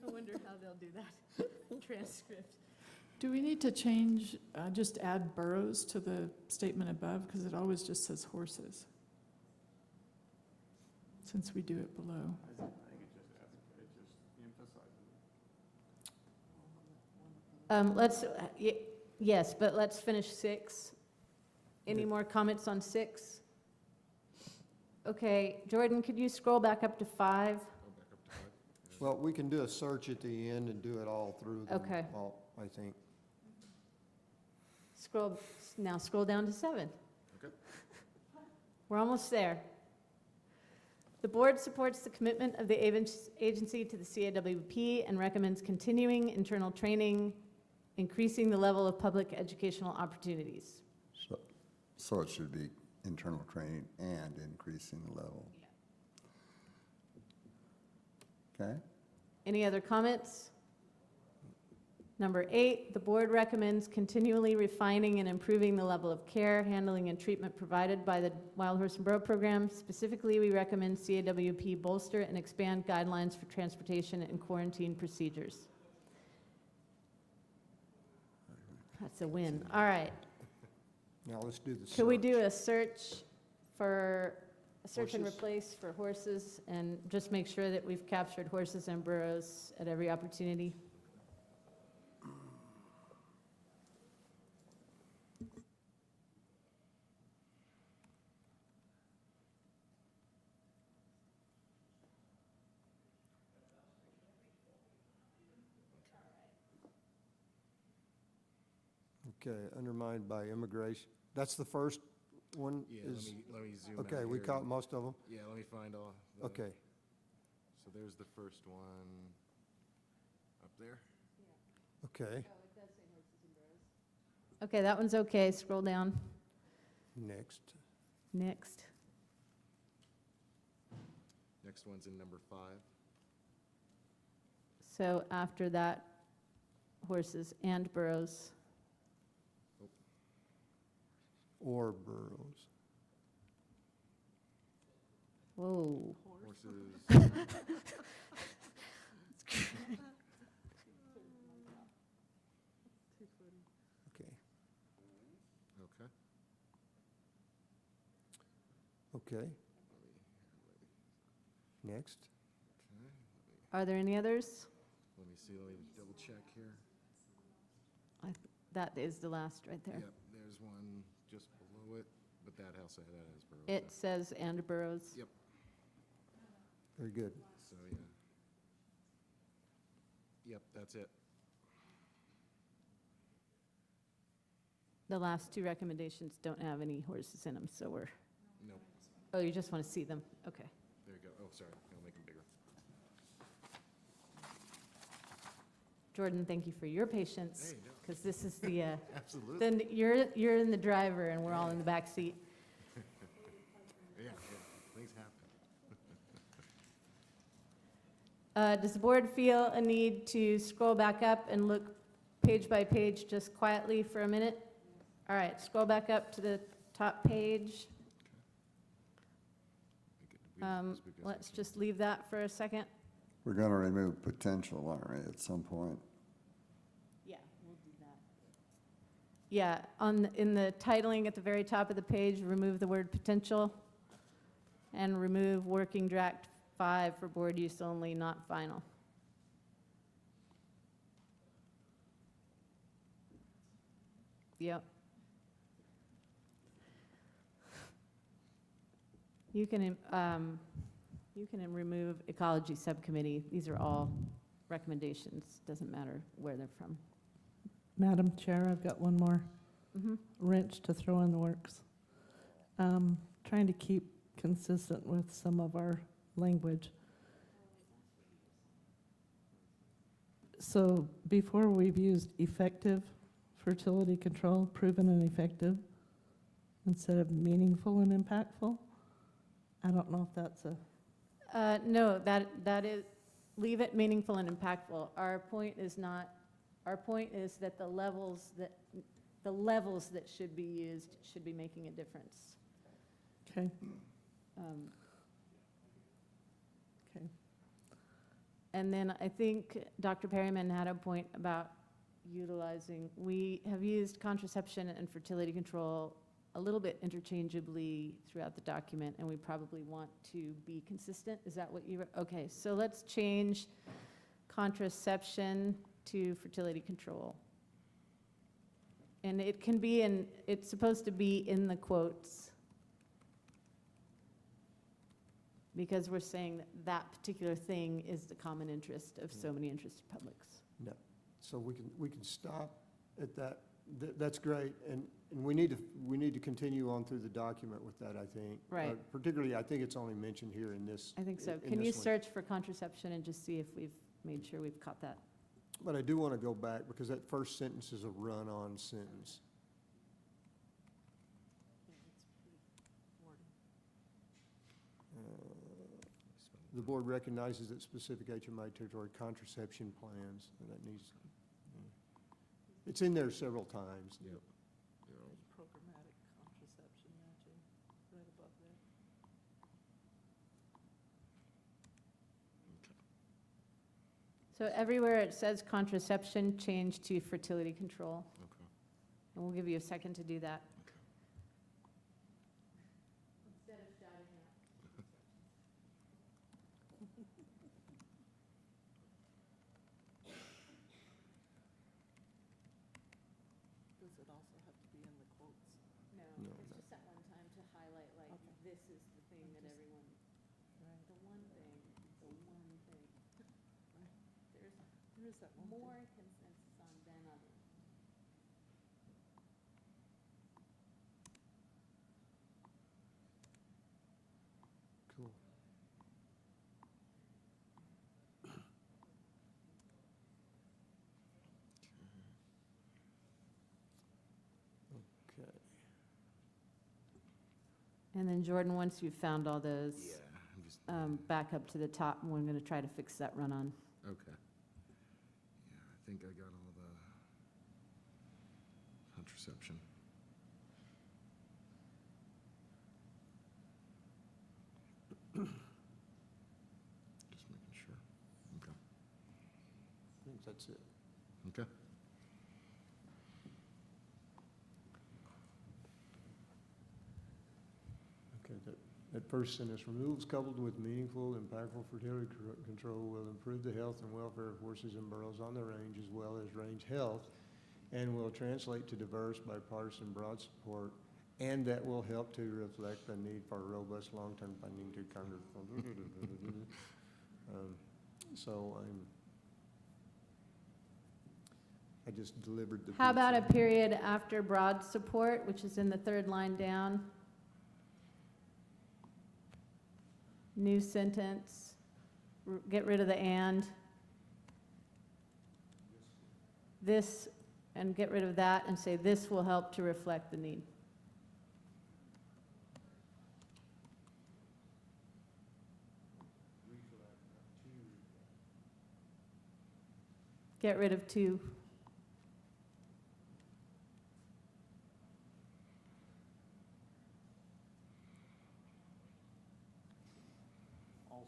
I wonder how they'll do that. Transcript. Do we need to change, just add burros to the statement above? Because it always just says horses. Since we do it below. I think it just emphasizes. Yes, but let's finish 6. Any more comments on 6? Okay, Jordan, could you scroll back up to 5? well, we can do a search at the end and do it all through them. Okay. All, I think. Now scroll down to 7. Okay. We're almost there. The board supports the commitment of the agency to the CAWP and recommends continuing internal training, increasing the level of public educational opportunities. So it should be internal training and increasing the level. Okay? Any other comments? Number 8, the board recommends continually refining and improving the level of care, handling, and treatment provided by the Wild Horse and Burro program. Specifically, we recommend CAWP bolster and expand guidelines for transportation and quarantine procedures. That's a win. All right. Now let's do the search. Could we do a search and Horses? replace for horses and just make sure that we've captured horses and burros at every opportunity? Okay, undermined by immigration. That's the first one? Yeah, is- let me zoom out Okay, we here. caught most of them? Yeah, let me find all. Okay. So there's the first one up there. Okay, Okay, that one's okay. Scroll down. next. Next. Next one's in number 5. So after that, horses and burros. Or burros. Whoa. horses. Okay. Okay. Okay. Next. Okay. Are there any others? Let me see, let me double check here. That is the last right there. Yep, there's one just below it, but that house I had as Borough. It says and Burrows. Yep, Very good. so, yeah. Yep, that's it. The last two recommendations don't have any horses in them, so we're, Nope, oh, you just want to see them? Okay. there you go. Oh, sorry, I'll make them bigger. Jordan, thank you for your patience, Hey, no. because this is the, Absolutely. then you're in the driver and we're all in the back seat. Yeah, things happen. Does the board feel a need to scroll back up and look page by page just quietly for a minute? All right, scroll back up to the top page. Let's just leave that for a second. We're going to remove potential, aren't we, at some point? Yeah, we'll do that. Yeah, in the titling at the very top of the page, remove the word potential and remove working draft 5 for board use only, not final. Yep. You can remove ecology subcommittee. These are all recommendations. Doesn't matter where they're from. Madam Chair, I've got one more Mhm. wrench to throw in the works. Trying to keep consistent with some of our language. So before we've used effective fertility control, proven and effective, instead of meaningful and impactful. I don't know if that's a, No, that is, leave it meaningful and impactful. Our point is that the levels that should be used should be making a difference. okay, Um, okay. And then I think Dr. Perryman had a point about utilizing, we have used contraception and fertility control a little bit interchangeably throughout the document, and we probably want to be consistent. Is that what you were, okay, so let's change contraception to fertility control. And it can be it's supposed to be in the quotes, because we're saying that particular thing is the common interest of so many interested publics. No. So we can stop at that. That's great, and we need to continue on through the document with that, I think. Right. Particularly, I think it's only mentioned here in this. I think so. in Can you this one. search for contraception and just see if we've made sure we've caught that? But I do want to go back, because that first sentence is a run-on sentence. The board recognizes that specific HMI territory contraception plans, and that needs, it's in there several times. Yep. Programmatic contraception matching, right above there. So everywhere it says contraception, change to fertility control. Okay. And we'll give you a second to do that. Instead of shouting out. Does it also have to be in the quotes? No, No, it's no. just that one time to highlight, like, this is the thing that everyone, the one thing, the one thing. There is that one thing. More consensus on than others. Cool. Okay. And then Jordan, once you've found all those, Yeah, I'm just, back up to the top, and we're going to try to fix that run-on. okay. Yeah, I think I got all the contraception. That's it. Okay. Okay, that first sentence, removals coupled with meaningful, impactful fertility control will improve the health and welfare of horses and burros on the range as well as range health, and will translate to diverse, bipartisan, broad support, and that will help to reflect the need for robust long-term funding to Congress. So I just delivered the. How about a pizza. period after broad support, which is in the third line down? New sentence, get rid of the and. This, and get rid of that and say this will help to reflect the need. Get rid of to.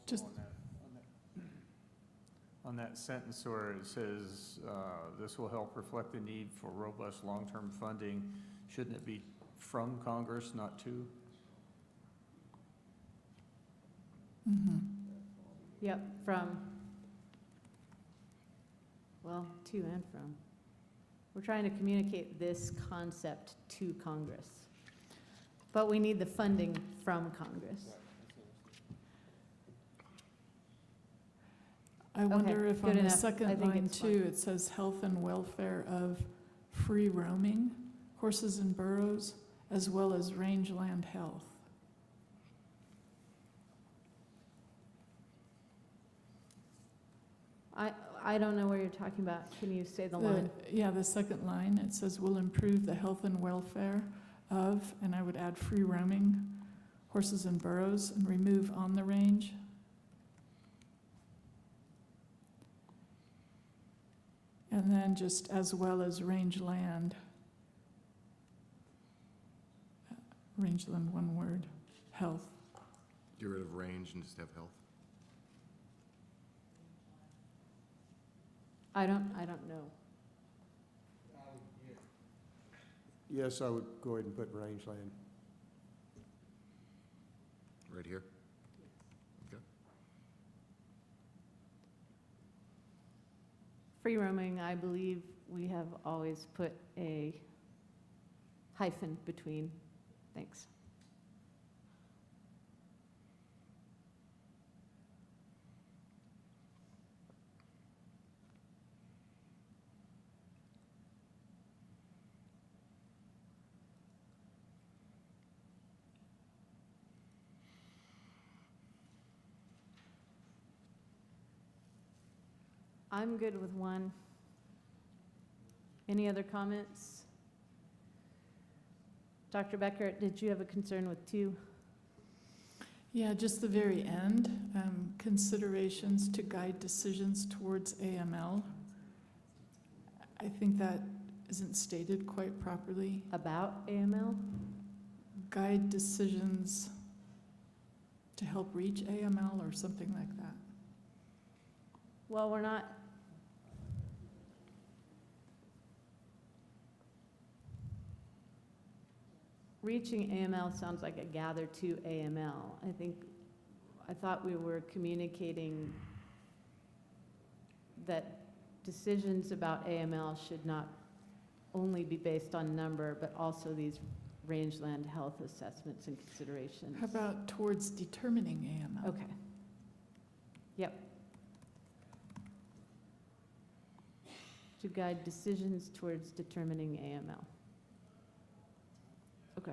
Just on that sentence where it says, this will help reflect the need for robust long-term funding, shouldn't it be from Congress, not to? Yep, from. Well, to and from. We're trying to communicate this concept to Congress. But we need the funding from Congress. I wonder if on good the enough. I second think line it's too, fine. it says health and welfare of free roaming horses and burros, as well as rangeland health. I don't know where you're talking about. Can you say the line? Yeah, the second line, it says will improve the health and welfare of, and I would add free roaming horses and burros and remove on the range. And then just as well as rangeland. Rangeland, one word, health. Get rid of range and just have health. I don't know. Yes, I would go ahead and put rangeland. Right here? Okay. Free roaming, I believe we have always put a hyphen between. Thanks. I'm good with one. Any other comments? Dr. Becker, did you have a concern with two? Yeah, just the very end, considerations to guide decisions towards AML. I think that isn't stated quite properly. About AML? Guide decisions to help reach AML or something like that. Well, we're not. Reaching AML sounds like a gather to AML. I thought we were communicating that decisions about AML should not only be based on number, but also these rangeland health assessments and considerations. How about towards determining AML? Okay. Yep. To guide decisions towards determining AML. Okay.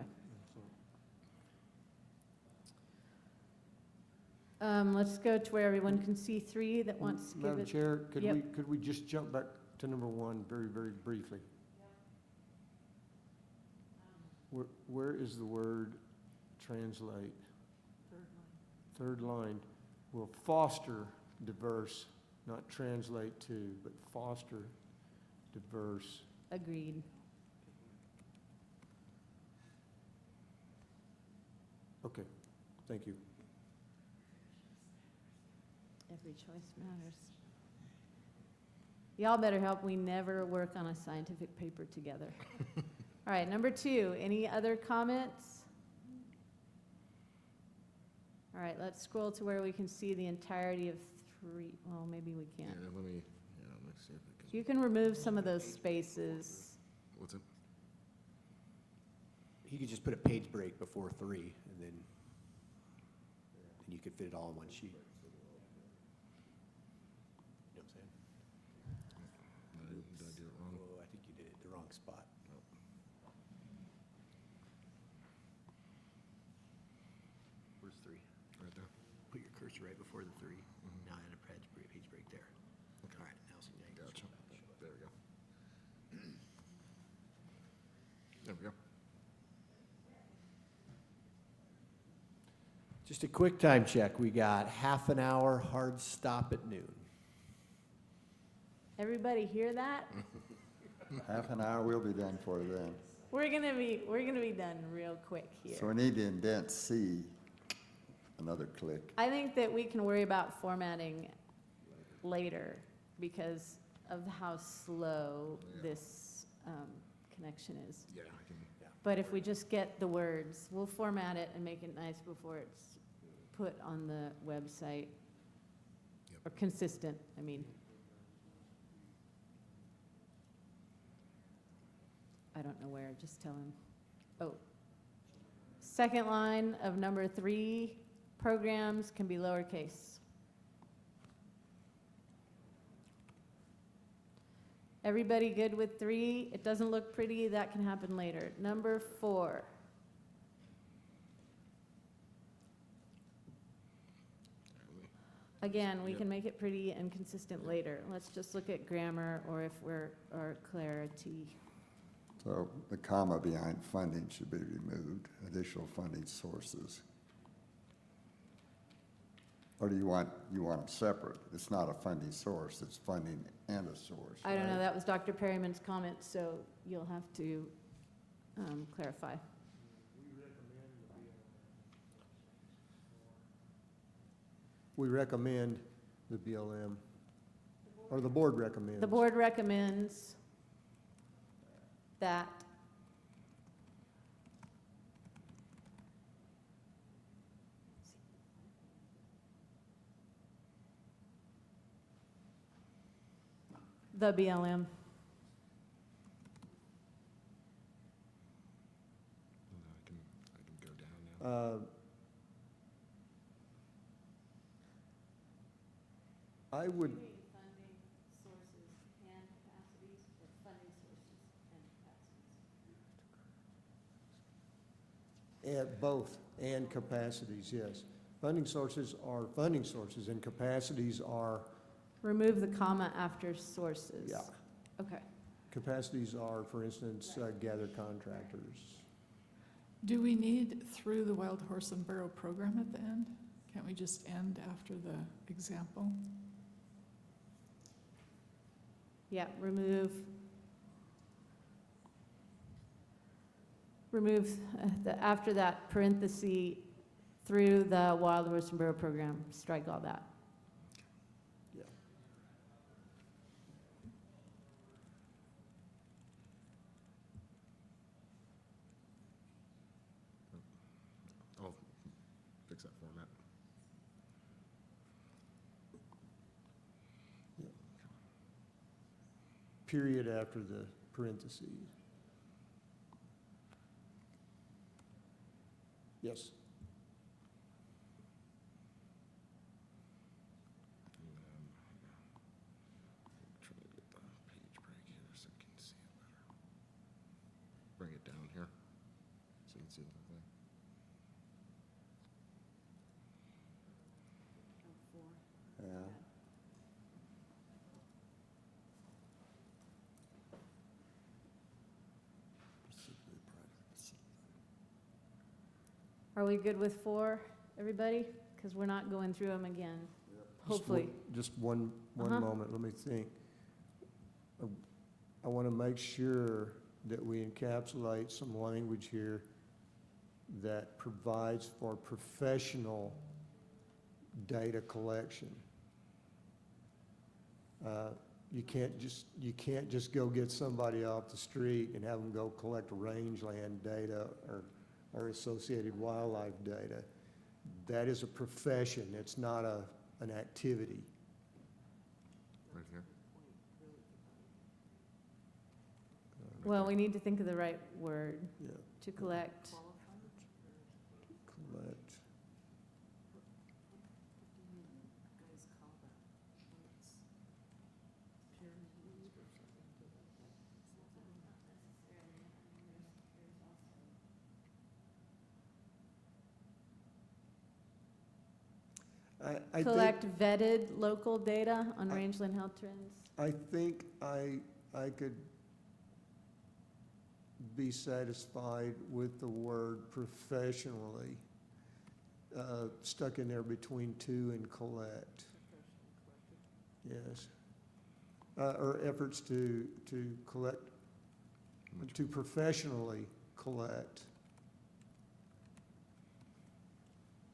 Let's go to where everyone can see three that wants to give Madam it. Chair, Yep. could we just jump back to number one very, very briefly? Where is the word translate? Third line. Will foster diverse, not translate to, but foster diverse. Agreed. Okay, thank you. Every choice matters. Y'all better help we never work on a scientific paper together. All right, number 2, any other comments? All right, let's scroll to where we can see the entirety of 3. Well, maybe we Yeah, can't. let me see if I can. You can remove some of those spaces. What's it? You could just put a page break before 3, and then you could fit it all in one sheet. You know what I'm saying? Did I do it wrong? Oh, I think you did it the wrong spot. Where's 3? Right there. Put your cursor right before the 3. Now add a page break there. Okay. All right, now so now you can Gotcha. scroll back. There we go. There we go. Just a quick time check. We got half an hour hard stop at noon. Everybody hear that? Half an hour, we'll be done for then. We're gonna be done real quick here. So we need to indent C, another click. I think that we can worry about formatting later because of how slow this connection is. Yeah, I can. But if we just get the words, we'll format it and make it nice before it's put on the website. Or consistent, I mean. I don't know where, just tell him. Oh. Second line of number 3, programs can be lowercase. Everybody good with 3? It doesn't look pretty, that can happen later. Number 4. Again, we can make it pretty and consistent later. Let's just look at grammar or clarity. So the comma behind funding should be removed, additional funding sources. Or do you want them separate? It's not a funding source, it's funding and a source. I don't know, right? that was Dr. Perryman's comment, so you'll have to clarify. We recommend the BLM, or the board recommends. The board recommends that the BLM. I can go down now. I would, Funding sources and capacities, or funding sources and capacities? add both, and capacities, yes. Funding sources are funding sources, and capacities are, Remove the comma after sources. yeah. Okay. Capacities are, for instance, gather contractors. Do we need through the Wild Horse and Burro program at the end? Can't we just end after the example? Yeah, remove after that parenthesis, through the Wild Horse and Burro program, strike all that. Yeah. I'll fix that format. Period after the parentheses. Yes. Try to get the page break here so I can see it better. Bring it down here so you can see the thing. Yeah. Are we good with 4, everybody? Because we're not going through them again, hopefully. Just one Uh-huh. moment, let me think. I want to make sure that we encapsulate some language here that provides for professional data collection. You can't just go get somebody off the street and have them go collect rangeland data or associated wildlife data. That is a profession. It's not an activity. Right here. Well, we need to think of the right word Yeah. to collect. Collect. I think- Collect vetted local data on rangeland health trends. I think I could be satisfied with the word professionally, stuck in there between to and collect. Yes. Or efforts to collect, to professionally collect.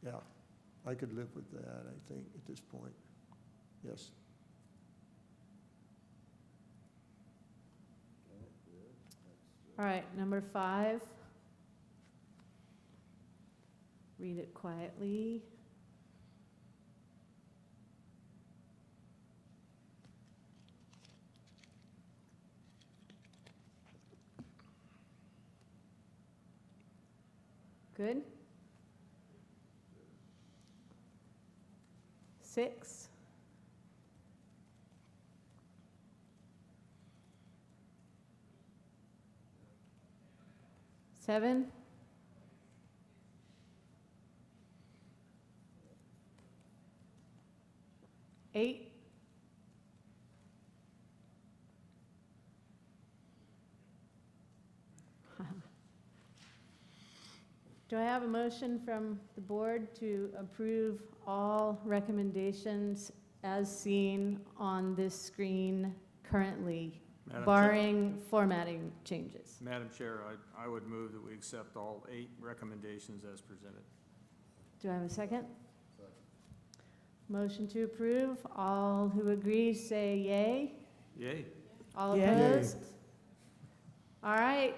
Yeah, I could live with that, I think, at this point. Yes. All right, number 5. Read it quietly. Good. 6. Seven. 8. Do I have a motion from the board to approve all recommendations as seen on this screen currently, Madam Chair. barring formatting changes? Madam Chair, I would move that we accept all 8 recommendations as presented. Do I have a second? Motion to approve. All who agree say yay. Yay. All Yay. opposed? All right.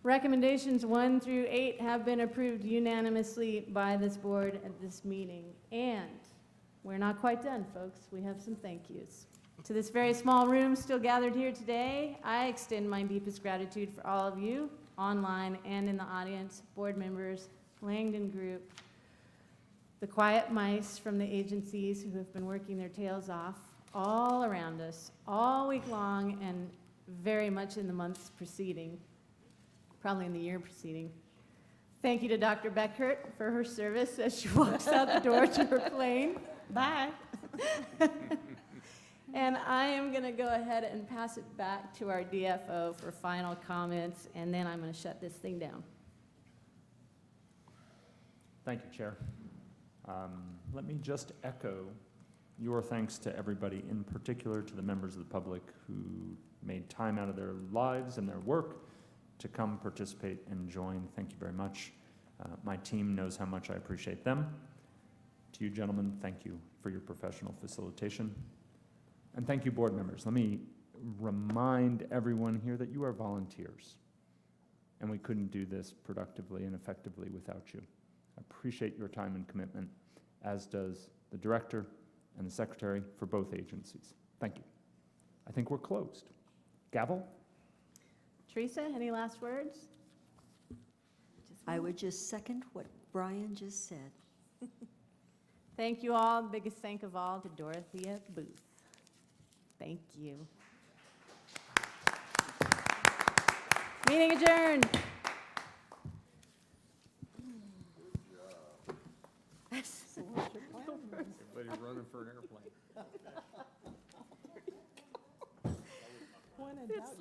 Recommendations 1 through 8 have been approved unanimously by this board at this meeting. And we're not quite done, folks. We have some thank yous. To this very small room still gathered here today, I extend my deepest gratitude for all of you, online and in the audience, board members, Langdon Group, the quiet mice from the agencies who have been working their tails off all around us, all week long and very much in the months preceding, probably in the year preceding. Thank you to Dr. Beckert for her service as she walks out the door to her plane. Bye. And I am going to go ahead and pass it back to our DFO for final comments, and then I'm going to shut this thing down. Thank you, Chair. Let me just echo your thanks to everybody, in particular to the members of the public who made time out of their lives and their work to come participate and join. Thank you very much. My team knows how much I appreciate them. To you, gentlemen, thank you for your professional facilitation. And thank you, board members. Let me remind everyone here that you are volunteers, and we couldn't do this productively and effectively without you. I appreciate your time and commitment, as does the director and the secretary for both agencies. Thank you. I think we're closed. Gavel? Teresa, any last words? I would just second what Brian just said. Thank you all. Biggest thank of all to Dorothea Booth. Thank you. Meeting adjourned. Everybody's running for an airplane. When in doubt,